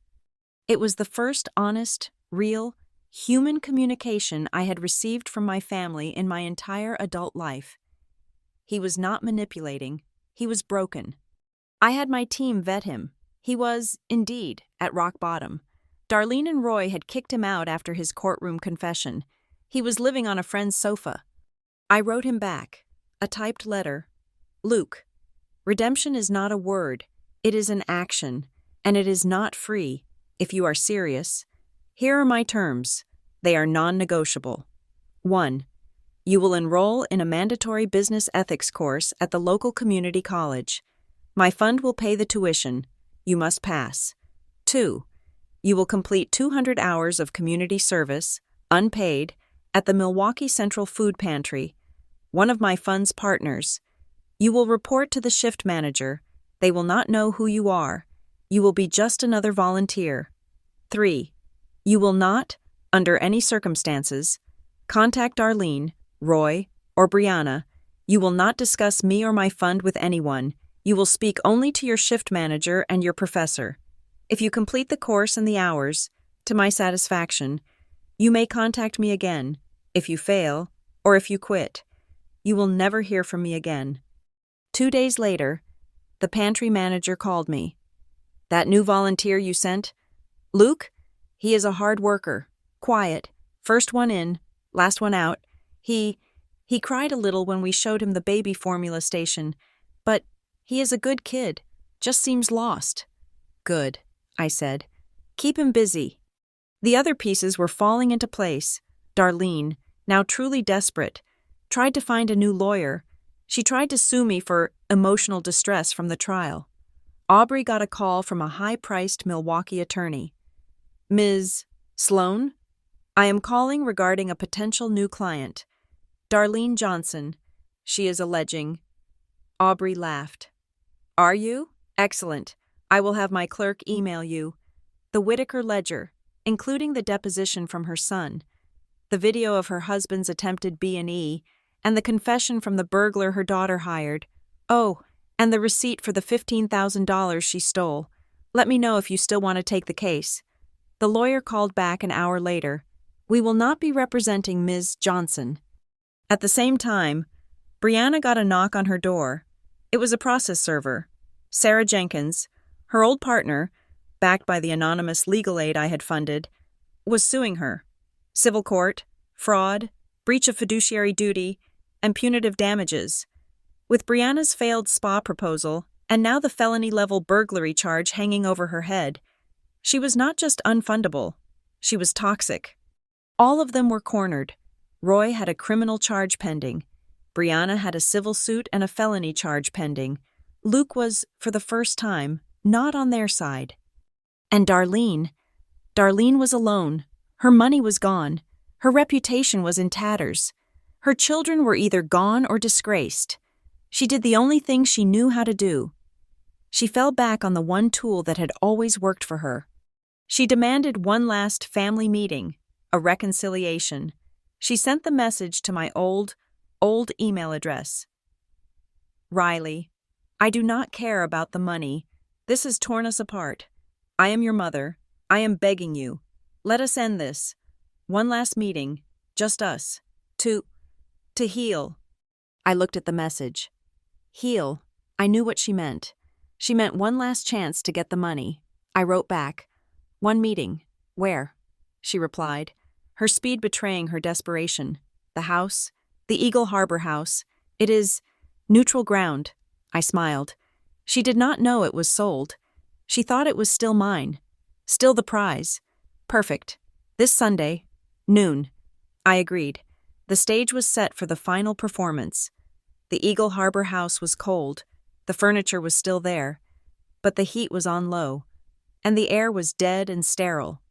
It was the first honest, real, human communication I had received from my family in my entire adult life. He was not manipulating. He was broken. I had my team vet him. He was, indeed, at rock bottom. Darlene and Roy had kicked him out after his courtroom confession. He was living on a friend's sofa. I wrote him back, a typed letter. Luke, redemption is not a word. It is an action, and it is not free, if you are serious. Here are my terms. They are non-negotiable. 1. You will enroll in a mandatory business ethics course at the local community college. My fund will pay the tuition. You must pass. 2. You will complete 200 hours of community service, unpaid, at the Milwaukee Central Food Pantry, one of my fund's partners. You will report to the shift manager. They will not know who you are. You will be just another volunteer. 3. You will not, under any circumstances, contact Darlene, Roy, or Brianna. You will not discuss me or my fund with anyone. You will speak only to your shift manager and your professor. If you complete the course and the hours, to my satisfaction, you may contact me again. If you fail, or if you quit, you will never hear from me again. 2 days later, the pantry manager called me. That new volunteer you sent? Luke? He is a hard worker, quiet, first one in, last one out. He cried a little when we showed him the baby formula station, but he is a good kid, just seems lost. Good, I said. Keep him busy. The other pieces were falling into place. Darlene, now truly desperate, tried to find a new lawyer. She tried to sue me for emotional distress from the trial. Aubrey got a call from a high-priced Milwaukee attorney. Ms. Sloan? I am calling regarding a potential new client. Darlene Johnson. She is alleging. Aubrey laughed. Are you? Excellent. I will have my clerk email you. The Whitaker ledger, including the deposition from her son, the video of her husband's attempted B&E, and the confession from the burglar her daughter hired. Oh, and the receipt for the $15,000 she stole. Let me know if you still want to take the case. The lawyer called back an hour later. We will not be representing Ms. Johnson. At the same time, Brianna got a knock on her door. It was a process server. Sarah Jenkins, her old partner, backed by the anonymous legal aid I had funded, was suing her. Civil court, fraud, breach of fiduciary duty, and punitive damages. With Brianna's failed spa proposal, and now the felony-level burglary charge hanging over her head, she was not just unfundable, she was toxic. All of them were cornered. Roy had a criminal charge pending. Brianna had a civil suit and a felony charge pending. Luke was, for the first time, not on their side. And Darlene was alone. Her money was gone. Her reputation was in tatters. Her children were either gone or disgraced. She did the only thing she knew how to do. She fell back on the one tool that had always worked for her. She demanded one last family meeting, a reconciliation. She sent the message to my old email address. Riley, I do not care about the money. This has torn us apart. I am your mother. I am begging you. Let us end this. One last meeting, just us. To heal. I looked at the message. Heal. I knew what she meant. She meant one last chance to get the money. I wrote back. One meeting. Where? She replied, her speed betraying her desperation. The house. The Eagle Harbor house. It is neutral ground. I smiled. She did not know it was sold. She thought it was still mine. Still the prize. Perfect. This Sunday. Noon. I agreed. The stage was set for the final performance. The Eagle Harbor house was cold. The furniture was still there. But the heat was on low. And the air was dead and sterile.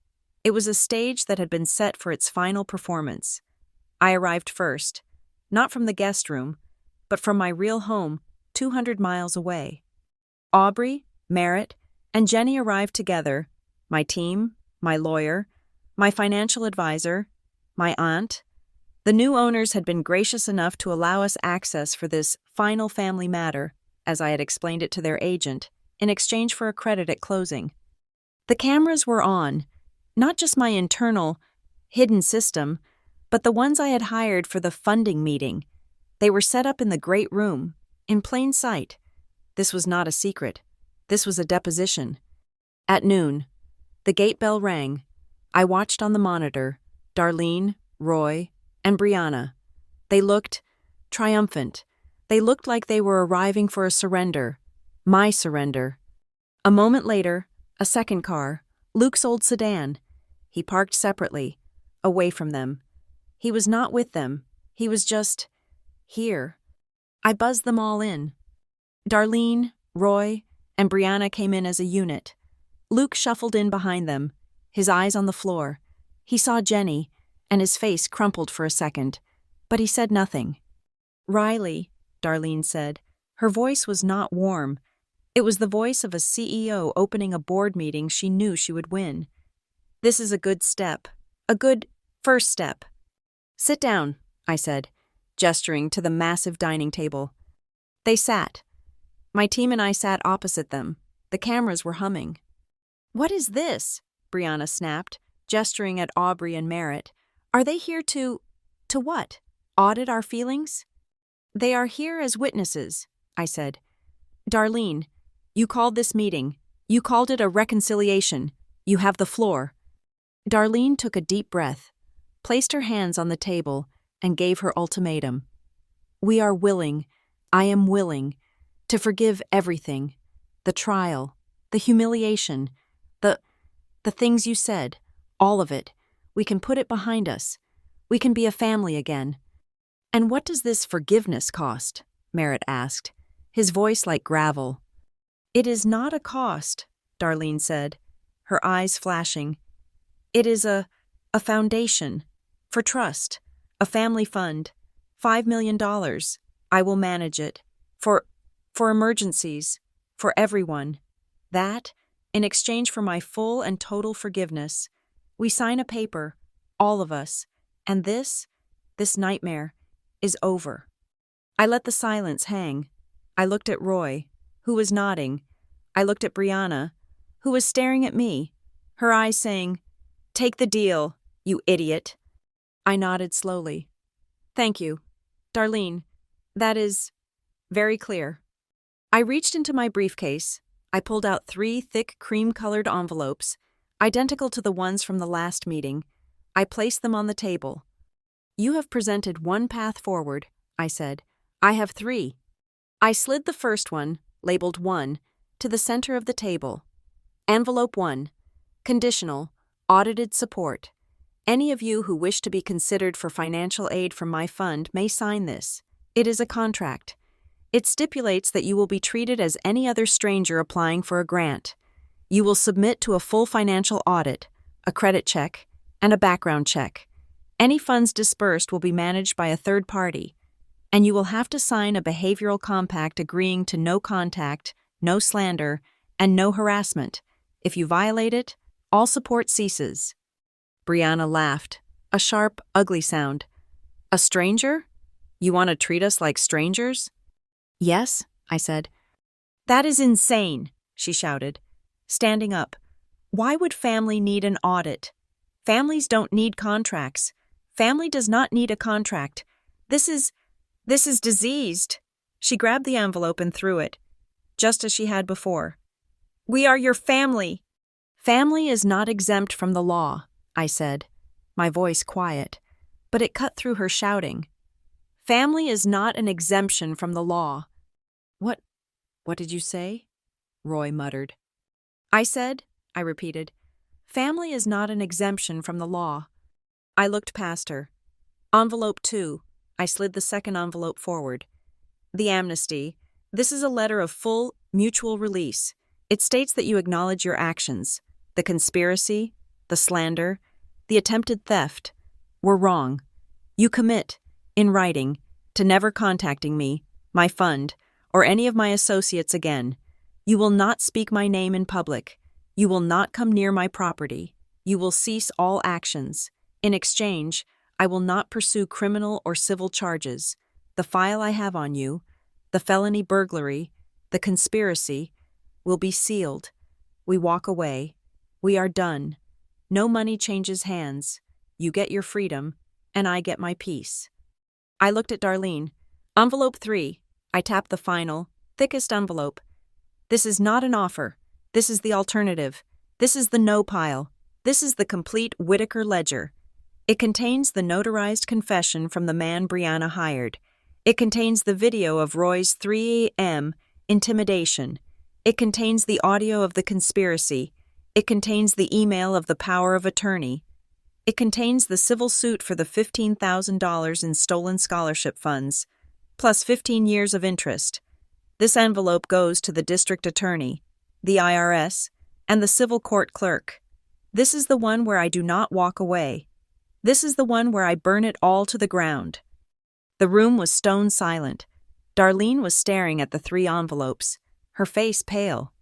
It was a stage that had been set for its final performance. I arrived first. Not from the guest room, but from my real home, 200 miles away. Aubrey, Merritt, and Jenny arrived together, my team, my lawyer, my financial advisor, my aunt. The new owners had been gracious enough to allow us access for this final family matter, as I had explained it to their agent, in exchange for a credit at closing. The cameras were on, not just my internal, hidden system, but the ones I had hired for the funding meeting. They were set up in the great room, in plain sight. This was not a secret. This was a deposition. At noon, the gate bell rang. I watched on the monitor, Darlene, Roy, and Brianna. They looked triumphant. They looked like they were arriving for a surrender. My surrender. A moment later, a second car, Luke's old sedan. He parked separately, away from them. He was not with them. He was just here. I buzzed them all in. Darlene, Roy, and Brianna came in as a unit. Luke shuffled in behind them, his eyes on the floor. He saw Jenny, and his face crumpled for a second, but he said nothing. "Riley," Darlene said. Her voice was not warm. It was the voice of a CEO opening a board meeting she knew she would win. "This is a good step. A good first step." "Sit down," I said, gesturing to the massive dining table. They sat. My team and I sat opposite them. The cameras were humming. "What is this?" Brianna snapped, gesturing at Aubrey and Merritt. "Are they here to what? Audit our feelings?" "They are here as witnesses," I said. "Darlene, you called this meeting. You called it a reconciliation. You have the floor." Darlene took a deep breath, placed her hands on the table, and gave her ultimatum. "We are willing, I am willing, to forgive everything. The trial, the humiliation, the things you said, all of it. We can put it behind us. We can be a family again." "And what does this forgiveness cost?" Merritt asked, his voice like gravel. "It is not a cost," Darlene said, her eyes flashing. "It is a foundation. For trust. A family fund. $5 million. I will manage it. For emergencies. For everyone. That, in exchange for my full and total forgiveness. We sign a paper, all of us, and this nightmare, is over." I let the silence hang. I looked at Roy, who was nodding. I looked at Brianna, who was staring at me, her eyes saying, "Take the deal, you idiot." I nodded slowly. "Thank you. Darlene, that is very clear." I reached into my briefcase. I pulled out 3 thick cream-colored envelopes, identical to the ones from the last meeting. I placed them on the table. "You have presented one path forward," I said. "I have 3. I slid the first one, labeled 1, to the center of the table. Envelope 1. Conditional, audited support. Any of you who wish to be considered for financial aid from my fund may sign this. It is a contract. It stipulates that you will be treated as any other stranger applying for a grant. You will submit to a full financial audit, a credit check, and a background check. Any funds dispersed will be managed by a third party, and you will have to sign a behavioral compact agreeing to no contact, no slander, and no harassment. If you violate it, all support ceases." Brianna laughed, a sharp, ugly sound. "A stranger? You want to treat us like strangers?" "Yes," I said. "That is insane," she shouted, standing up. "Why would family need an audit? Families don't need contracts. Family does not need a contract. This is diseased." She grabbed the envelope and threw it, just as she had before. "We are your family." "Family is not exempt from the law," I said, my voice quiet, but it cut through her shouting. "Family is not an exemption from the law." What did you say?" Roy muttered. I repeated, "Family is not an exemption from the law." I looked past her. Envelope 2. I slid the second envelope forward. "The amnesty. This is a letter of full, mutual release. It states that you acknowledge your actions. The conspiracy, the slander, the attempted theft were wrong. You commit, in writing, to never contacting me, my fund, or any of my associates again. You will not speak my name in public. You will not come near my property. You will cease all actions. In exchange, I will not pursue criminal or civil charges. The file I have on you, the felony burglary, the conspiracy, will be sealed. We walk away. We are done. No money changes hands. You get your freedom, and I get my peace. I looked at Darlene. Envelope 3. I tapped the final, thickest envelope. This is not an offer. This is the alternative. This is the no pile. This is the complete Whitaker ledger. It contains the notarized confession from the man Brianna hired. It contains the video of Roy's 3 a.m. intimidation. It contains the audio of the conspiracy. It contains the email of the power of attorney. It contains the civil suit for the $15,000 in stolen scholarship funds, plus 15 years of interest. This envelope goes to the district attorney, the IRS, and the civil court clerk. This is the one where I do not walk away. This is the one where I burn it all to the ground. The room was stone silent. Darlene was staring at the 3 envelopes, her face pale.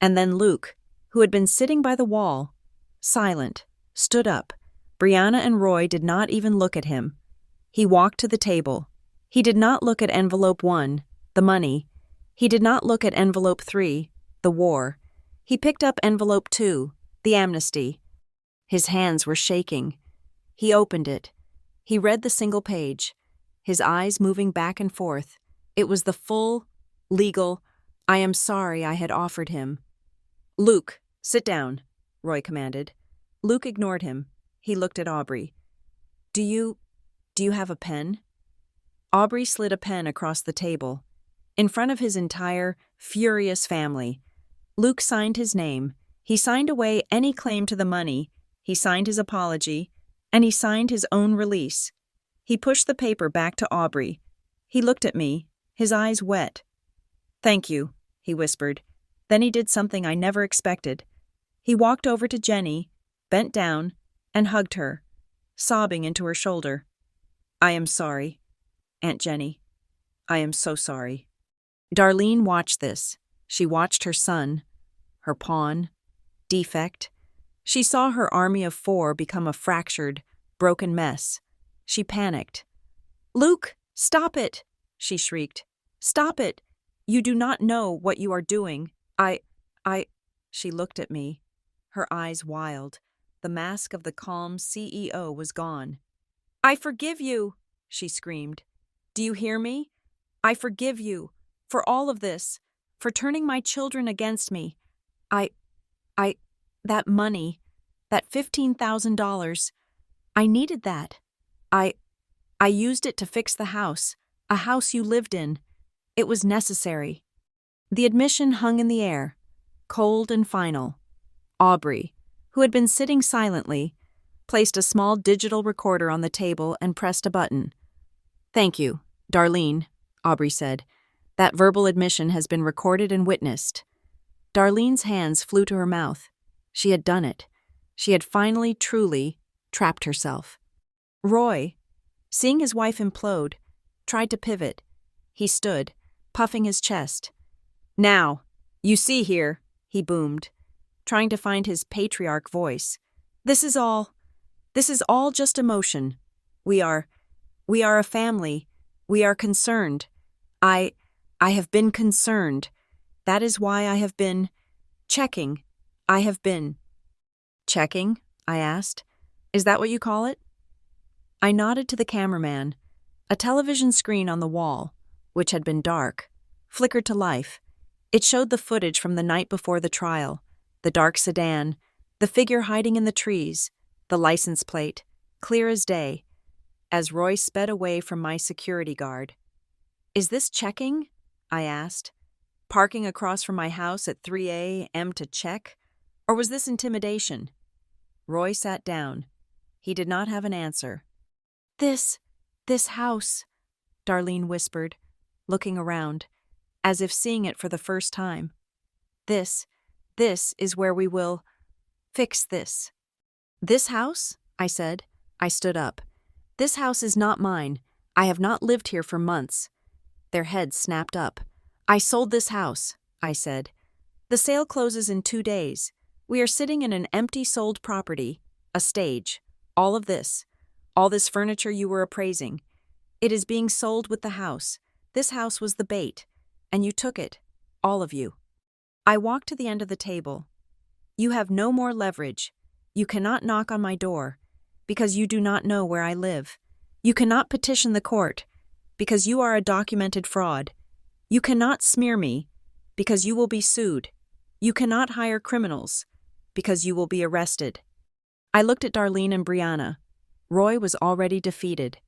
And then Luke, who had been sitting by the wall, silent, stood up. Brianna and Roy did not even look at him. He walked to the table. He did not look at envelope 1, the money. He did not look at envelope 3, the war. He picked up envelope 2, the amnesty. His hands were shaking. He opened it. He read the single page, his eyes moving back and forth. It was the full, legal, I am sorry I had offered him. Luke, sit down, Roy commanded. Luke ignored him. He looked at Aubrey. Do you have a pen? Aubrey slid a pen across the table. In front of his entire, furious family, Luke signed his name. He signed away any claim to the money. He signed his apology. And he signed his own release. He pushed the paper back to Aubrey. He looked at me, his eyes wet. Thank you, he whispered. Then he did something I never expected. He walked over to Jenny, bent down, and hugged her, sobbing into her shoulder. I am sorry, Aunt Jenny. I am so sorry. Darlene watched this. She watched her son, her pawn, defect. She saw her army of 4 become a fractured, broken mess. She panicked. Luke, stop it, she shrieked. Stop it. You do not know what you are doing. She looked at me, her eyes wild. The mask of the calm CEO was gone. I forgive you, she screamed. Do you hear me? I forgive you, for all of this, for turning my children against me. That money, that $15,000, I needed that. I used it to fix the house, a house you lived in. It was necessary. The admission hung in the air, cold and final. Aubrey, who had been sitting silently, placed a small digital recorder on the table and pressed a button. Thank you, Darlene, Aubrey said. That verbal admission has been recorded and witnessed. Darlene's hands flew to her mouth. She had done it. She had finally, truly trapped herself. Roy, seeing his wife implode, tried to pivot. He stood, puffing his chest. Now, you see here, he boomed, trying to find his patriarch voice. This is all just emotion. We are a family. We are concerned. I have been concerned. That is why I have been checking. I have been. Checking? I asked. Is that what you call it? I nodded to the cameraman. A television screen on the wall, which had been dark, flickered to life. It showed the footage from the night before the trial, the dark sedan, the figure hiding in the trees, the license plate, clear as day, as Roy sped away from my security guard. Is this checking? I asked. Parking across from my house at 3 a.m. to check? Or was this intimidation? Roy sat down. He did not have an answer. This house, Darlene whispered, looking around, as if seeing it for the first time. This is where we will fix this. This house? I said. I stood up. This house is not mine. I have not lived here for months. Their heads snapped up. I sold this house, I said. The sale closes in 2 days. We are sitting in an empty sold property, a stage. All this furniture you were appraising. It is being sold with the house. This house was the bait, and you took it, all of you. I walked to the end of the table. You have no more leverage. You cannot knock on my door, because you do not know where I live. You cannot petition the court, because you are a documented fraud. You cannot smear me, because you will be sued. You cannot hire criminals, because you will be arrested. I looked at Darlene and Brianna. Roy was already defeated.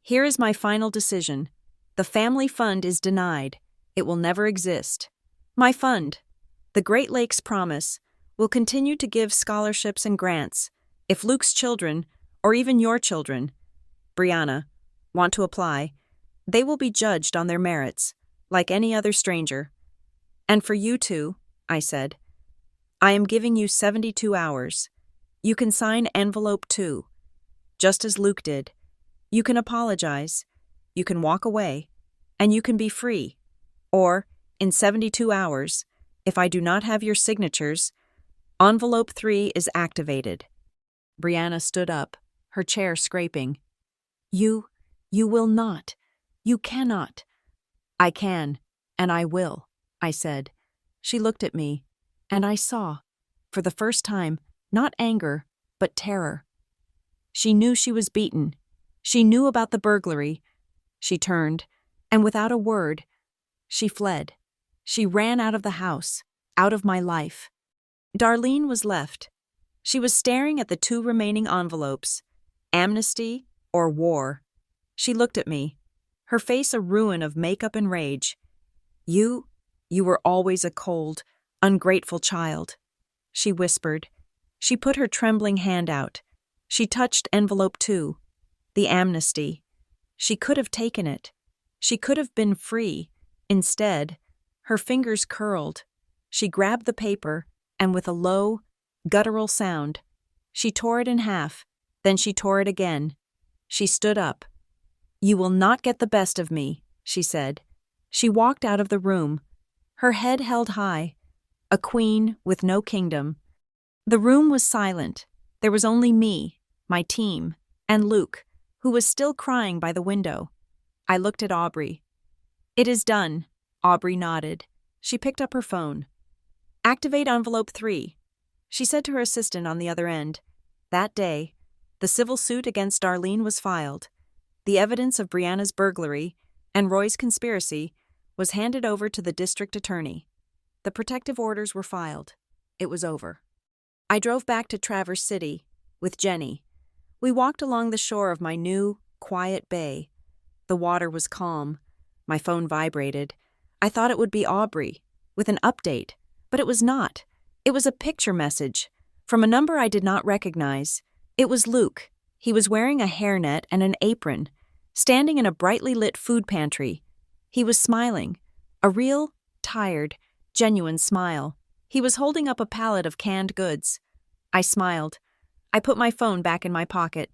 Here is my final decision. The family fund is denied. It will never exist. My fund, the Great Lakes Promise, will continue to give scholarships and grants. If Luke's children, or even your children, Brianna, want to apply, they will be judged on their merits, like any other stranger. And for you two, I said, I am giving you 72 hours. You can sign envelope 2, just as Luke did. You can apologize, you can walk away, and you can be free. Or, in 72 hours, if I do not have your signatures, envelope 3 is activated. Brianna stood up, her chair scraping. You will not. You cannot. I can, and I will, I said. She looked at me, and I saw, for the first time, not anger, but terror. She knew she was beaten. She knew about the burglary. She turned, and without a word, she fled. She ran out of the house, out of my life. Darlene was left. She was staring at the 2 remaining envelopes, amnesty or war. She looked at me, her face a ruin of makeup and rage. You were always a cold, ungrateful child, she whispered. She put her trembling hand out. She touched envelope 2, the amnesty. She could have taken it. She could have been free. Instead, her fingers curled. She grabbed the paper, and with a low, guttural sound, she tore it in half. Then she tore it again. She stood up. You will not get the best of me, she said. She walked out of the room, her head held high, a queen with no kingdom. The room was silent. There was only me, my team, and Luke, who was still crying by the window. I looked at Aubrey. It is done, Aubrey nodded. She picked up her phone. Activate envelope 3, she said to her assistant on the other end. That day, the civil suit against Darlene was filed. The evidence of Brianna's burglary and Roy's conspiracy was handed over to the district attorney. The protective orders were filed. It was over. I drove back to Traverse City with Jenny. We walked along the shore of my new, quiet bay. The water was calm. My phone vibrated. I thought it would be Aubrey, with an update, but it was not. It was a picture message from a number I did not recognize. It was Luke. He was wearing a hairnet and an apron, standing in a brightly lit food pantry. He was smiling, a real, tired, genuine smile. He was holding up a pallet of canned goods. I smiled. I put my phone back in my pocket.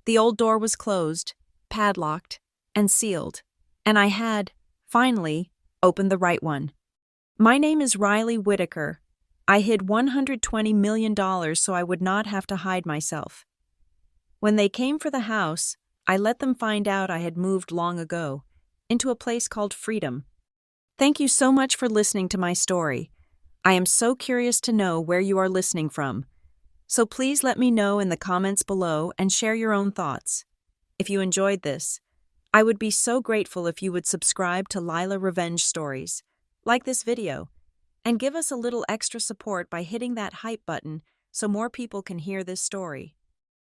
The old door was closed, padlocked, and sealed, and I had, finally, opened the right one. My name is Riley Whitaker. I hid $120 million so I would not have to hide myself. When they came for the house, I let them find out I had moved long ago, into a place called Freedom. Thank you so much for listening to my story. I am so curious to know where you are listening from. So please let me know in the comments below and share your own thoughts. If you enjoyed this, I would be so grateful if you would subscribe to Lila Revenge Stories, like this video, and give us a little extra support by hitting that hype button so more people can hear this story.